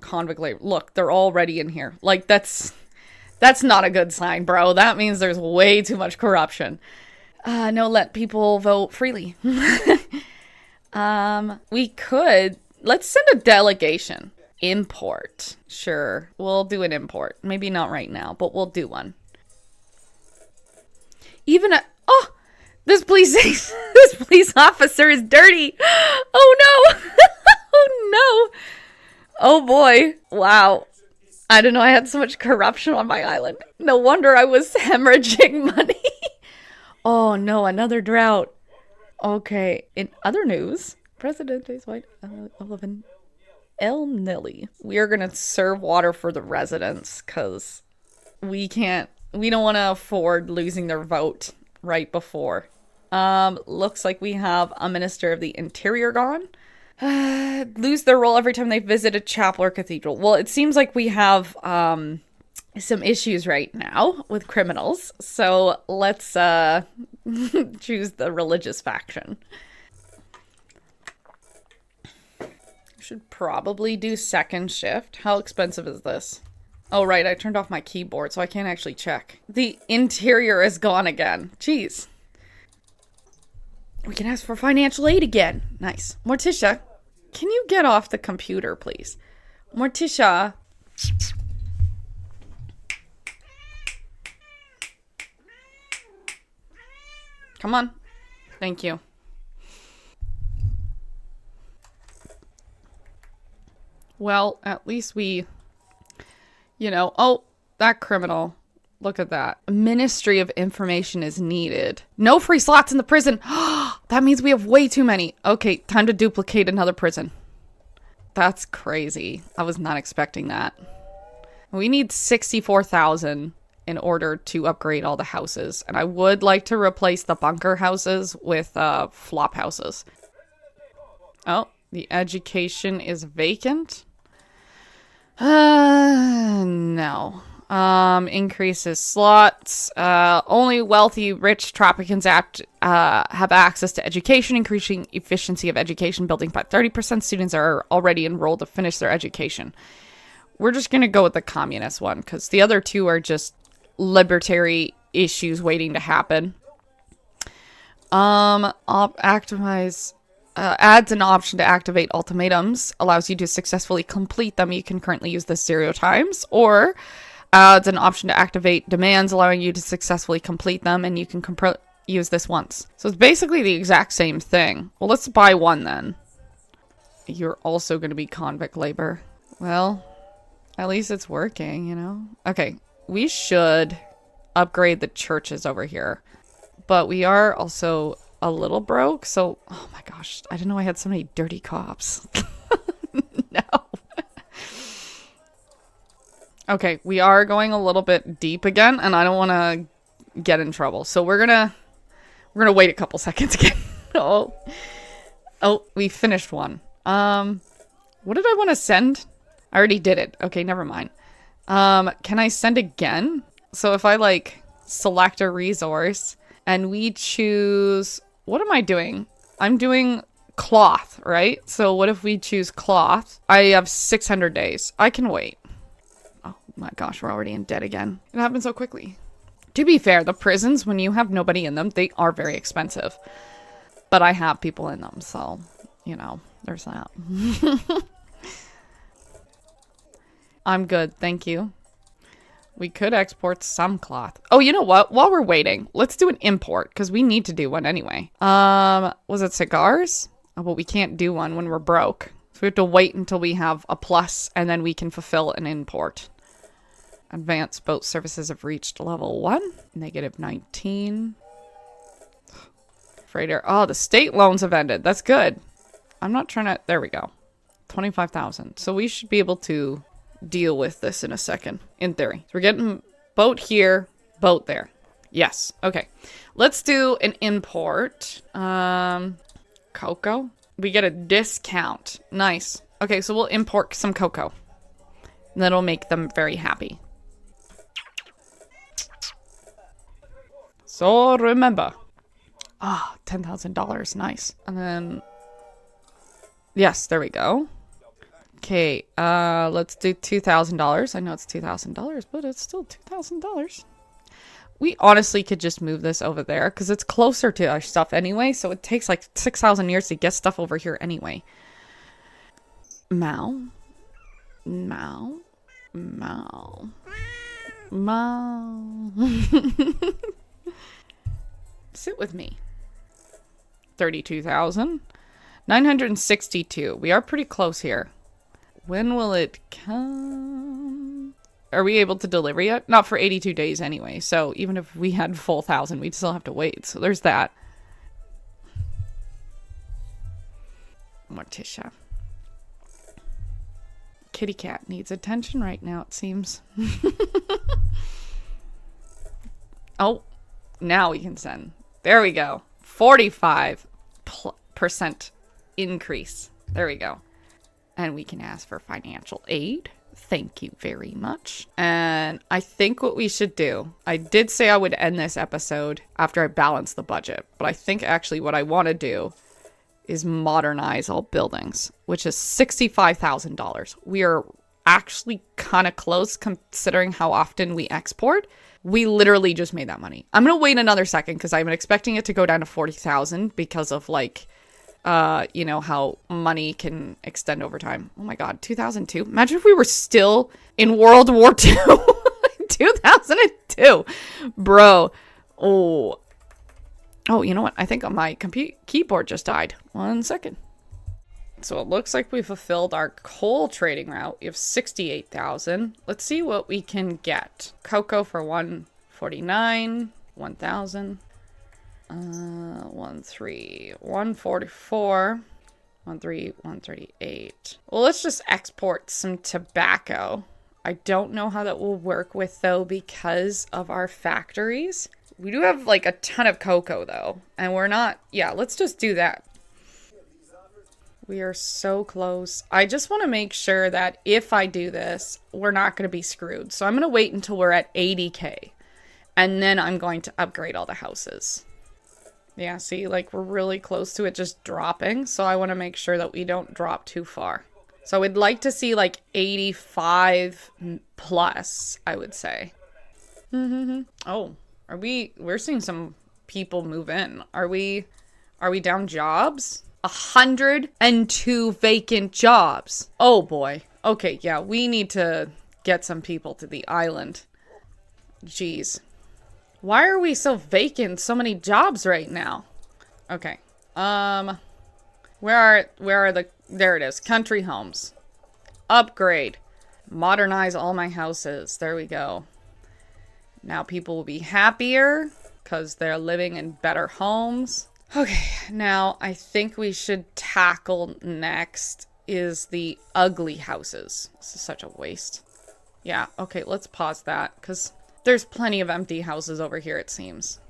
[SPEAKER 1] Convict labor. Look, they're already in here. Like, that's not a good sign, bro. That means there's way too much corruption. No, let people vote freely. Let's send a delegation. Import. Sure, we'll do an import. Maybe not right now, but we'll do one. This police officer is dirty. Oh no. Oh no. Oh boy. Wow. I don't know, I had so much corruption on my island. No wonder I was hemorrhaging money. Oh no, another drought. Okay, in other news, Presidente's White Elephant El Nilly. We are going to serve water for the residents because we don't want to afford losing their vote right before. Looks like we have a Minister of the Interior gone. Lose their role every time they visit a chapel or cathedral. Well, it seems like we have some issues right now with criminals. So let's choose the religious faction. Should probably do second shift. How expensive is this? Oh, right. I turned off my keyboard, so I can't actually check. The interior is gone again. Jeez. We can ask for financial aid again. Nice. Morticia, can you get off the computer, please? Morticia. Come on. Thank you. Well, at least we, oh, that criminal. Look at that. Ministry of Information is needed. No free slots in the prison. That means we have way too many. Okay, time to duplicate another prison. That's crazy. I was not expecting that. We need 64,000 in order to upgrade all the houses. And I would like to replace the bunker houses with flop houses. Oh, the education is vacant. No. Increases slots. Only wealthy, rich Tropicans have access to education, increasing efficiency of education building by 30%. Students are already enrolled to finish their education. We're just going to go with the communist one because the other two are just libertary issues waiting to happen. Activize. Adds an option to activate ultimatums, allows you to successfully complete them. You can currently use this 0 times, or adds an option to activate demands, allowing you to successfully complete them, and you can use this once. So it's basically the exact same thing. Well, let's buy one then. You're also going to be convict labor. Well, at least it's working, you know? Okay, we should upgrade the churches over here. But we are also a little broke, so... Oh my gosh, I didn't know I had so many dirty cops. No. Okay, we are going a little bit deep again, and I don't want to get in trouble. So we're gonna wait a couple seconds again. Oh, we finished one. What did I want to send? I already did it. Okay, never mind. Can I send again? So if I like select a resource and we choose, what am I doing? I'm doing cloth, right? So what if we choose cloth? I have 600 days. I can wait. Oh my gosh, we're already in debt again. It happened so quickly. To be fair, the prisons, when you have nobody in them, they are very expensive. But I have people in them, so, you know, there's that. I'm good, thank you. We could export some cloth. Oh, you know what? While we're waiting, let's do an import, because we need to do one anyway. Was it cigars? Oh, but we can't do one when we're broke. So we have to wait until we have a plus, and then we can fulfill an import. Advanced boat services have reached level 1. Negative 19. Freighter. Oh, the state loans have ended. That's good. I'm not trying to... There we go. 25,000. So we should be able to deal with this in a second, in theory. So we're getting boat here, boat there. Yes. Okay. Let's do an import. Cocoa. We get a discount. Nice. Okay, so we'll import some cocoa. And that'll make them very happy. So remember. Ah, $10,000. Nice. And then... Yes, there we go. Okay, let's do $2,000. I know it's $2,000, but it's still $2,000. We honestly could just move this over there because it's closer to our stuff anyway. So it takes like 6,000 years to get stuff over here anyway. Mao. Mao. Mao. Mao. Sit with me. 32,000. 962. We are pretty close here. When will it come? Are we able to deliver yet? Not for 82 days anyway. So even if we had full 1,000, we'd still have to wait. So there's that. Morticia. Kitty cat needs attention right now, it seems. Oh, now we can send. There we go. 45% increase. There we go. And we can ask for financial aid. Thank you very much. And I think what we should do, I did say I would end this episode after I balance the budget, but I think actually what I want to do is modernize all buildings, which is $65,000. We are actually kind of close considering how often we export. We literally just made that money. I'm going to wait another second because I'm expecting it to go down to 40,000 because of like, you know, how money can extend over time. Oh my God, 2002. Imagine if we were still in World War II. 2002. Bro. Oh, you know what? I think my keyboard just died. 1 second. So it looks like we fulfilled our coal trading route. We have 68,000. Let's see what we can get. Cocoa for 149, 1,000. 144, 138. Well, let's just export some tobacco. I don't know how that will work with though because of our factories. We do have like a ton of cocoa though, and we're not. Yeah, let's just do that. We are so close. I just want to make sure that if I do this, we're not going to be screwed. So I'm going to wait until we're at 80K, and then I'm going to upgrade all the houses. Yeah, see, like, we're really close to it just dropping, so I want to make sure that we don't drop too far. So we'd like to see, like, 85 plus, I would say. Oh, we're seeing some people move in. Are we down jobs? 102 vacant jobs. Oh, boy. Okay, yeah, we need to get some people to the island. Jeez. Why are we so vacant? So many jobs right now. Okay. Where are the, there it is. Country homes. Upgrade. Modernize all my houses. There we go. Now people will be happier because they're living in better homes. Okay, now I think we should tackle next is the ugly houses. This is such a waste. Yeah, okay, let's pause that because there's plenty of empty houses over here, it seems.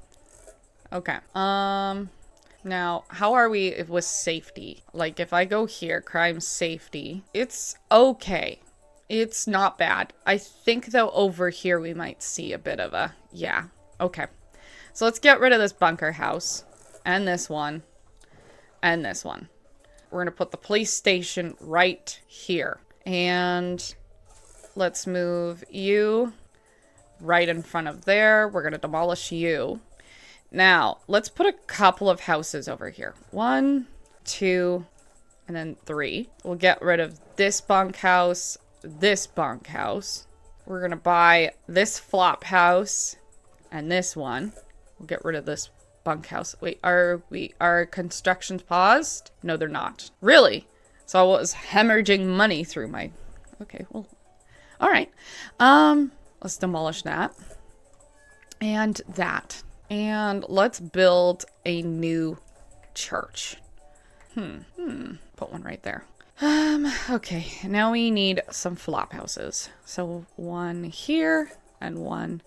[SPEAKER 1] Okay, now how are we with safety? Like if I go here, crime safety, it's okay. It's not bad. I think though over here we might see a bit of a, yeah, okay. So let's get rid of this bunker house. And this one. And this one. We're going to put the police station right here. And let's move you right in front of there. We're going to demolish you. Now, let's put a couple of houses over here. 1, 2, and then 3. We'll get rid of this bunkhouse, this bunkhouse. We're going to buy this flop house and this one. We'll get rid of this bunkhouse. Wait, are constructions paused? No, they're not. Really? So I was hemorrhaging money through my, okay, well, all right. Let's demolish that and that. And let's build a new church. Put one right there. Okay, now we need some flop houses. So 1 here and 1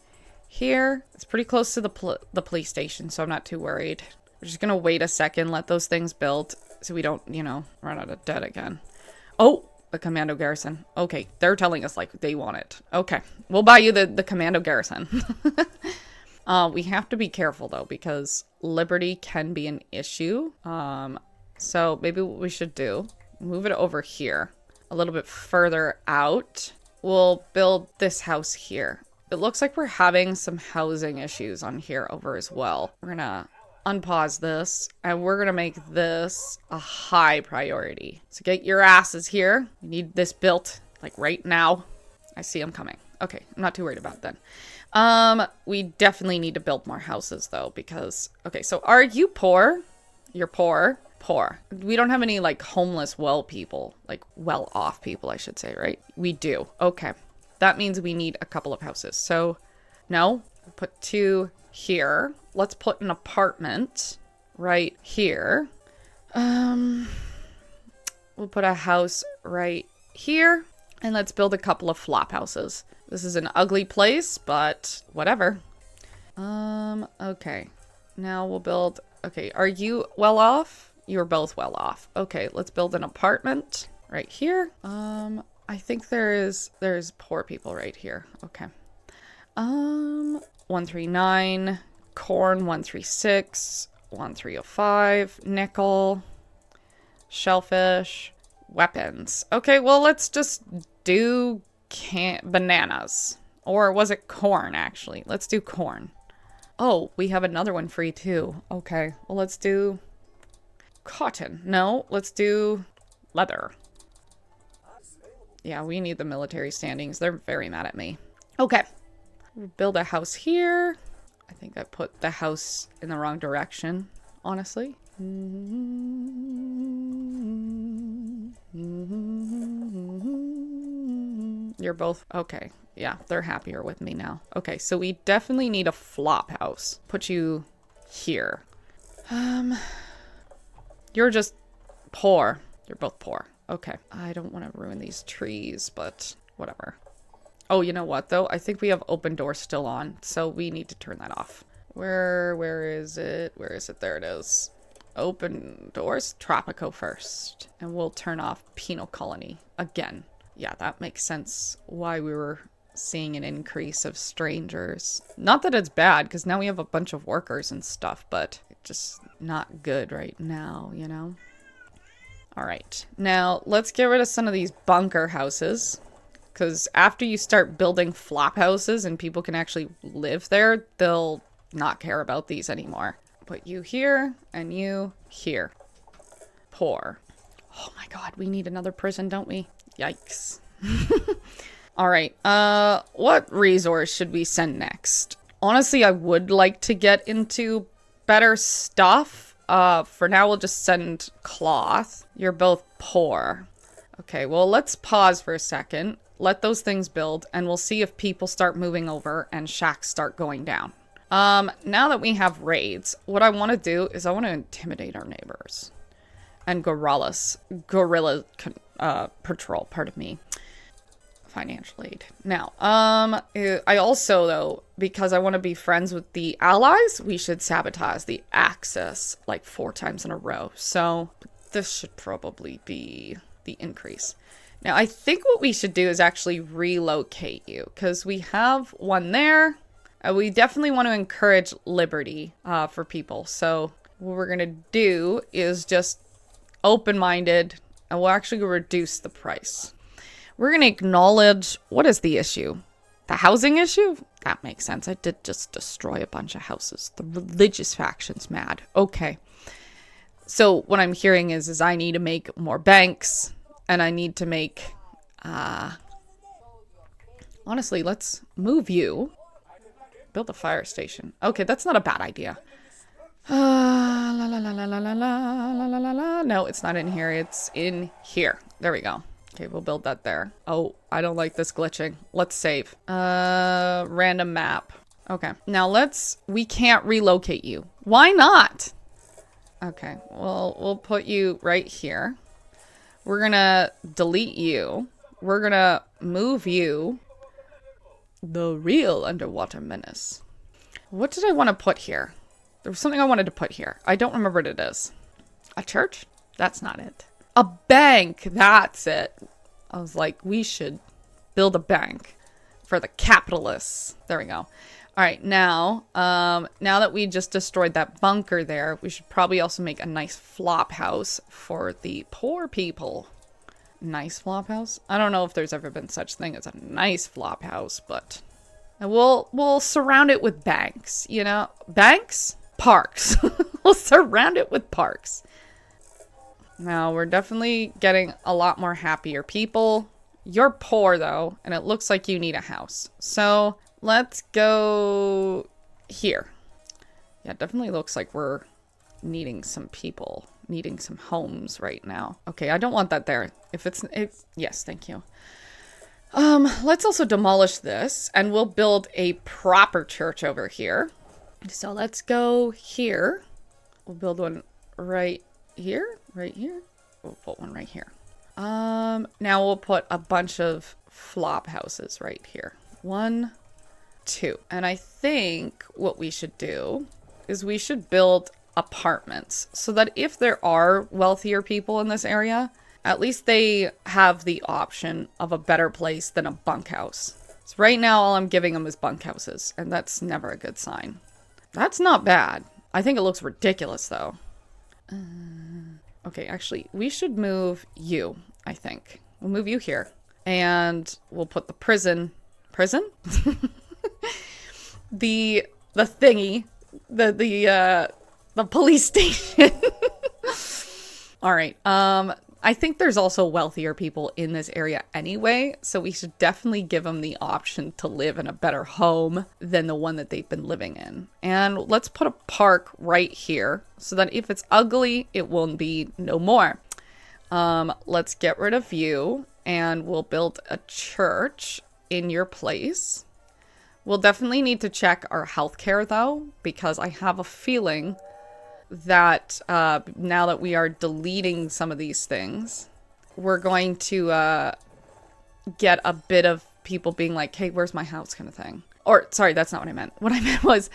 [SPEAKER 1] here. It's pretty close to the police station, so I'm not too worried. We're just gonna wait a second, let those things build, so we don't, you know, run out of debt again. Oh, the commando garrison. Okay, they're telling us like they want it. Okay, we'll buy you the commando garrison. We have to be careful though, because liberty can be an issue. So maybe what we should do, move it over here, a little bit further out. We'll build this house here. It looks like we're having some housing issues on here over as well. We're gonna unpause this and we're gonna make this a high priority. So get your asses here. We need this built like right now. I see them coming. Okay, I'm not too worried about that. We definitely need to build more houses though, because, okay, so are you poor? You're poor. Poor. We don't have any like homeless well people, like well off people, I should say, right? We do. Okay. That means we need a couple of houses. So, no, put 2 here. Let's put an apartment right here. We'll put a house right here. And let's build a couple of flop houses. This is an ugly place, but whatever. Okay. Now we'll build, okay, are you well off? You're both well off. Okay, let's build an apartment right here. I think there's poor people right here. Okay. 139, corn 136, 1305, nickel, shellfish, weapons. Okay, well let's just do bananas. Or was it corn actually? Let's do corn. Oh, we have another one free too. Okay, well let's do cotton. No, let's do leather. Yeah, we need the military standings. They're very mad at me. Okay. We'll build a house here. I think I put the house in the wrong direction, honestly. You're both... Okay. Yeah, they're happier with me now. Okay, so we definitely need a flop house. Put you here. You're just poor. You're both poor. Okay. I don't want to ruin these trees, but whatever. Oh, you know what, though? I think we have open doors still on, so we need to turn that off. Where is it? Where is it? There it is. Open doors. Tropico first. And we'll turn off penal colony again. Yeah, that makes sense why we were seeing an increase of strangers. Not that it's bad, because now we have a bunch of workers and stuff, but it's just not good right now, you know? All right, now let's get rid of some of these bunker houses, because after you start building flop houses and people can actually live there, they'll not care about these anymore. Put you here and you here. Poor. Oh my god, we need another prison, don't we? Yikes. All right, what resource should we send next? Honestly, I would like to get into better stuff. For now, we'll just send cloth. You're both poor. Okay, well, let's pause for a second. Let those things build, and we'll see if people start moving over and shacks start going down. Now that we have raids, what I want to do is I want to intimidate our neighbors. And gorilla patrol, pardon me. Financial aid. Now, I also, though, because I want to be friends with the allies, we should sabotage the Axis like 4 times in a row. So this should probably be the increase. Now, I think what we should do is actually relocate you, because we have one there. We definitely want to encourage liberty for people. So what we're going to do is just open-minded, and we'll actually reduce the price. We're going to acknowledge, what is the issue? The housing issue? That makes sense. I did just destroy a bunch of houses. The religious faction's mad. Okay. So what I'm hearing is I need to make more banks, and I need to make, honestly, let's move you. Build a fire station. Okay, that's not a bad idea. La la la la la la la la la la. No, it's not in here. It's in here. There we go. Okay, we'll build that there. Oh, I don't like this glitching. Let's save. Random map. Okay, now we can't relocate you. Why not? Okay, well, we'll put you right here. We're gonna delete you. We're gonna move you. The real underwater menace. What did I want to put here? There was something I wanted to put here. I don't remember what it is. A church? That's not it. A bank! That's it. I was like, we should build a bank for the capitalists. There we go. Alright, now that we just destroyed that bunker there, we should probably also make a nice flop house for the poor people. Nice flop house? I don't know if there's ever been such thing as a nice flop house, but we'll surround it with banks, you know? Banks? Parks. We'll surround it with parks. Now, we're definitely getting a lot more happier people. You're poor, though, and it looks like you need a house. So, let's go here. Yeah, it definitely looks like we're needing some people, needing some homes right now. Okay, I don't want that there. Yes, thank you. Let's also demolish this, and we'll build a proper church over here. So let's go here. We'll build one right here. We'll put one right here. Now we'll put a bunch of flop houses right here. 1, 2. And I think what we should do is we should build apartments so that if there are wealthier people in this area, at least they have the option of a better place than a bunkhouse. So right now, all I'm giving them is bunkhouses, and that's never a good sign. That's not bad. I think it looks ridiculous, though. Okay, actually, we should move you, I think. We'll move you here. And we'll put the prison... Prison? the thingy. The police station. Alright, I think there's also wealthier people in this area anyway, so we should definitely give them the option to live in a better home than the one that they've been living in. And let's put a park right here so that if it's ugly, it will be no more. Let's get rid of you, and we'll build a church in your place. We'll definitely need to check our healthcare, though, because I have a feeling that now that we are deleting some of these things, we're going to get a bit of people being like, hey, where's my house kind of thing. Or, sorry, that's not what I meant. What I meant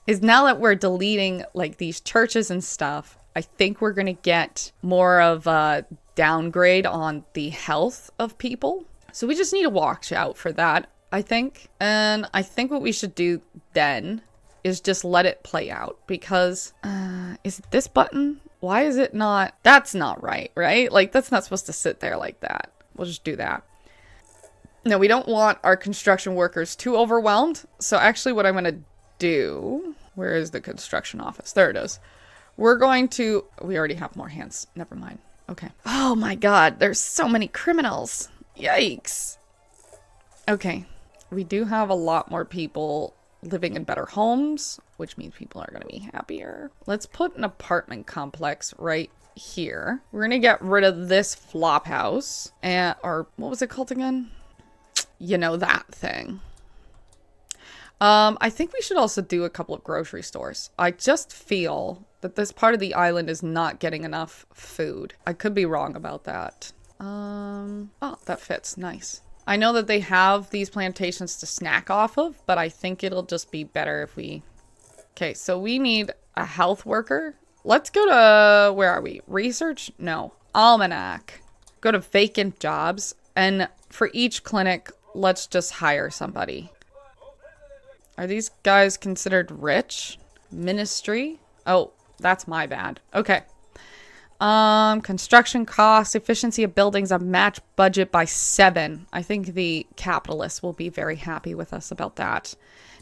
[SPEAKER 1] is now that we're deleting like these churches and stuff, I think we're going to get more of a downgrade on the health of people. So we just need to watch out for that, I think. And I think what we should do then is just let it play out, because is it this button? Why is it not? That's not right? Like, that's not supposed to sit there like that. We'll just do that. No, we don't want our construction workers too overwhelmed. So actually what I'm going to do, where is the construction office? There it is. We're going to, we already have more hands. Never mind. Okay. Oh my God, there's so many criminals. Yikes. Okay. We do have a lot more people living in better homes, which means people are going to be happier. Let's put an apartment complex right here. We're going to get rid of this flop house. Or what was it called again? You know, that thing. I think we should also do a couple of grocery stores. I just feel that this part of the island is not getting enough food. I could be wrong about that. Oh, that fits. Nice. I know that they have these plantations to snack off of, but I think it'll just be better if we... Okay, so we need a health worker. Let's go to... Where are we? Research? No. Almanac. Go to vacant jobs. And for each clinic, let's just hire somebody. Are these guys considered rich? Ministry? Oh, that's my bad. Okay. Construction costs, efficiency of buildings, a match budget by 7. I think the capitalists will be very happy with us about that.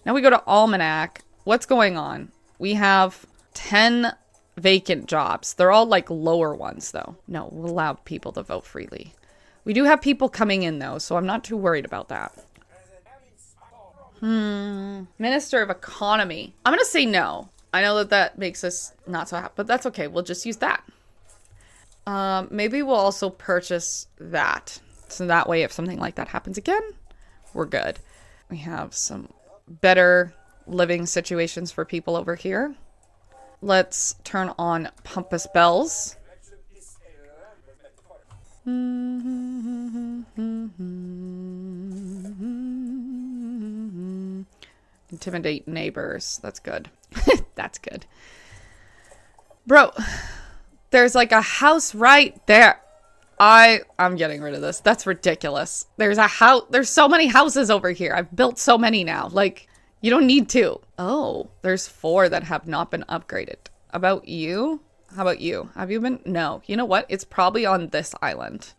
[SPEAKER 1] Now we go to Almanac. What's going on? We have 10 vacant jobs. They're all like lower ones though. No, we'll allow people to vote freely. We do have people coming in though, so I'm not too worried about that. Minister of Economy. I'm going to say no. I know that that makes us not so happy, but that's okay. We'll just use that. Maybe we'll also purchase that. So that way, if something like that happens again, we're good. We have some better living situations for people over here. Let's turn on Pampas Bells. Intimidate neighbors. That's good. That's good. Bro, there's like a house right there. I'm getting rid of this. That's ridiculous. There's a house. There's so many houses over here. I've built so many now. Like, you don't need to. Oh, there's 4 that have not been upgraded. About you? How about you? Have you been? No. You know what? It's probably on this island.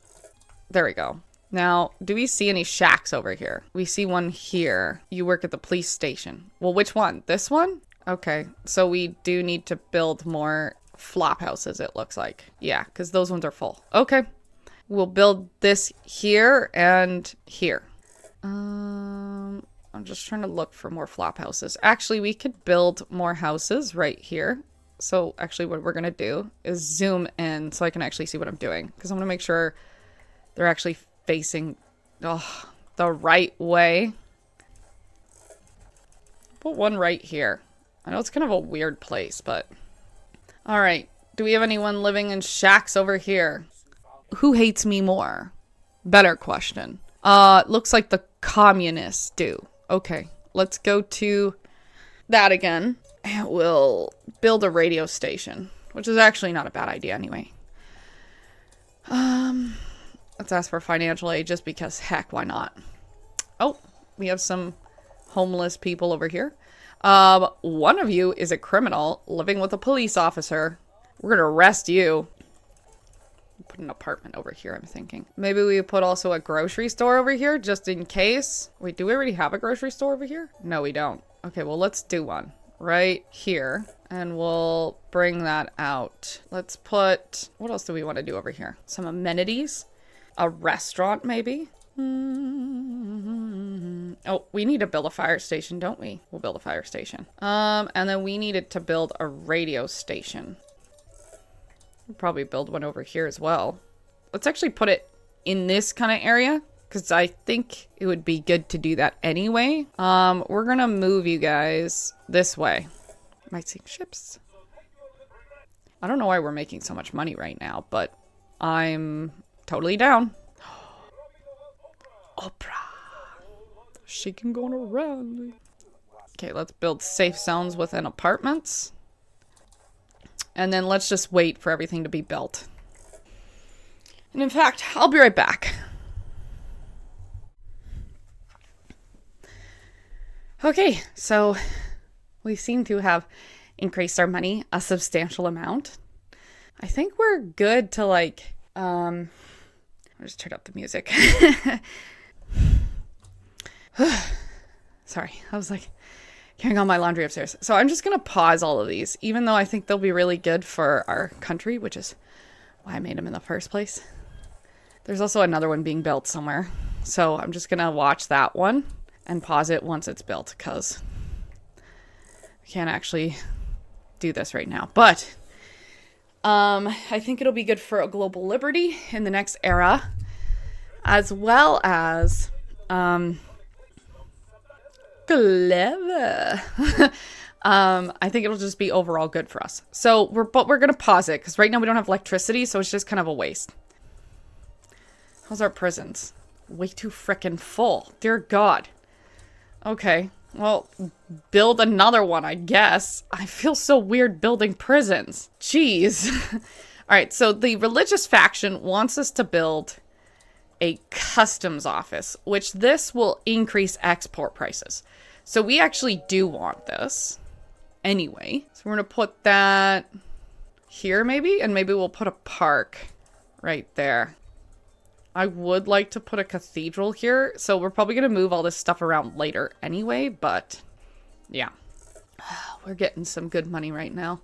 [SPEAKER 1] There we go. Now, do we see any shacks over here? We see one here. You work at the police station. Well, which one? This one? Okay. So we do need to build more flop houses, it looks like. Yeah, because those ones are full. Okay. We'll build this here and here. I'm just trying to look for more flop houses. Actually, we could build more houses right here. So actually what we're going to do is zoom in so I can actually see what I'm doing. Because I want to make sure they're actually facing the right way. Put one right here. I know it's kind of a weird place, but... Alright. Do we have anyone living in shacks over here? Who hates me more? Better question. Looks like the communists do. Okay. Let's go to that again. And we'll build a radio station. Which is actually not a bad idea anyway. Let's ask for financial aid just because, heck, why not? Oh, we have some homeless people over here. One of you is a criminal living with a police officer. We're going to arrest you. Put an apartment over here, I'm thinking. Maybe we put also a grocery store over here just in case. Wait, do we already have a grocery store over here? No, we don't. Okay, well, let's do one right here. And we'll bring that out. Let's put... What else do we want to do over here? Some amenities. A restaurant, maybe? Oh, we need to build a fire station, don't we? We'll build a fire station. And then we needed to build a radio station. We'll probably build one over here as well. Let's actually put it in this kind of area, because I think it would be good to do that anyway. We're gonna move you guys this way. Might sink ships. I don't know why we're making so much money right now, but I'm totally down. Oprah. She can go on a rally. Okay, let's build safe zones within apartments. And then let's just wait for everything to be built. And in fact, I'll be right back. Okay, so we seem to have increased our money a substantial amount. I think we're good to like, I'll just turn up the music. Sorry, I was like carrying all my laundry upstairs. So I'm just going to pause all of these, even though I think they'll be really good for our country, which is why I made them in the first place. There's also another one being built somewhere. So I'm just going to watch that one and pause it once it's built, because We can't actually do this right now, but I think it'll be good for a global liberty in the next era, as well as clever. I think it'll just be overall good for us. So we're gonna pause it because right now we don't have electricity, so it's just kind of a waste. How's our prisons? Way too frickin' full. Dear God. Okay. Well, build another one, I guess. I feel so weird building prisons. Jeez. All right, so the religious faction wants us to build a customs office, which this will increase export prices. So we actually do want this anyway. So we're going to put that here maybe, and maybe we'll put a park right there. I would like to put a cathedral here, so we're probably going to move all this stuff around later anyway, but yeah. We're getting some good money right now.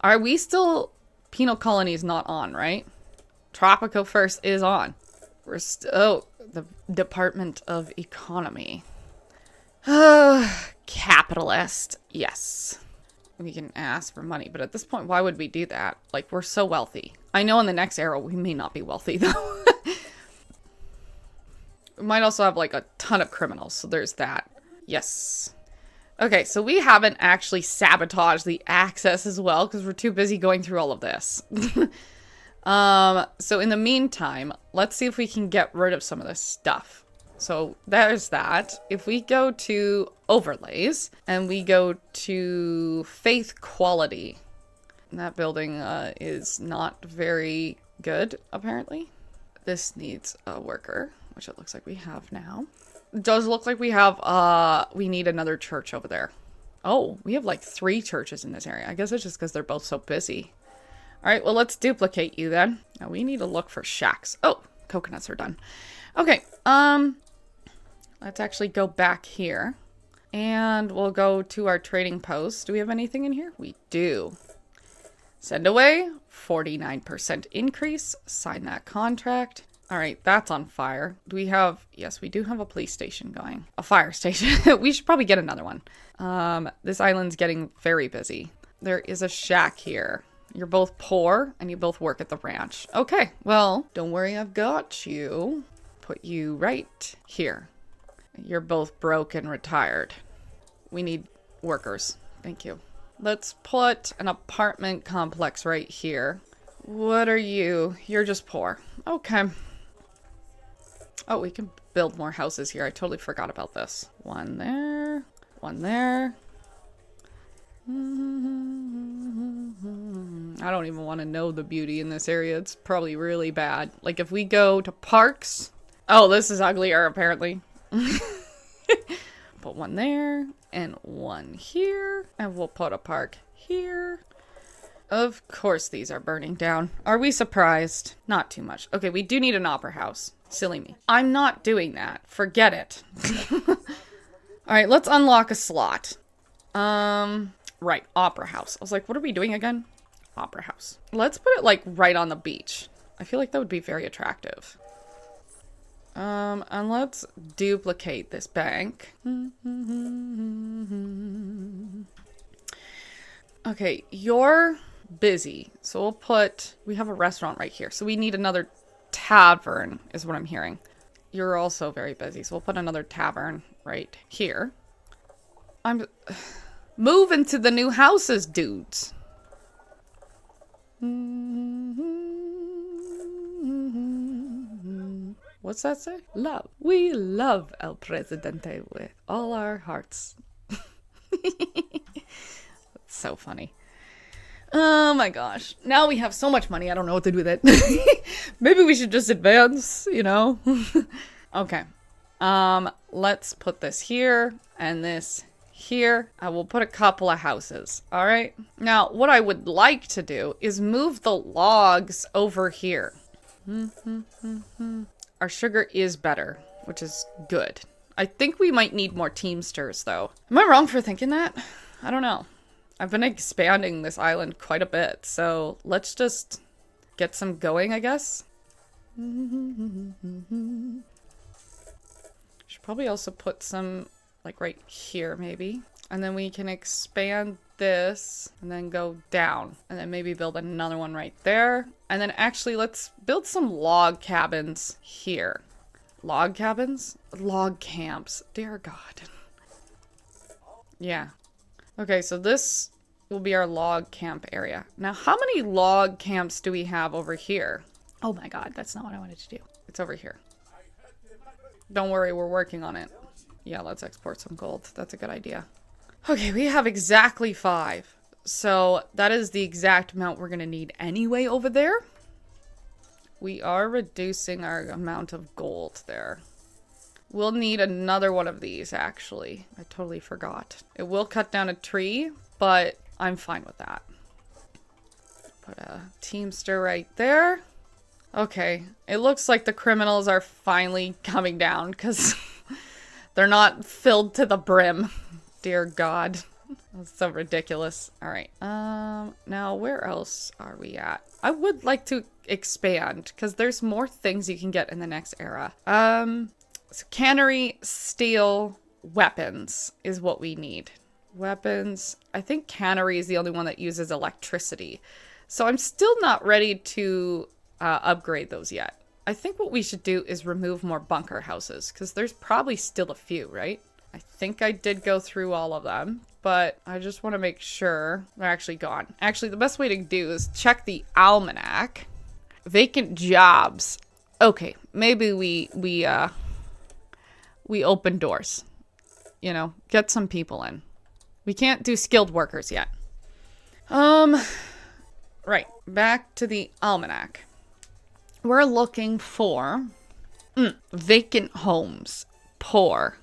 [SPEAKER 1] Are we still... Penal colony is not on, right? Tropico first is on. We're still... Oh, the Department of Economy. Capitalist. Yes. We can ask for money, but at this point, why would we do that? Like, we're so wealthy. I know in the next era, we may not be wealthy, though. We might also have, like, a ton of criminals, so there's that. Yes. Okay, so we haven't actually sabotaged the access as well, because we're too busy going through all of this. So in the meantime, let's see if we can get rid of some of this stuff. So there's that. If we go to overlays, and we go to faith quality, that building is not very good, apparently. This needs a worker, which it looks like we have now. It does look like we have, we need another church over there. Oh, we have like 3 churches in this area. I guess it's just because they're both so busy. All right, well, let's duplicate you then. Now we need to look for shacks. Oh, coconuts are done. Okay, let's actually go back here. And we'll go to our trading post. Do we have anything in here? We do. Send away, 49% increase. Sign that contract. All right, that's on fire. Do we have... Yes, we do have a police station going. A fire station. We should probably get another one. This island's getting very busy. There is a shack here. You're both poor, and you both work at the ranch. Okay, well, don't worry, I've got you. Put you right here. You're both broke and retired. We need workers. Thank you. Let's put an apartment complex right here. What are you? You're just poor. Okay. Oh, we can build more houses here. I totally forgot about this. One there. One there. I don't even want to know the beauty in this area. It's probably really bad. Like if we go to parks. Oh, this is uglier apparently. Put one there and one here. And we'll put a park here. Of course these are burning down. Are we surprised? Not too much. Okay, we do need an opera house. Silly me. I'm not doing that. Forget it. Alright, let's unlock a slot. Right, opera house. I was like, what are we doing again? Opera house. Let's put it like right on the beach. I feel like that would be very attractive. And let's duplicate this bank. Okay, you're busy. So we'll put, we have a restaurant right here. So we need another tavern is what I'm hearing. You're also very busy. So we'll put another tavern right here. I'm moving to the new houses, dudes. What's that say? Love. We love El Presidente with all our hearts. That's so funny. Oh my gosh. Now we have so much money. I don't know what to do with it. Maybe we should just advance, you know? Okay. Let's put this here and this here. I will put a couple of houses. All right. Now, what I would like to do is move the logs over here. Our sugar is better, which is good. I think we might need more teamsters, though. Am I wrong for thinking that? I don't know. I've been expanding this island quite a bit, so let's just get some going, I guess. Should probably also put some, like, right here, maybe. And then we can expand this and then go down. And then maybe build another one right there. And then actually let's build some log cabins here. Log cabins? Log camps. Dear God. Yeah. Okay, so this will be our log camp area. Now, how many log camps do we have over here? Oh my God, that's not what I wanted to do. It's over here. Don't worry, we're working on it. Yeah, let's export some gold. That's a good idea. Okay, we have exactly 5. So that is the exact amount we're going to need anyway over there. We are reducing our amount of gold there. We'll need another one of these, actually. I totally forgot. It will cut down a tree, but I'm fine with that. Put a teamster right there. Okay, it looks like the criminals are finally coming down because they're not filled to the brim. Dear God. That's so ridiculous. All right. Now where else are we at? I would like to expand because there's more things you can get in the next era. So cannery, steel, weapons is what we need. Weapons. I think cannery is the only one that uses electricity. So I'm still not ready to upgrade those yet. I think what we should do is remove more bunker houses because there's probably still a few, right? I think I did go through all of them, but I just want to make sure they're actually gone. Actually, the best way to do is check the almanac. Vacant jobs. Okay, maybe we open doors. You know, get some people in. We can't do skilled workers yet. Right, back to the almanac. We're looking for vacant homes. Poor.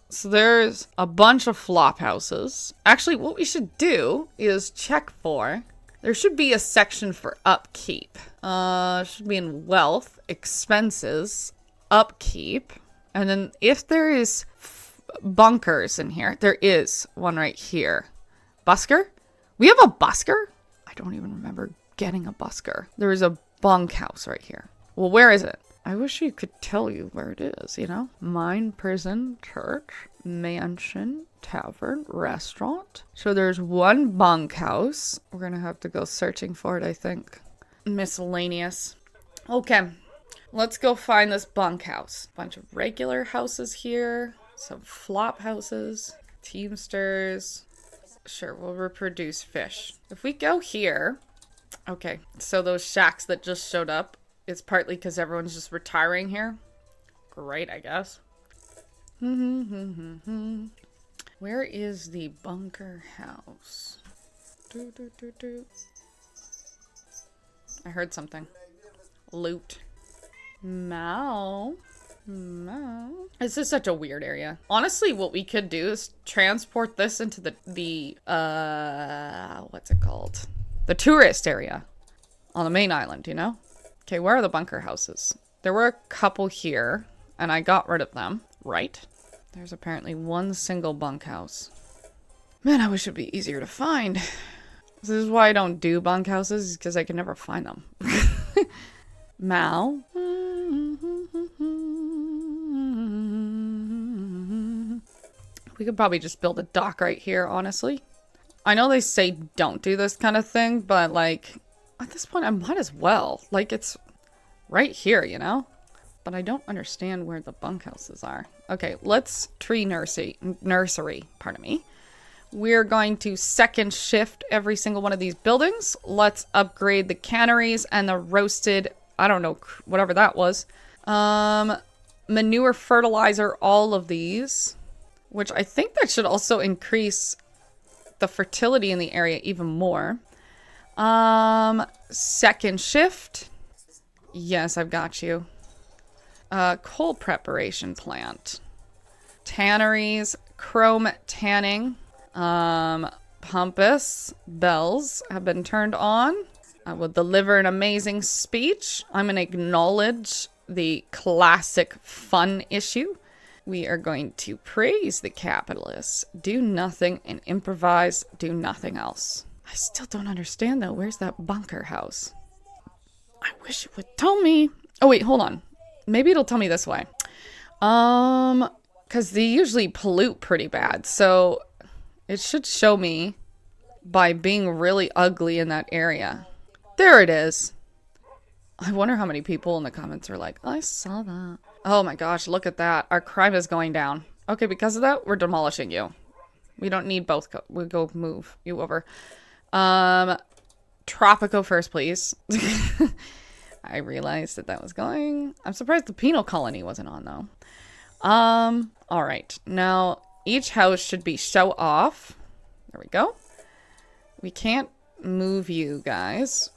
[SPEAKER 1] So there's a bunch of flop houses. Actually, what we should do is check for... There should be a section for upkeep. Should be in wealth, expenses, upkeep. And then if there is bunkers in here, there is one right here. Busker? We have a busker? I don't even remember getting a busker. There is a bunkhouse right here. Well, where is it? I wish you could tell you where it is, you know? Mine, prison, church, mansion, tavern, restaurant. So there's one bunkhouse. We're gonna have to go searching for it, I think. Miscellaneous. Okay, let's go find this bunkhouse. Bunch of regular houses here. Some flop houses. Teamsters. Sure, we'll reproduce fish. If we go here... Okay, so those shacks that just showed up, it's partly because everyone's just retiring here. Great, I guess. Where is the bunker house? I heard something. Loot. Mow. This is such a weird area. Honestly, what we could do is transport this into the what's it called? The tourist area on the main island, you know? Okay, where are the bunker houses? There were a couple here, and I got rid of them, right? There's apparently one single bunkhouse. Man, I wish it'd be easier to find. This is why I don't do bunkhouses, because I can never find them. Mao. We could probably just build a dock right here, honestly. I know they say don't do this kind of thing, but like, at this point I might as well. Like, it's right here, you know? But I don't understand where the bunkhouses are. Okay, let's tree nursery, pardon me. We're going to second shift every single one of these buildings. Let's upgrade the canneries and the roasted, I don't know, whatever that was. Manure, fertilizer, all of these. Which I think that should also increase the fertility in the area even more. Second shift. Yes, I've got you. Coal preparation plant. Tanneries, chrome tanning. Pompous bells have been turned on. I will deliver an amazing speech. I'm going to acknowledge the classic fun issue. We are going to praise the capitalists, do nothing, and improvise, do nothing else. I still don't understand, though. Where's that bunker house? I wish it would tell me. Oh, wait, hold on. Maybe it'll tell me this way. Because they usually pollute pretty bad. So It should show me by being really ugly in that area. There it is. I wonder how many people in the comments are like, I saw that. Oh my gosh, look at that. Our crime is going down. Okay, because of that, we're demolishing you. We don't need both. We'll go move you over. Tropico first, please. I realized that was going. I'm surprised the penal colony wasn't on, though. All right. Now, each house should be show off. There we go. We can't move you guys.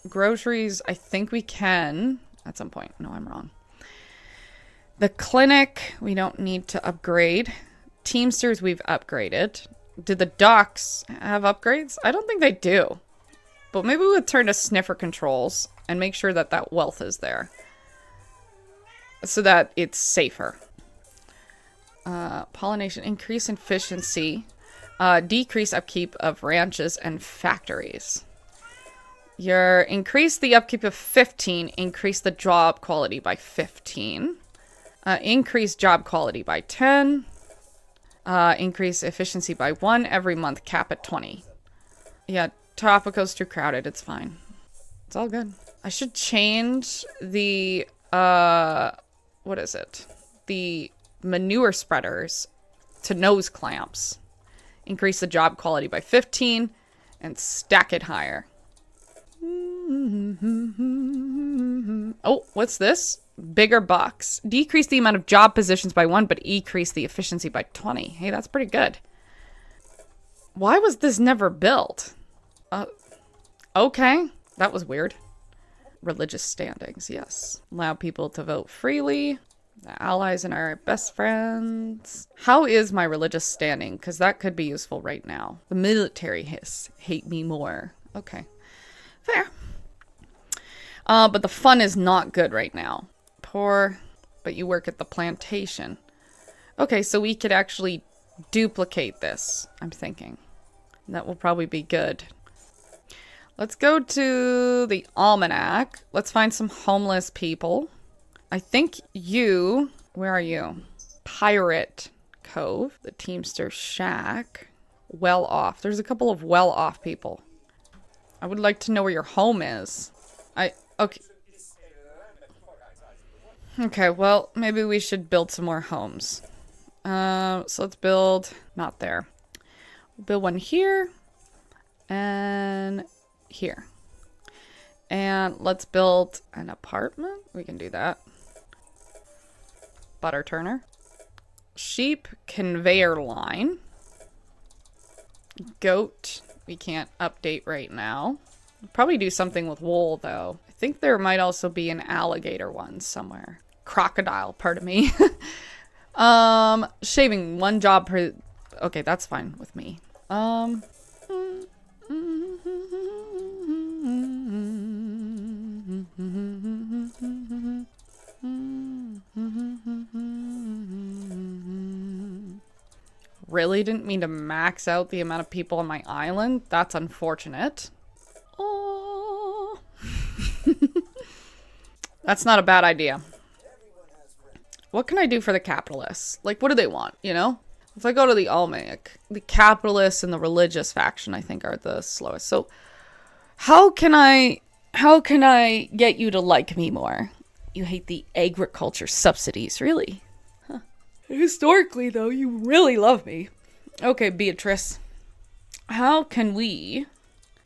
[SPEAKER 1] Groceries, I think we can at some point. No, I'm wrong. The clinic, we don't need to upgrade. Teamsters, we've upgraded. Did the docks have upgrades? I don't think they do. But maybe we would turn to sniffer controls and make sure that that wealth is there. So that it's safer. Pollination, increase efficiency. Decrease upkeep of ranches and factories. Increase the upkeep of 15. Increase the job quality by 15. Increase job quality by 10. Increase efficiency by 1 every month. Cap at 20. Yeah, Tropico's too crowded. It's fine. It's all good. I should change the, what is it? The manure spreaders to nose clamps. Increase the job quality by 15 and stack it higher. Oh, what's this? Bigger bucks. Decrease the amount of job positions by 1, but increase the efficiency by 20. Hey, that's pretty good. Why was this never built? Okay. That was weird. Religious standings, yes. Allow people to vote freely. The allies and our best friends. How is my religious standing? Because that could be useful right now. The military hate me more. Okay. Fair. But the fun is not good right now. Poor, but you work at the plantation. Okay, so we could actually duplicate this, I'm thinking. That will probably be good. Let's go to the almanac. Let's find some homeless people. I think you... Where are you? Pirate Cove. The Teamster Shack. Well off. There's a couple of well off people. I would like to know where your home is. Okay. Okay, well, maybe we should build some more homes. So let's build... Not there. We'll build one here. And here. And let's build an apartment. We can do that. Butter turner. Sheep conveyor line. Goat. We can't update right now. Probably do something with wool, though. I think there might also be an alligator one somewhere. Crocodile, pardon me. Shaving 1 job per... Okay, that's fine with me. Really didn't mean to max out the amount of people on my island. That's unfortunate. Oh. That's not a bad idea. What can I do for the capitalists? Like, what do they want, you know? If I go to the almanac, the capitalists and the religious faction, I think, are the slowest. So, how can I get you to like me more? You hate the agriculture subsidies, really? Huh. Historically, though, you really love me. Okay, Beatrice. How can we...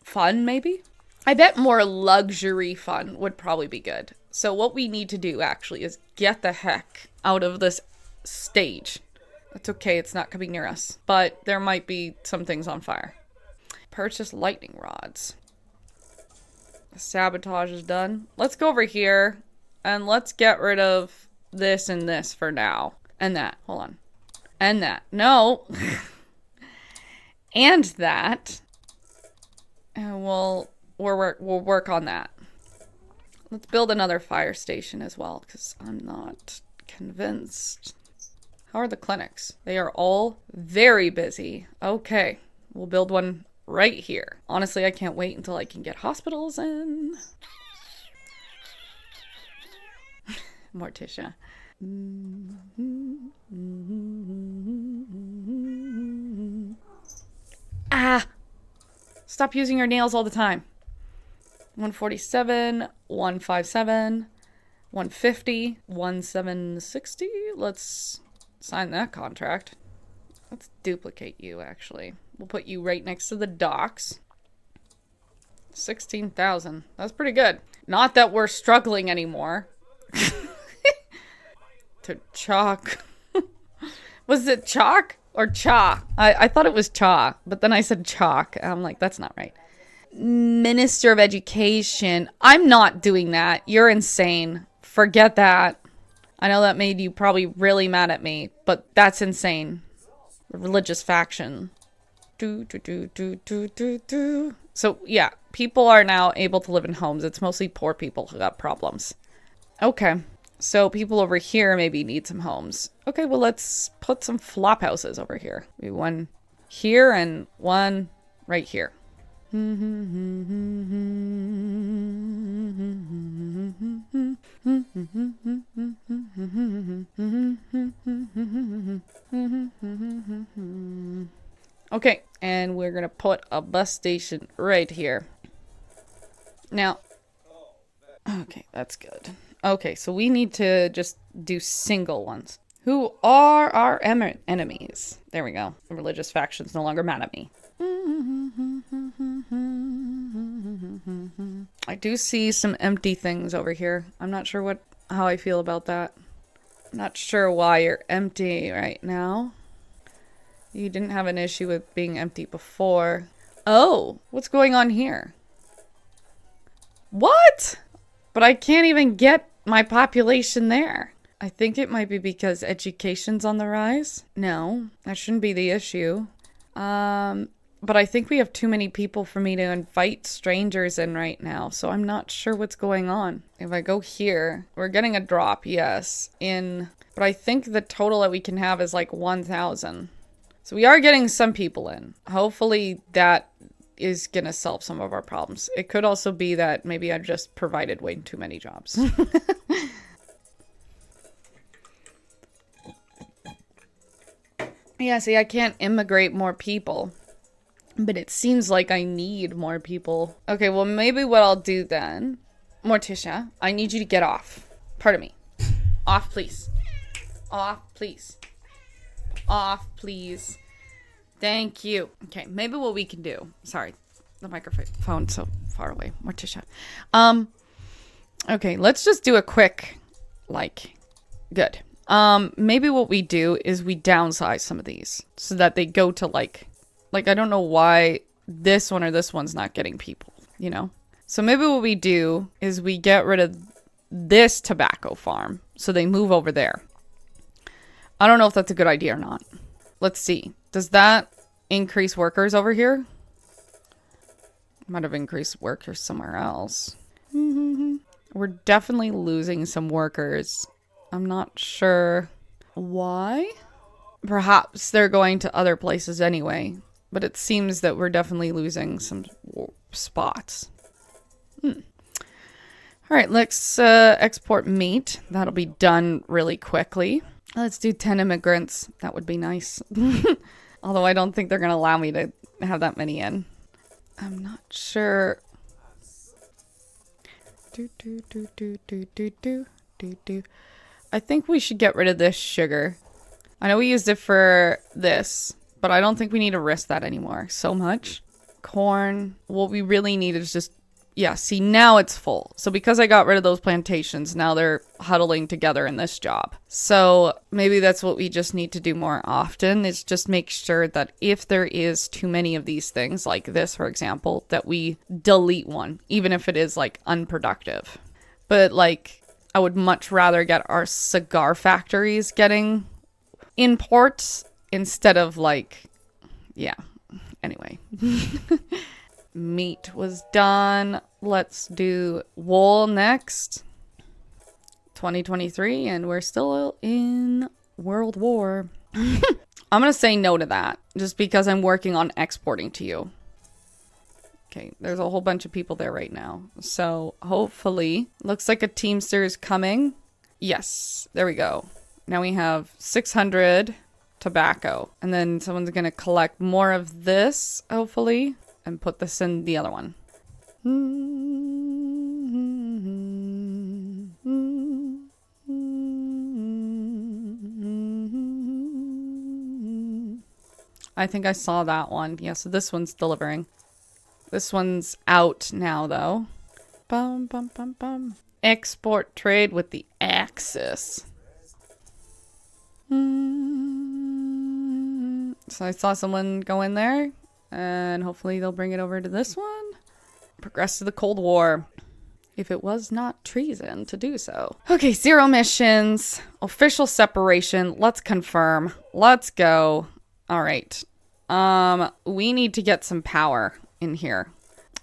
[SPEAKER 1] Fun, maybe? I bet more luxury fun would probably be good. So what we need to do, actually, is get the heck out of this stage. It's okay, it's not coming near us. But there might be some things on fire. Purchase lightning rods. Sabotage is done. Let's go over here. And let's get rid of this and this for now. And that. Hold on. And that. No. And that. And we'll work on that. Let's build another fire station as well, because I'm not convinced. How are the clinics? They are all very busy. Okay. We'll build one right here. Honestly, I can't wait until I can get hospitals in. Morticia. Stop using your nails all the time. 147, 157, 150, 1760. Let's sign that contract. Let's duplicate you, actually. We'll put you right next to the docks. 16,000. That's pretty good. Not that we're struggling anymore. To chalk. Was it chalk or cha? I thought it was cha, but then I said chalk. I'm like, that's not right. Minister of Education. I'm not doing that. You're insane. Forget that. I know that made you probably really mad at me, but that's insane. Religious faction. So yeah, people are now able to live in homes. It's mostly poor people who got problems. Okay, so people over here maybe need some homes. Okay, well, let's put some flop houses over here. Maybe one here and one right here. Okay, and we're gonna put a bus station right here. Now, okay, that's good. Okay, so we need to just do single ones. Who are our enemies? There we go. The religious faction's no longer mad at me. I do see some empty things over here. I'm not sure how I feel about that. I'm not sure why you're empty right now. You didn't have an issue with being empty before. Oh, what's going on here? What? But I can't even get my population there. I think it might be because education's on the rise. No, that shouldn't be the issue. But I think we have too many people for me to invite strangers in right now, so I'm not sure what's going on. If I go here, we're getting a drop, yes, but I think the total that we can have is like 1,000. So we are getting some people in. Hopefully that is gonna solve some of our problems. It could also be that maybe I just provided way too many jobs. Yeah, see, I can't immigrate more people. But it seems like I need more people. Okay, well, maybe what I'll do then... Morticia, I need you to get off. Pardon me. Off, please. Off, please. Off, please. Thank you. Okay, maybe what we can do... Sorry, the microphone's so far away. Morticia. Okay, let's just do a quick... Good. Maybe what we do is we downsize some of these. So that they go to, I don't know why this one or this one's not getting people, you know? So maybe what we do is we get rid of this tobacco farm. So they move over there. I don't know if that's a good idea or not. Let's see. Does that increase workers over here? Might have increased workers somewhere else. We're definitely losing some workers. I'm not sure why. Perhaps they're going to other places anyway. But it seems that we're definitely losing some spots. All right, let's export meat. That'll be done really quickly. Let's do 10 immigrants. That would be nice. Although I don't think they're going to allow me to have that many in. I'm not sure. I think we should get rid of this sugar. I know we used it for this. But I don't think we need to risk that anymore so much. Corn. What we really need is just... Yeah, see, now it's full. So because I got rid of those plantations, now they're huddling together in this job. So maybe that's what we just need to do more often, is just make sure that if there is too many of these things, like this, for example, that we delete one, even if it is, unproductive. But, I would much rather get our cigar factories getting imports instead of yeah, anyway. Meat was done. Let's do wool next. 2023, and we're still in World War. I'm going to say no to that, just because I'm working on exporting to you. Okay, there's a whole bunch of people there right now. So hopefully, looks like a Teamster is coming. Yes, there we go. Now we have 600... tobacco, and then someone's gonna collect more of this, hopefully. and put this in the other one. I think I saw that one. Yeah, so this one's delivering. This one's out now, though. Bum, bum, bum, bum. Export trade with the Axis. So I saw someone go in there, and hopefully they'll bring it over to this one. Progress to the Cold War. If it was not treason to do so. Okay, 0 missions. Official separation. Let's confirm. Let's go. All right. We need to get some power in here.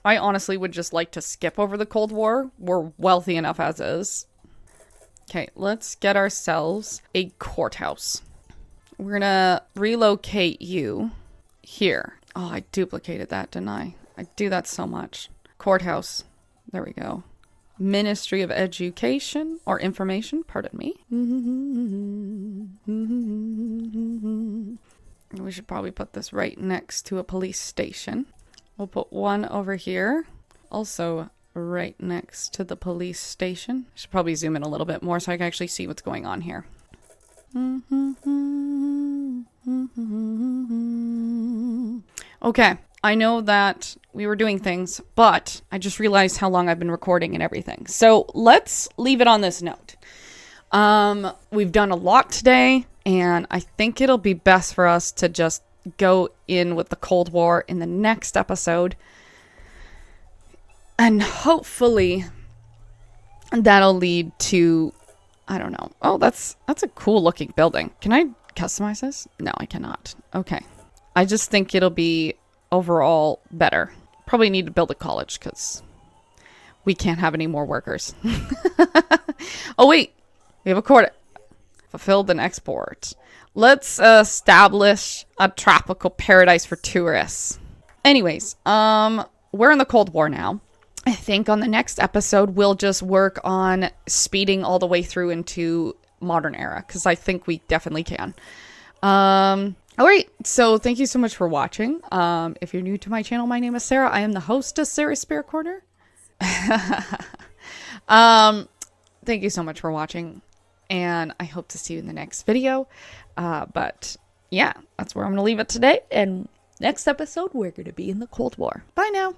[SPEAKER 1] I honestly would just like to skip over the Cold War. We're wealthy enough as is. Okay, let's get ourselves a courthouse. We're gonna relocate you here. Oh, I duplicated that, didn't I? I do that so much. Courthouse. There we go. Ministry of Education or Information, pardon me. We should probably put this right next to a police station. We'll put one over here. Also right next to the police station. I should probably zoom in a little bit more so I can actually see what's going on here. Okay, I know that we were doing things, but I just realized how long I've been recording and everything. So let's leave it on this note. We've done a lot today, and I think it'll be best for us to just go in with the Cold War in the next episode. And hopefully that'll lead to, I don't know. Oh, that's a cool looking building. Can I customize this? No, I cannot. Okay. I just think it'll be overall better. Probably need to build a college because we can't have any more workers. Oh, wait. We have a court. Fulfilled an export. Let's establish a tropical paradise for tourists. Anyways, we're in the Cold War now. I think on the next episode, we'll just work on speeding all the way through into modern era, because I think we definitely can. All right, so thank you so much for watching. If you're new to my channel, my name is Sarah. I am the host of Sarah's Spirit Corner. Thank you so much for watching, and I hope to see you in the next video. But yeah, that's where I'm going to leave it today. And next episode, we're going to be in the Cold War. Bye now.